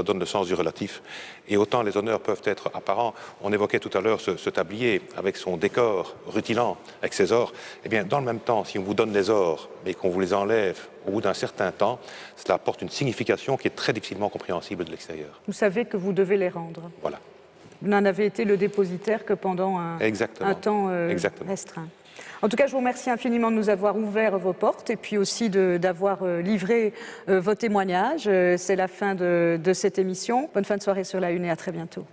donne le sens du relatif. Et autant les honneurs peuvent être apparents, on évoquait tout à l'heure ce tablier avec son décor rutilant, avec ses ors, eh bien dans le même temps, si on vous donne les ors, mais qu'on vous les enlève au bout d'un certain temps, cela apporte une signification qui est très difficilement compréhensible de l'extérieur. Vous savez que vous devez les rendre. Voilà. Vous n'en avez été le dépositaire que pendant un temps restreint. En tout cas, je vous remercie infiniment de nous avoir ouvert vos portes et puis aussi d'avoir livré vos témoignages. C'est la fin de cette émission. Bonne fin de soirée sur La Une et à très bientôt.